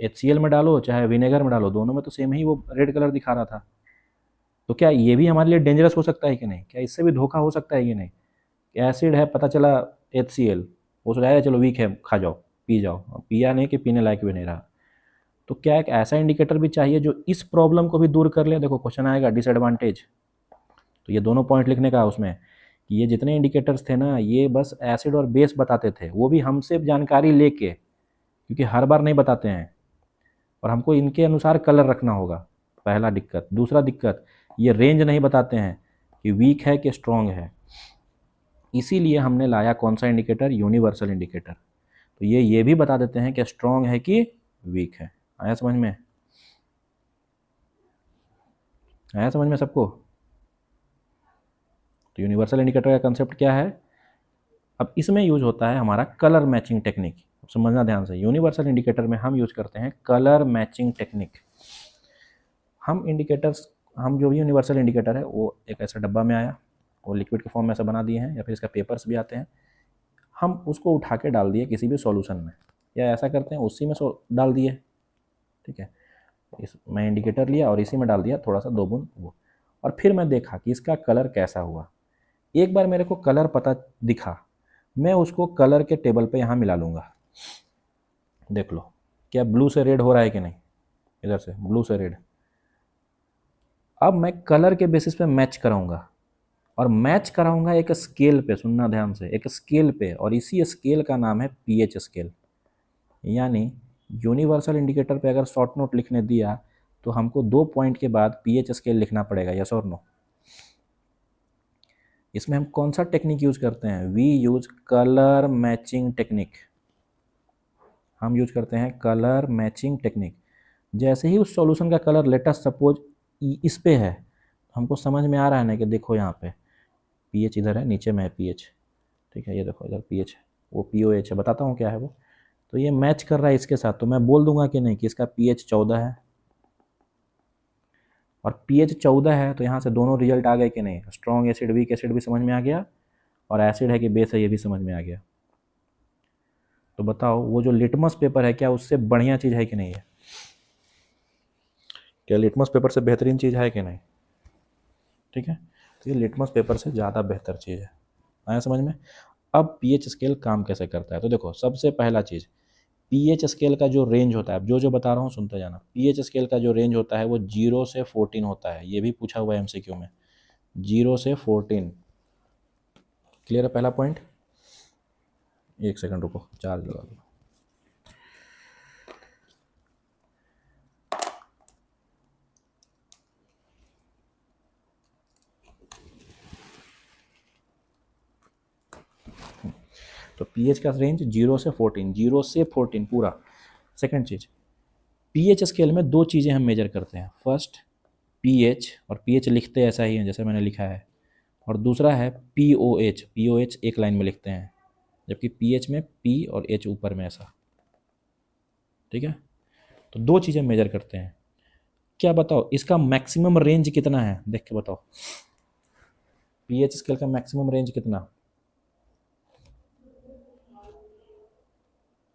HCl में डालो चाहे विनेगर में डालो, दोनों में तो सेम ही वो रेड कलर दिखा रहा था। तो क्या ये भी हमारे लिए डेंजरस हो सकता है कि नहीं? क्या इससे भी धोखा हो सकता है कि नहीं? एसिड है पता चला HCl, वो सोचा चलो वीक है खा जाओ पी जाओ, पिया नहीं कि पीने लायक भी नहीं रहा। तो क्या एक ऐसा इंडिकेटर भी चाहिए जो इस प्रॉब्लम को भी दूर कर ले? देखो क्वेश्चन आएगा डिसएडवांटेज, तो ये दोनों पॉइंट लिखने का उसमें कि ये जितने इंडिकेटर्स थे ना ये बस एसिड और बेस बताते थे, वो भी हमसे जानकारी लेके, क्योंकि हर बार नहीं बताते हैं और हमको इनके अनुसार कलर रखना होगा, पहला दिक्कत। दूसरा दिक्कत, ये रेंज नहीं बताते हैं कि वीक है कि स्ट्रॉन्ग है, इसीलिए हमने लाया कौन सा इंडिकेटर? Universal indicator. तो ये भी बता देते हैं कि स्ट्रॉन्ग है कि वीक है। आया समझ में? आया समझ में सबको? तो यूनिवर्सल इंडिकेटर का कंसेप्ट क्या है? अब इसमें यूज होता है हमारा कलर मैचिंग टेक्निक, समझना ध्यान से। यूनिवर्सल इंडिकेटर में हम यूज करते हैं कलर मैचिंग टेक्निक। हम जो भी यूनिवर्सल इंडिकेटर है वो एक ऐसा डब्बा में आया, वो लिक्विड के फॉर्म में ऐसा बना दिए हैं, या फिर इसका पेपर्स भी आते हैं, हम उसको उठा के डाल दिए किसी भी सॉल्यूशन में, या ऐसा करते हैं उसी में डाल दिए, ठीक है। मैं इंडिकेटर लिया और इसी में डाल दिया थोड़ा सा 2 बूंद वो, और फिर मैं देखा कि इसका कलर कैसा हुआ। एक बार मेरे को कलर पता दिखा, मैं उसको कलर के टेबल पे यहाँ मिला लूँगा। देख लो क्या ब्लू से रेड हो रहा है कि नहीं, इधर से ब्लू से रेड। अब मैं कलर के बेसिस पे मैच कराऊंगा, और मैच कराऊंगा एक स्केल पे, सुनना ध्यान से, एक स्केल पे, और इसी स्केल का नाम है पीएच स्केल। यानी यूनिवर्सल इंडिकेटर पे अगर शॉर्ट नोट लिखने दिया तो हमको 2 पॉइंट के बाद पीएच स्केल लिखना पड़ेगा, यस और नो? इसमें हम कौन सा टेक्निक यूज करते हैं? We use colour matching technique. हम यूज करते हैं कलर मैचिंग टेक्निक। जैसे ही उस सॉल्यूशन का कलर लेटेस्ट सपोज इस पे है, हमको समझ में आ रहा है ना कि देखो यहाँ पे पीएच इधर है, नीचे में है पीएच, ठीक है, ये देखो इधर पीएच है, वो पीओएच है, बताता हूँ क्या है वो। तो ये मैच कर रहा है इसके साथ, तो मैं बोल दूंगा कि नहीं कि इसका पीएच 14 है, और पीएच 14 है तो यहाँ से दोनों रिजल्ट आ गए कि नहीं, स्ट्रॉन्ग एसिड वीक एसिड भी समझ में आ गया, और एसिड है कि बेस है ये भी समझ में आ गया। तो बताओ वो जो लिटमस पेपर है क्या उससे बढ़िया चीज़ है कि नहीं है? क्या लिटमस पेपर से बेहतरीन चीज़ है कि नहीं? ठीक है, तो ये लिटमस पेपर से ज़्यादा बेहतर चीज़ है। आया समझ में? अब पीएच स्केल काम कैसे करता है, तो देखो सबसे पहला चीज़, पीएच स्केल का जो रेंज होता है, अब जो बता रहा हूँ सुनते जाना। पीएच स्केल का जो रेंज होता है वो 0 से 14 होता है, ये भी पूछा हुआ है एमसीक्यू में, 0 से 14। क्लियर है पहला पॉइंट? एक सेकंड रुको, चार्ज लगा दो। तो पीएच का रेंज 0 से 14, 0 से 14 पूरा। सेकंड चीज़, पीएच स्केल में दो चीज़ें हम मेजर करते हैं, फर्स्ट पीएच, और पीएच लिखते ऐसा ही है जैसे मैंने लिखा है, और दूसरा है पीओएच, पीओएच एक लाइन में लिखते हैं, जबकि पीएच में पी और एच ऊपर में ऐसा, ठीक है। तो दो चीज़ें मेजर करते हैं। क्या बताओ इसका मैक्सिमम रेंज कितना है, देख के बताओ, पीएच स्केल का मैक्सिमम रेंज कितना?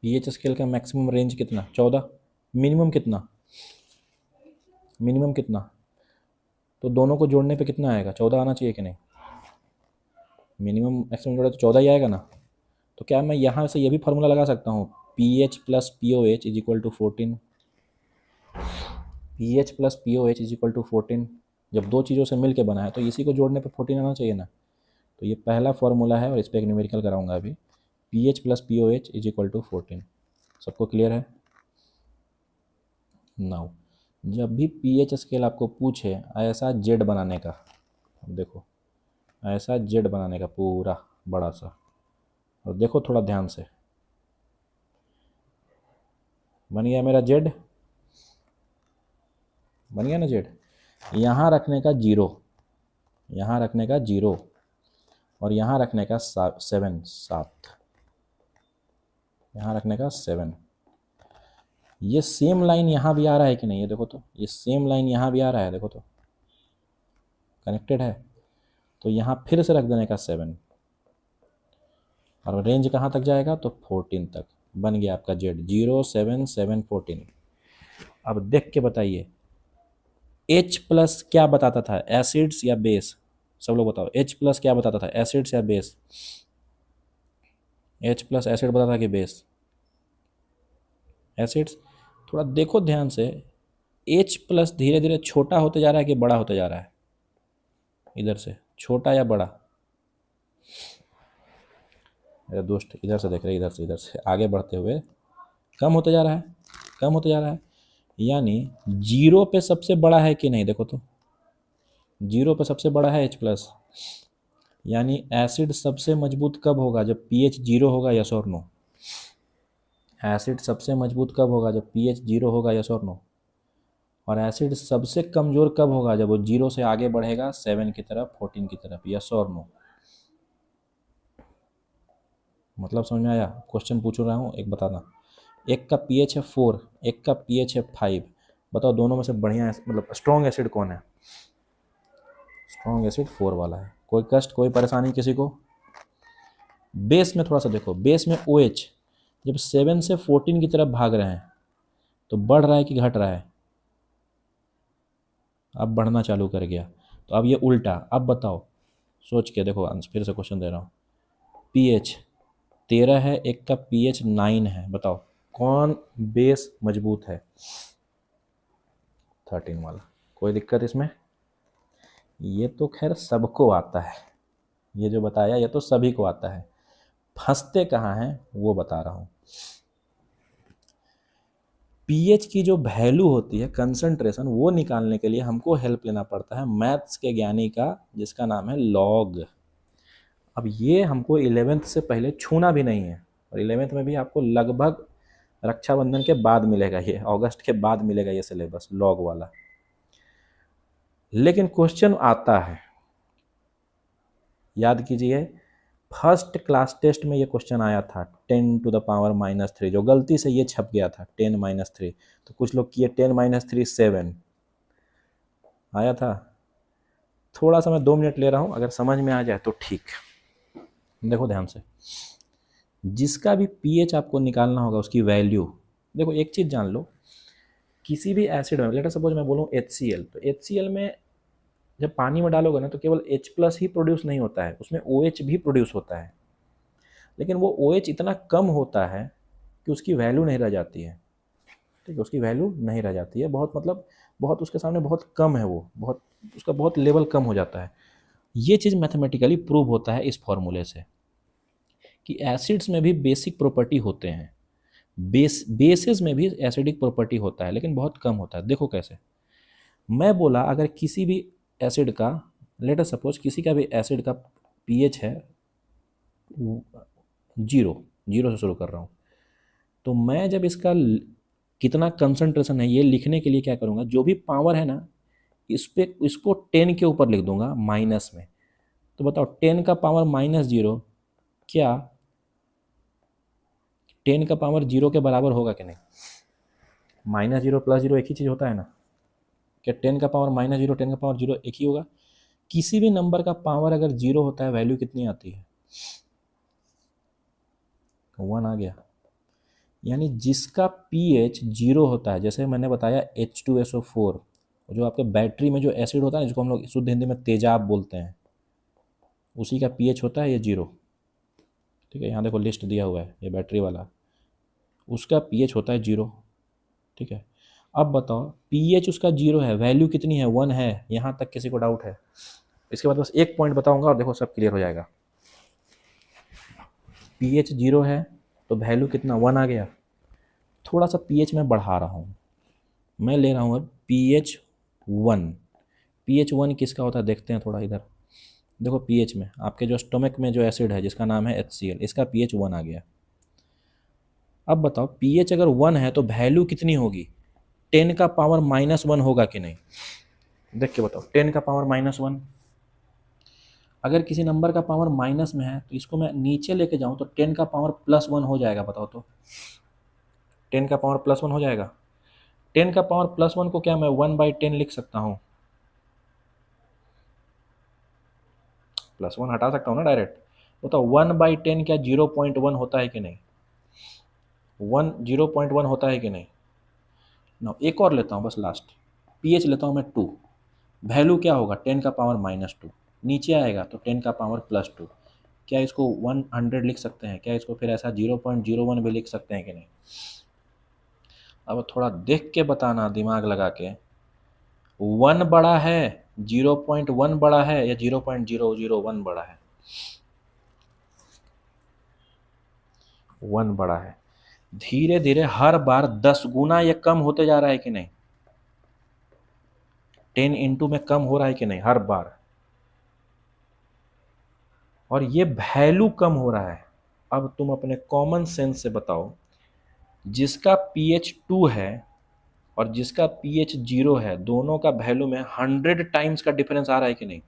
पीएच स्केल का मैक्सिमम रेंज कितना? 14। मिनिमम कितना? मिनिमम कितना? तो दोनों को जोड़ने पे कितना आएगा? 14 आना चाहिए कि नहीं? मिनिमम मैक्सिमम जोड़े तो 14 ही आएगा ना। तो क्या मैं यहाँ से ये भी फार्मूला लगा सकता हूँ, P H plus P O H is equal to 14, P H plus P O H is equal to 14। जब दो चीज़ों से मिल के बना है तो इसी को जोड़ने पे 14 आना चाहिए ना। तो ये पहला फार्मूला है और इस पर एक न्यूमेरिकल कराऊंगा अभी, P H plus P O H is equal to 14। सबको क्लियर है? नाउ जब भी पी एच स्केल आपको पूछे ऐसा जेड बनाने का, अब देखो ऐसा जेड बनाने का पूरा बड़ा सा, और देखो थोड़ा ध्यान से, बन गया मेरा जेड, बन गया ना जेड। यहाँ रखने का 0, यहाँ रखने का 0, और यहाँ रखने का 7, यहाँ रखने का 7। ये सेम लाइन यहाँ भी आ रहा है कि नहीं, ये देखो तो, ये सेम लाइन यहाँ भी आ रहा है, देखो तो कनेक्टेड है। तो यहाँ फिर से रख देने का 7, और रेंज कहाँ तक जाएगा? तो 14 तक। बन गया आपका जेड, 0 7 7 14। अब देख के बताइए H प्लस क्या बताता था, एसिड्स या बेस? सब लोग बताओ H प्लस क्या बताता था, एसिड्स या बेस? H प्लस एसिड बताता था कि बेस? एसिड्स। थोड़ा देखो ध्यान से, H प्लस धीरे धीरे छोटा होते जा रहा है कि बड़ा होते जा रहा है? इधर से छोटा या बड़ा? मेरे दोस्त इधर से देख रहे, इधर से आगे बढ़ते हुए कम होते जा रहा है, कम होते जा रहा है। यानी 0 पे सबसे बड़ा है कि नहीं, देखो तो 0 पे सबसे बड़ा है H प्लस। यानी एसिड सबसे मजबूत कब होगा? जब pH 0 होगा, यस और नो? एसिड सबसे मजबूत कब होगा? जब pH 0 होगा, यस और नो? और एसिड सबसे कमज़ोर कब होगा? जब वो 0 से आगे बढ़ेगा 7 की तरफ, 14 की तरफ, यस और नो? मतलब समझ में आया? क्वेश्चन पूछ रहा हूँ, एक बताना। एक का pH है 4, एक का pH है 5, बताओ दोनों में से बढ़िया मतलब स्ट्रॉन्ग एसिड कौन है? स्ट्रॉन्ग एसिड 4 वाला है। कोई कष्ट, कोई परेशानी किसी को? बेस में थोड़ा सा देखो, बेस में OH जब 7 से 14 की तरफ भाग रहे हैं तो बढ़ रहा है कि घट रहा है? अब बढ़ना चालू कर गया। तो अब ये उल्टा, अब बताओ सोच के देखो, फिर से क्वेश्चन दे रहा हूँ। pH 13 है, एक का pH 9 है, बताओ कौन बेस मजबूत है? 13 वाला। कोई दिक्कत इसमें? ये तो खैर सबको आता है, ये जो बताया ये तो सभी को आता है, फंसते कहाँ हैं वो बता रहा हूँ। पीएच की जो वैल्यू होती है, कंसंट्रेशन, वो निकालने के लिए हमको हेल्प लेना पड़ता है मैथ्स के ज्ञानी का, जिसका नाम है लॉग। अब ये हमको 11th से पहले छूना भी नहीं है, और 11th में भी आपको लगभग रक्षाबंधन के बाद मिलेगा, ये अगस्त के बाद मिलेगा ये सिलेबस लॉग वाला। लेकिन क्वेश्चन आता है, याद कीजिए फर्स्ट क्लास टेस्ट में ये क्वेश्चन आया था 10⁻³ जो गलती से ये छप गया था 10-3, तो कुछ लोग किए 10-3 7 आया था। थोड़ा सा मैं 2 मिनट ले रहा हूँ, अगर समझ में आ जाए तो ठीक। देखो ध्यान से, जिसका भी पीएच आपको निकालना होगा उसकी वैल्यू, देखो एक चीज़ जान लो, किसी भी एसिड में, लेट अस सपोज मैं बोलूँ HCl, तो HCl में जब पानी में डालोगे ना तो केवल H+ ही प्रोड्यूस नहीं होता है, उसमें OH भी प्रोड्यूस होता है, लेकिन वो OH इतना कम होता है कि उसकी वैल्यू नहीं रह जाती है। ठीक है, उसकी वैल्यू नहीं रह जाती है, बहुत मतलब बहुत उसके सामने बहुत कम है, वो बहुत उसका बहुत लेवल कम हो जाता है। ये चीज़ मैथमेटिकली प्रूव होता है इस फॉर्मूले से कि एसिड्स में भी बेसिक प्रॉपर्टी होते हैं, बेसिस में भी एसिडिक प्रॉपर्टी होता है, लेकिन बहुत कम होता है। देखो कैसे, मैं बोला अगर किसी भी एसिड का, लेट अस सपोज किसी का भी एसिड का पीएच है 0 से शुरू कर रहा हूँ, तो मैं जब इसका कितना कंसंट्रेशन है ये लिखने के लिए क्या करूँगा, जो भी पावर है ना इस पे इसको 10 के ऊपर लिख दूंगा माइनस में। तो बताओ 10 का पावर -0 क्या 10 का पावर 0 के बराबर होगा कि नहीं? -0 +0 एक ही चीज़ होता है ना, क्या 10 का पावर -0 10 का पावर 0 एक ही होगा? किसी भी नंबर का पावर अगर 0 होता है वैल्यू कितनी आती है? 1 आ गया। यानी जिसका pH 0 होता है, जैसे मैंने बताया H2SO4, जो आपके बैटरी में जो एसिड होता है जिसको हम लोग शुद्ध हिंदी में तेजाब बोलते हैं, उसी का pH होता है ये 0। ठीक है, यहाँ देखो लिस्ट दिया हुआ है, ये बैटरी वाला, उसका pH होता है 0। ठीक है, अब बताओ pH उसका 0 है, वैल्यू कितनी है? 1 है। यहाँ तक किसी को डाउट है? इसके बाद बस एक पॉइंट बताऊंगा और देखो सब क्लियर हो जाएगा। pH 0 है तो वैल्यू कितना? 1 आ गया। थोड़ा सा pH मैं बढ़ा रहा हूँ, मैं ले रहा हूँ अब pH 1। pH 1 किसका होता है देखते हैं थोड़ा इधर। देखो pH में आपके जो स्टोमक में जो एसिड है जिसका नाम है HCl, इसका pH 1 आ गया। अब बताओ pH अगर 1 है तो वैल्यू कितनी होगी? 10 का पावर -1 होगा कि नहीं? देख के बताओ, 10 का पावर -1। अगर किसी नंबर का पावर माइनस में है तो इसको मैं नीचे लेके जाऊं तो 10 का पावर +1 हो जाएगा। बताओ तो 10 का पावर +1 हो जाएगा। 10 का पावर +1 को क्या मैं 1/10 लिख सकता हूँ? +1 हटा सकता हूँ ना डायरेक्ट। बताओ 1/10 क्या 0.1 होता है कि नहीं? 0.1 होता है कि नहीं? ना, एक और लेता हूँ बस लास्ट, pH लेता हूँ मैं 2। वैल्यू क्या होगा? 10 का पावर -2। नीचे आएगा तो 10 का पावर +2। क्या इसको 100 लिख सकते हैं? क्या इसको फिर ऐसा 0.01 भी लिख सकते हैं कि नहीं? अब थोड़ा देख के बताना, दिमाग लगा के। 1 बड़ा है, 0.1 बड़ा है या 0.001 बड़ा है? 1 बड़ा है। धीरे धीरे हर बार 10 गुना ये कम होते जा रहा है कि नहीं? 10 इंटू में कम हो रहा है कि नहीं हर बार? और ये वैल्यू कम हो रहा है। अब तुम अपने कॉमन सेंस से बताओ, जिसका pH 2 है और जिसका pH 0 है, दोनों का वैल्यू में 100 टाइम्स का डिफरेंस आ रहा है कि नहीं?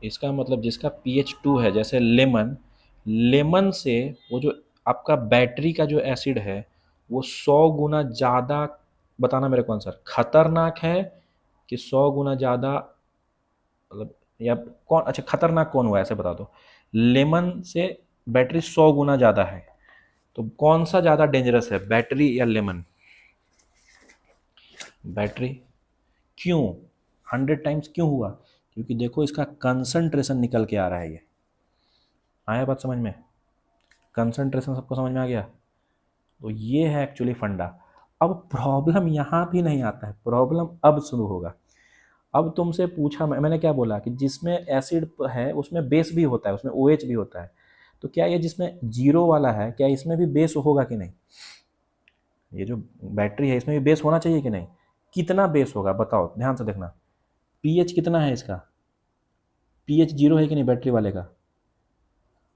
इसका मतलब जिसका pH 2 है, जैसे लेमन से वो जो आपका बैटरी का जो एसिड है वो 100 गुना ज़्यादा, बताना मेरे को आंसर, खतरनाक है कि 100 गुना ज़्यादा, मतलब या कौन, अच्छा खतरनाक कौन हुआ ऐसे बता दो। लेमन से बैटरी 100 गुना ज़्यादा है, तो कौन सा ज़्यादा डेंजरस है, बैटरी या लेमन? बैटरी। क्यों 100 टाइम्स क्यों हुआ? क्योंकि देखो इसका कंसंट्रेशन निकल के आ रहा है। ये आया बात समझ में? कंसंट्रेशन सबको समझ में आ गया? तो ये है एक्चुअली फंडा। अब प्रॉब्लम यहाँ भी नहीं आता है, प्रॉब्लम अब शुरू होगा। अब तुमसे पूछा, मैंने क्या बोला कि जिसमें एसिड है उसमें बेस भी होता है, उसमें OH भी होता है, तो क्या ये जिसमें 0 वाला है क्या इसमें भी बेस होगा कि नहीं? ये जो बैटरी है इसमें भी बेस होना चाहिए कि नहीं? कितना बेस होगा बताओ, ध्यान से देखना। pH कितना है इसका? pH 0 है कि नहीं बैटरी वाले का?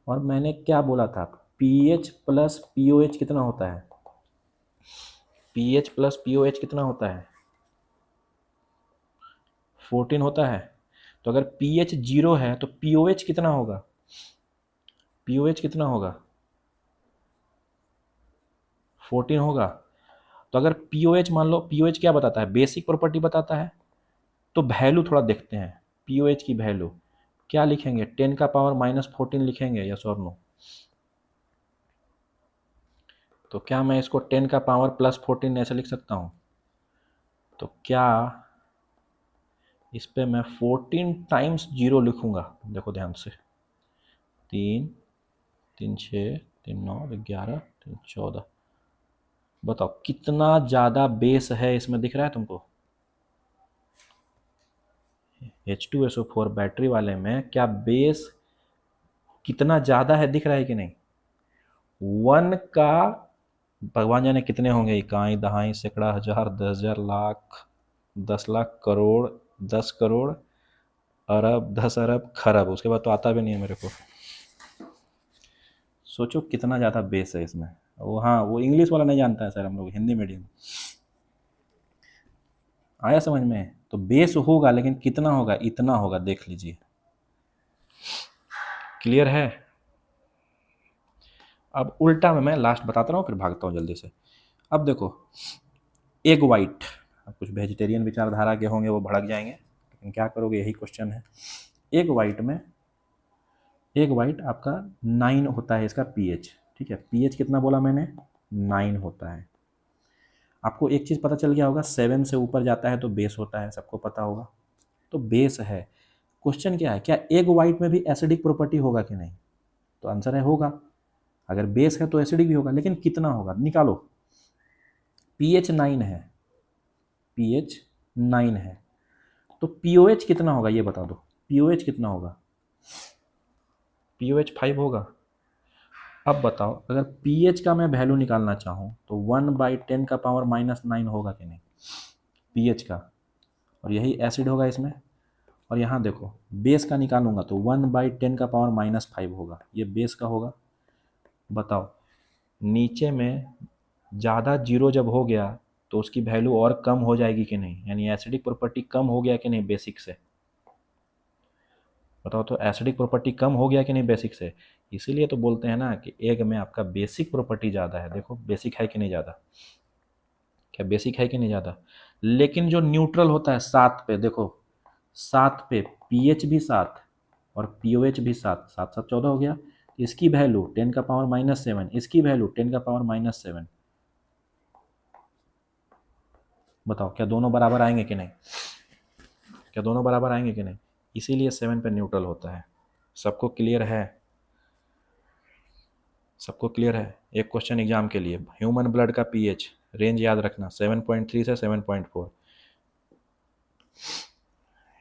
और मैंने क्या बोला था, पीएच प्लस पीओएच कितना होता है? पीएच प्लस पीओएच कितना होता है? 14 होता है। तो अगर पीएच 0 है तो पीओएच कितना होगा? पीओएच कितना होगा? 14 होगा। तो अगर पीओएच मान लो, पीओएच क्या बताता है? बेसिक प्रॉपर्टी बताता है। तो वैल्यू थोड़ा देखते हैं, पीओएच की वैल्यू क्या लिखेंगे? 10 का पावर -14 लिखेंगे, यस और नो? तो क्या मैं इसको 10 का पावर +14 ऐसे लिख सकता हूँ? तो क्या इस पे मैं 14 टाइम्स 0 लिखूंगा? देखो ध्यान से, 3 3 6 3 9 11 3 14, बताओ कितना ज़्यादा बेस है इसमें, दिख रहा है तुमको? H2SO4 बैटरी वाले में क्या बेस कितना ज़्यादा है, दिख रहा है कि नहीं? 1 का भगवान जाने कितने होंगे, इकाई दहाई सैकड़ा हजार 10,000 लाख 10 लाख करोड़ 10 करोड़ अरब 10 अरब खरब, उसके बाद तो आता भी नहीं है मेरे को। सोचो कितना ज़्यादा बेस है इसमें। वो हाँ, वो इंग्लिश वाला नहीं जानता है सर, हम लोग हिंदी मीडियम। आया समझ में? तो बेस होगा लेकिन कितना होगा? इतना होगा, देख लीजिए। क्लियर है? अब उल्टा में मैं लास्ट बताता रहा हूँ, फिर भागता हूँ जल्दी से। अब देखो, एग वाइट, अब कुछ वेजिटेरियन विचारधारा के होंगे वो भड़क जाएंगे, लेकिन क्या करोगे, यही क्वेश्चन है। एग वाइट में, एग वाइट आपका 9 होता है इसका पीएच, ठीक है? पीएच कितना बोला मैंने? 9 होता है। आपको एक चीज़ पता चल गया होगा, 7 से ऊपर जाता है तो बेस होता है, सबको पता होगा। तो बेस है। क्वेश्चन क्या है, क्या एग वाइट में भी एसिडिक प्रॉपर्टी होगा कि नहीं? तो आंसर है होगा। अगर बेस है तो एसिडिक भी होगा, लेकिन कितना होगा निकालो। पीएच 9 है, पीएच 9 है, तो पीओएच कितना होगा ये बता दो। पीओएच कितना होगा? पीओएच 5 होगा। अब बताओ, अगर पीएच का मैं वैल्यू निकालना चाहूँ तो 1/10 का पावर -9 होगा कि नहीं पीएच का? और यही एसिड होगा इसमें। और यहाँ देखो, बेस का निकालूंगा तो 1/10 का पावर -5 होगा, ये बेस का होगा। बताओ, नीचे में ज़्यादा जीरो जब हो गया तो उसकी वैल्यू और कम हो जाएगी कि नहीं? यानी एसिडिक प्रॉपर्टी कम हो गया कि नहीं बेसिक से? बताओ तो, एसिडिक प्रॉपर्टी कम हो गया कि नहीं बेसिक से? इसीलिए तो बोलते हैं ना कि एग में आपका बेसिक प्रॉपर्टी ज़्यादा है। देखो बेसिक है कि नहीं ज़्यादा? क्या बेसिक है कि नहीं ज़्यादा? लेकिन जो न्यूट्रल होता है 7 पे, देखो 7 पे पीएच भी 7 और पीओएच भी 7, 7 7 14 हो गया। इसकी वैल्यू 10 का पावर -7, इसकी वैल्यू 10 का पावर -7। बताओ क्या दोनों बराबर आएंगे कि नहीं? क्या दोनों बराबर आएंगे कि नहीं? इसीलिए 7 पे न्यूट्रल होता है। सबको क्लियर है? सबको क्लियर है? एक क्वेश्चन एग्जाम के लिए, ह्यूमन ब्लड का पीएच रेंज याद रखना, 7.3 से 7.4।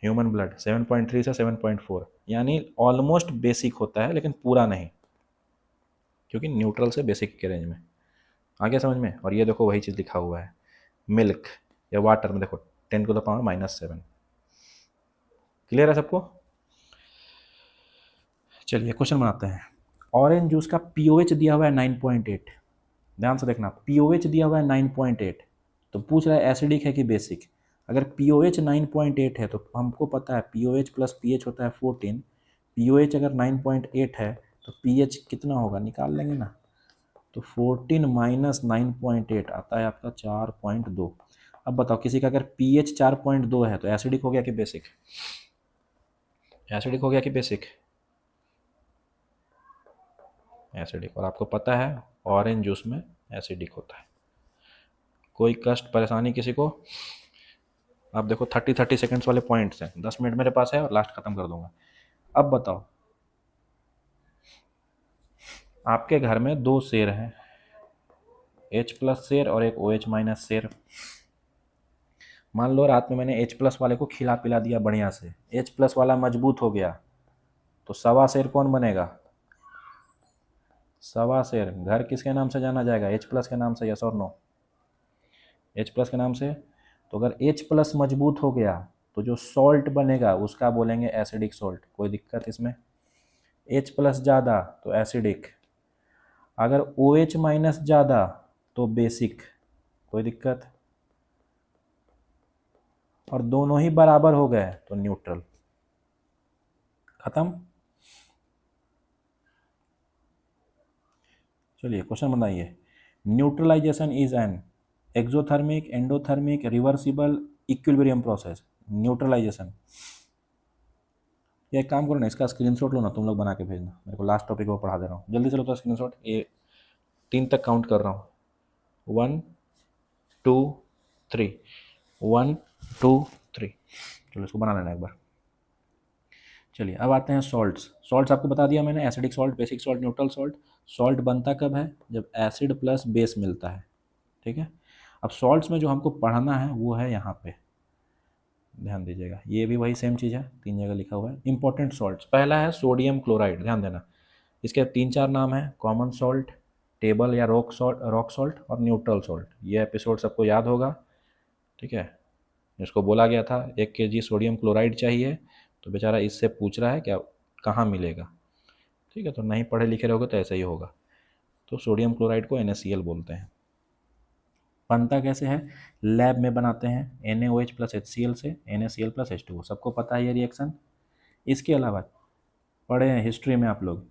ह्यूमन ब्लड 7.3 से 7.4, यानी ऑलमोस्ट बेसिक होता है लेकिन पूरा नहीं, क्योंकि न्यूट्रल से बेसिक के रेंज में। आगे समझ में? और ये देखो वही चीज़ लिखा हुआ है, मिल्क या वाटर में देखो 10 टू द पावर -7। क्लियर है सबको? चलिए क्वेश्चन बनाते हैं। ऑरेंज जूस का पीओएच दिया हुआ है 9.8। ध्यान से देखना, पीओएच दिया हुआ है 9.8, तो पूछ रहा है एसिडिक है कि बेसिक। अगर पीओएच 9.8 है तो हमको पता है पीओएच प्लस पीएच होता है 14। पीओएच अगर 9.8 है तो पीएच कितना होगा, निकाल लेंगे ना। तो 14 माइनस 9.8 आता है आपका 4.2। अब बताओ, किसी का अगर पीएच 4.2 है तो एसिडिक हो गया कि बेसिक? एसिडिक हो गया कि बेसिक? एसिडिक। और आपको पता है ऑरेंज जूस में एसिडिक होता है। कोई कष्ट परेशानी किसी को? अब देखो 30 सेकंड्स वाले पॉइंट्स हैं, 10 मिनट मेरे पास है और लास्ट खत्म कर दूंगा। अब बताओ, आपके घर में 2 शेर हैं, H+ शेर और एक OH- शेर। मान लो रात में मैंने H+ वाले को खिला पिला दिया बढ़िया से, H+ वाला मजबूत हो गया, तो सवा शेर कौन बनेगा? सवा शेर घर किसके नाम से जाना जाएगा? H+ के नाम से, यस और नो? H+ के नाम से। तो अगर H+ मजबूत हो गया तो जो सॉल्ट बनेगा उसका बोलेंगे एसिडिक सॉल्ट। कोई दिक्कत इसमें? H+ ज़्यादा तो एसिडिक, अगर OH माइनस ज़्यादा तो बेसिक, कोई दिक्कत, और दोनों ही बराबर हो गए तो न्यूट्रल। खत्म। चलिए क्वेश्चन बनाइए। Neutralisation is an exothermic, endothermic, reversible, equilibrium process. Neutralisation, ये एक काम करो ना, इसका स्क्रीनशॉट लो ना, तुम लोग बना के भेजना मेरे को, लास्ट टॉपिक को पढ़ा दे रहा हूँ, जल्दी से लो तो स्क्रीनशॉट। ये 3 तक काउंट कर रहा हूँ, 1 2 3, 1 2 3। चलो इसको बना लेना एक बार। चलिए अब आते हैं सॉल्ट्स। सॉल्ट्स आपको बता दिया मैंने, acidic salt, basic salt, neutral salt. Salt बनता कब है? जब एसिड प्लस बेस मिलता है, ठीक है। अब सॉल्ट्स में जो हमको पढ़ना है वो है यहाँ पे, ध्यान दीजिएगा, ये भी वही सेम चीज़ है, 3 जगह लिखा हुआ है। इंपॉर्टेंट सॉल्ट्स, पहला है सोडियम क्लोराइड, ध्यान देना। इसके 3-4 नाम हैं, कॉमन सॉल्ट, टेबल या रॉक सॉल्ट और न्यूट्रल सॉल्ट। ये एपिसोड सबको याद होगा, ठीक है। जिसको बोला गया था 1 kg सोडियम क्लोराइड चाहिए, तो बेचारा इससे पूछ रहा है क्या कहाँ मिलेगा, ठीक है। तो नहीं पढ़े लिखे रहोगे तो ऐसा ही होगा। तो सोडियम क्लोराइड को NaCl बोलते हैं। बनता कैसे है? लैब में बनाते हैं NaOH प्लस HCl से NaCl प्लस H2O, सबको पता है ये रिएक्शन। इसके अलावा पढ़े हैं हिस्ट्री में आप लोग,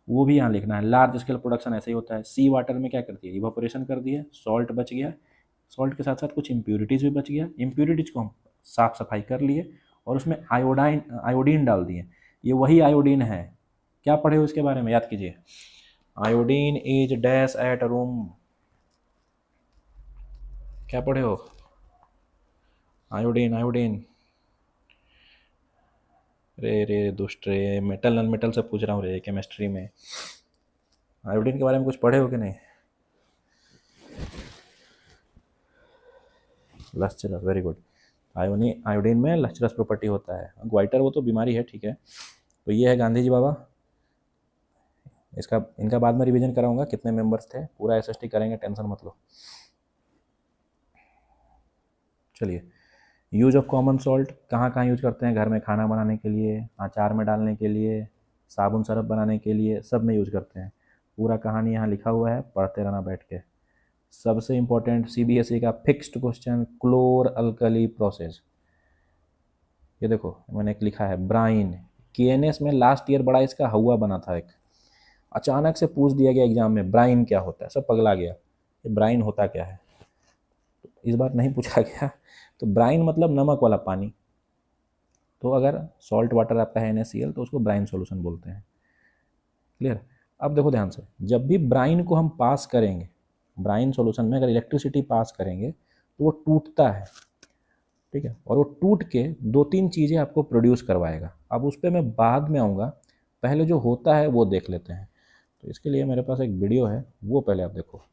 वो भी यहाँ लिखना है। लार्ज स्केल प्रोडक्शन ऐसे ही होता है। सी वाटर में क्या करती है? इवापोरेशन कर दी है, सॉल्ट बच गया, सॉल्ट के साथ साथ कुछ इम्प्यूरिटीज़ भी बच गया, इम्प्यूरिटीज़ को हम साफ सफाई कर लिए और उसमें आयोडीन डाल दिए। ये वही आयोडीन है, क्या पढ़े हो इसके बारे में, याद कीजिए। Iodine is dash at room, क्या पढ़े हो? आयोडीन, आयोडीन, रे रे दुष्ट रे, मेटल नॉन मेटल से पूछ रहा हूँ रे, केमिस्ट्री में आयोडीन के बारे में कुछ पढ़े हो कि नहीं? Lustrous, very good. आयोडीन में लस्चरस प्रॉपर्टी होता है। ग्वाइटर वो तो बीमारी है, ठीक है। तो ये है गांधी जी बाबा, इनका बाद में रिवीजन कराऊंगा, कितने मेंबर्स थे, पूरा SST करेंगे, टेंशन मत लो। चलिए, यूज ऑफ कॉमन सॉल्ट कहाँ कहाँ यूज करते हैं? घर में खाना बनाने के लिए, अचार में डालने के लिए, साबुन सरफ बनाने के लिए, सब में यूज करते हैं। पूरा कहानी यहाँ लिखा हुआ है, पढ़ते रहना बैठ के। सबसे इम्पोर्टेंट CBSE का फिक्स्ड क्वेश्चन, क्लोर अल्कली प्रोसेस। ये देखो मैंने एक लिखा है ब्राइन, KNS में लास्ट ईयर बड़ा इसका हवा बना था एक, अचानक से पूछ दिया गया एग्जाम में ब्राइन क्या होता है, सब पगला गया, ये ब्राइन होता क्या है। इस बार नहीं पूछा गया। तो ब्राइन मतलब नमक वाला पानी, तो अगर सॉल्ट वाटर आपका है NaCl तो उसको ब्राइन सॉल्यूशन बोलते हैं। क्लियर? अब देखो ध्यान से, जब भी ब्राइन को हम पास करेंगे, ब्राइन सॉल्यूशन में अगर इलेक्ट्रिसिटी पास करेंगे तो वो टूटता है, ठीक है, और वो टूट के 2-3 चीज़ें आपको प्रोड्यूस करवाएगा। अब उस पर मैं बाद में आऊँगा, पहले जो होता है वो देख लेते हैं। तो इसके लिए मेरे पास एक वीडियो है, वो पहले आप देखो।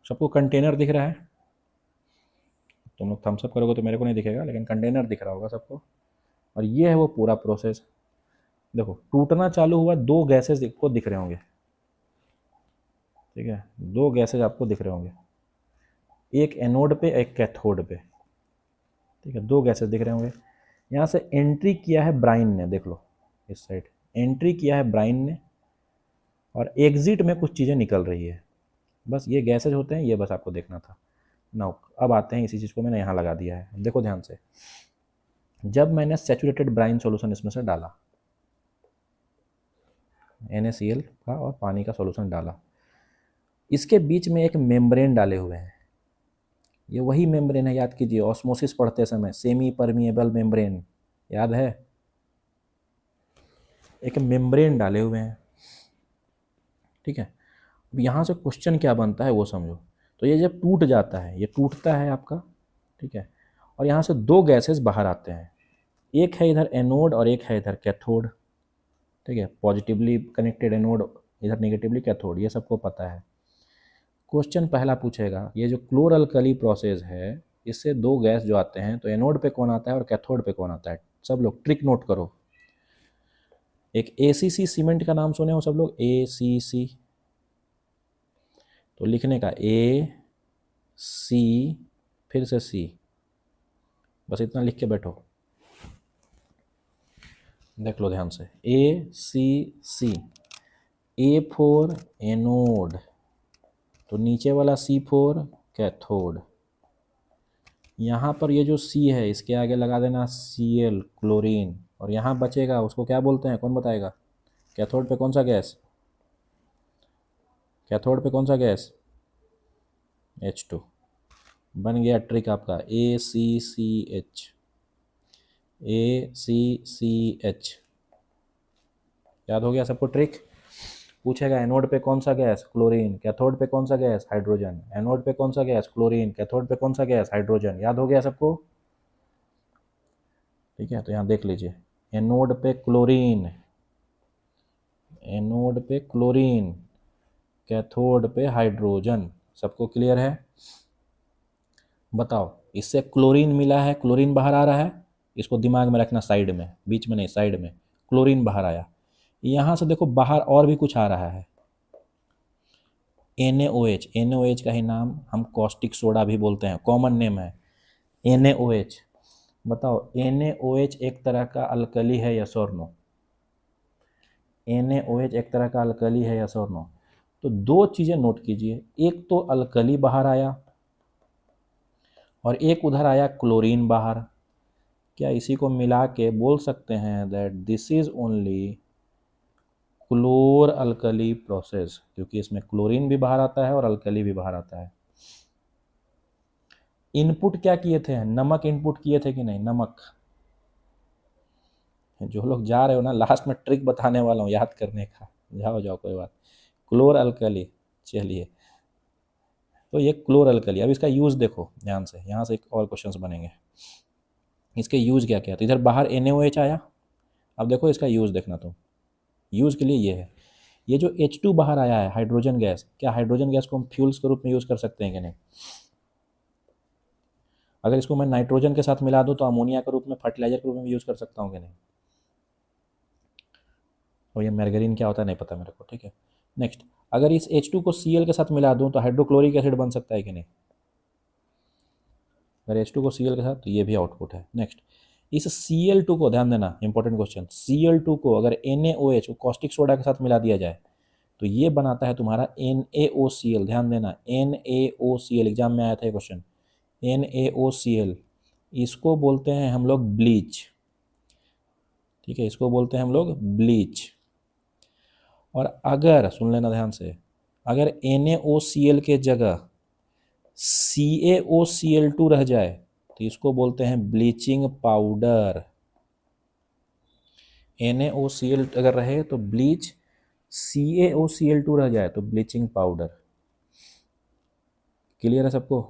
सबको कंटेनर दिख रहा है? तुम लोग थम्स अप करोगे तो मेरे को नहीं दिखेगा, लेकिन कंटेनर दिख रहा होगा सबको। और ये है वो पूरा प्रोसेस। देखो टूटना चालू हुआ, 2 गैसेज को दिख रहे होंगे, ठीक है, 2 गैसेज आपको दिख रहे होंगे, एक एनोड पे एक कैथोड पे, ठीक है, 2 गैसेज दिख रहे होंगे। यहाँ से एंट्री किया है ब्राइन ने, देख लो इस साइड एंट्री किया है ब्राइन ने, और एग्जिट में कुछ चीज़ें निकल रही है। बस ये गैसेज होते हैं, ये बस आपको देखना था। नाउ अब आते हैं, इसी चीज़ को मैंने यहाँ लगा दिया है, देखो ध्यान से। जब मैंने सैचुरेटेड ब्राइन सॉल्यूशन इसमें से डाला, NaCl का और पानी का सॉल्यूशन डाला, इसके बीच में एक मेम्ब्रेन डाले हुए हैं, ये वही मेम्ब्रेन है, याद कीजिए, ऑस्मोसिस पढ़ते समय सेमी परमिएबल मेम्ब्रेन, याद है? एक मेम्ब्रेन डाले हुए हैं, ठीक है। अब यहाँ से क्वेश्चन क्या बनता है वो समझो। तो ये जब टूट जाता है, ये टूटता है आपका, ठीक है, और यहाँ से 2 गैसेस बाहर आते हैं, एक है इधर एनोड और एक है इधर कैथोड, ठीक है, पॉजिटिवली कनेक्टेड एनोड, इधर नेगेटिवली कैथोड, ये सबको पता है। क्वेश्चन पहला पूछेगा, ये जो क्लोरअल्कली प्रोसेस है, इससे 2 गैस जो आते हैं, तो एनोड पे कौन आता है और कैथोड पे कौन आता है? सब लोग ट्रिक नोट करो। एक ACC सीमेंट का नाम सुने हो सब लोग, ACC, तो लिखने का A सी, फिर से सी, बस इतना लिख के बैठो, देख लो ध्यान से। ए सी सी, ए फॉर एनोड, तो नीचे वाला सी फॉर कैथोड। यहाँ पर ये जो सी है इसके आगे लगा देना Cl क्लोरीन, और यहाँ बचेगा उसको क्या बोलते हैं, कौन बताएगा? कैथोड पे कौन सा गैस, कैथोड पे कौन सा गैस? H2। बन गया ट्रिक आपका, ACCH, ACCH। याद हो गया सबको ट्रिक? पूछेगा एनोड पे कौन सा गैस, क्लोरीन, कैथोड पे कौन सा गैस, हाइड्रोजन, एनोड पे कौन सा गैस, क्लोरीन, कैथोड पे कौन सा गैस, हाइड्रोजन। याद हो गया सबको? ठीक है, तो यहाँ देख लीजिए, एनोड पे क्लोरीन, एनोड पे क्लोरीन, कैथोड पे हाइड्रोजन। सबको क्लियर है? बताओ, इससे क्लोरीन मिला है, क्लोरीन बाहर आ रहा है, इसको दिमाग में रखना, साइड में, बीच में नहीं, साइड में। क्लोरीन बाहर आया, यहाँ से देखो बाहर और भी कुछ आ रहा है, NaOH। NaOH का ही नाम हम कॉस्टिक सोडा भी बोलते हैं, कॉमन नेम है NaOH। बताओ, NaOH एक तरह का अल्कली है, यस और नो? NaOH एक तरह का अल्कली है, यस और नो? तो दो चीज़ें नोट कीजिए, एक तो अल्कली बाहर आया और एक उधर आया क्लोरीन बाहर। क्या इसी को मिला के बोल सकते हैं that this is only क्लोर alkali process, क्योंकि इसमें क्लोरीन भी बाहर आता है और अल्कली भी बाहर आता है। इनपुट क्या किए थे, नमक इनपुट किए थे कि नहीं? नमक। जो लोग जा रहे हो ना, लास्ट में ट्रिक बताने वाला हूँ याद करने का, जाओ जाओ कोई बात। क्लोर अल्कली, चलिए, तो ये क्लोर अल्कली। अब इसका यूज़ देखो ध्यान से, यहाँ से एक और क्वेश्चंस बनेंगे। इसके यूज़ क्या क्या है? तो इधर बाहर NaOH आया, अब देखो इसका यूज़ देखना तुम। यूज़ के लिए ये है, ये जो H2 बाहर आया है, हाइड्रोजन गैस, क्या हाइड्रोजन गैस को हम फ्यूल्स के रूप में यूज़ कर सकते हैं कि नहीं? अगर इसको मैं नाइट्रोजन के साथ मिला दूं तो अमोनिया के रूप में, फर्टिलाइजर के रूप में यूज़ कर सकता हूँ कि नहीं? और ये मैर्गरीन क्या होता है नहीं पता मेरे को, ठीक है। नेक्स्ट, अगर इस H2 को Cl के साथ मिला दूं तो हाइड्रोक्लोरिक एसिड बन सकता है कि नहीं? अगर H2 को Cl के साथ, तो ये भी आउटपुट है। नेक्स्ट, इस Cl2 को, ध्यान देना इंपॉर्टेंट क्वेश्चन, Cl2 को अगर NaOH कॉस्टिक सोडा के साथ मिला दिया जाए तो ये बनाता है तुम्हारा NaOCl। ध्यान देना, NaOCl, एग्जाम में आया था ये क्वेश्चन, NaOCl। इसको बोलते हैं हम लोग ब्लीच, ठीक है, इसको बोलते हैं हम लोग ब्लीच। और अगर, सुन लेना ध्यान से, अगर NaOCl के जगह CaOCl2 रह जाए तो इसको बोलते हैं ब्लीचिंग पाउडर। NaOCl अगर रहे तो ब्लीच, CaOCl2 रह जाए तो ब्लीचिंग पाउडर। क्लियर है सबको?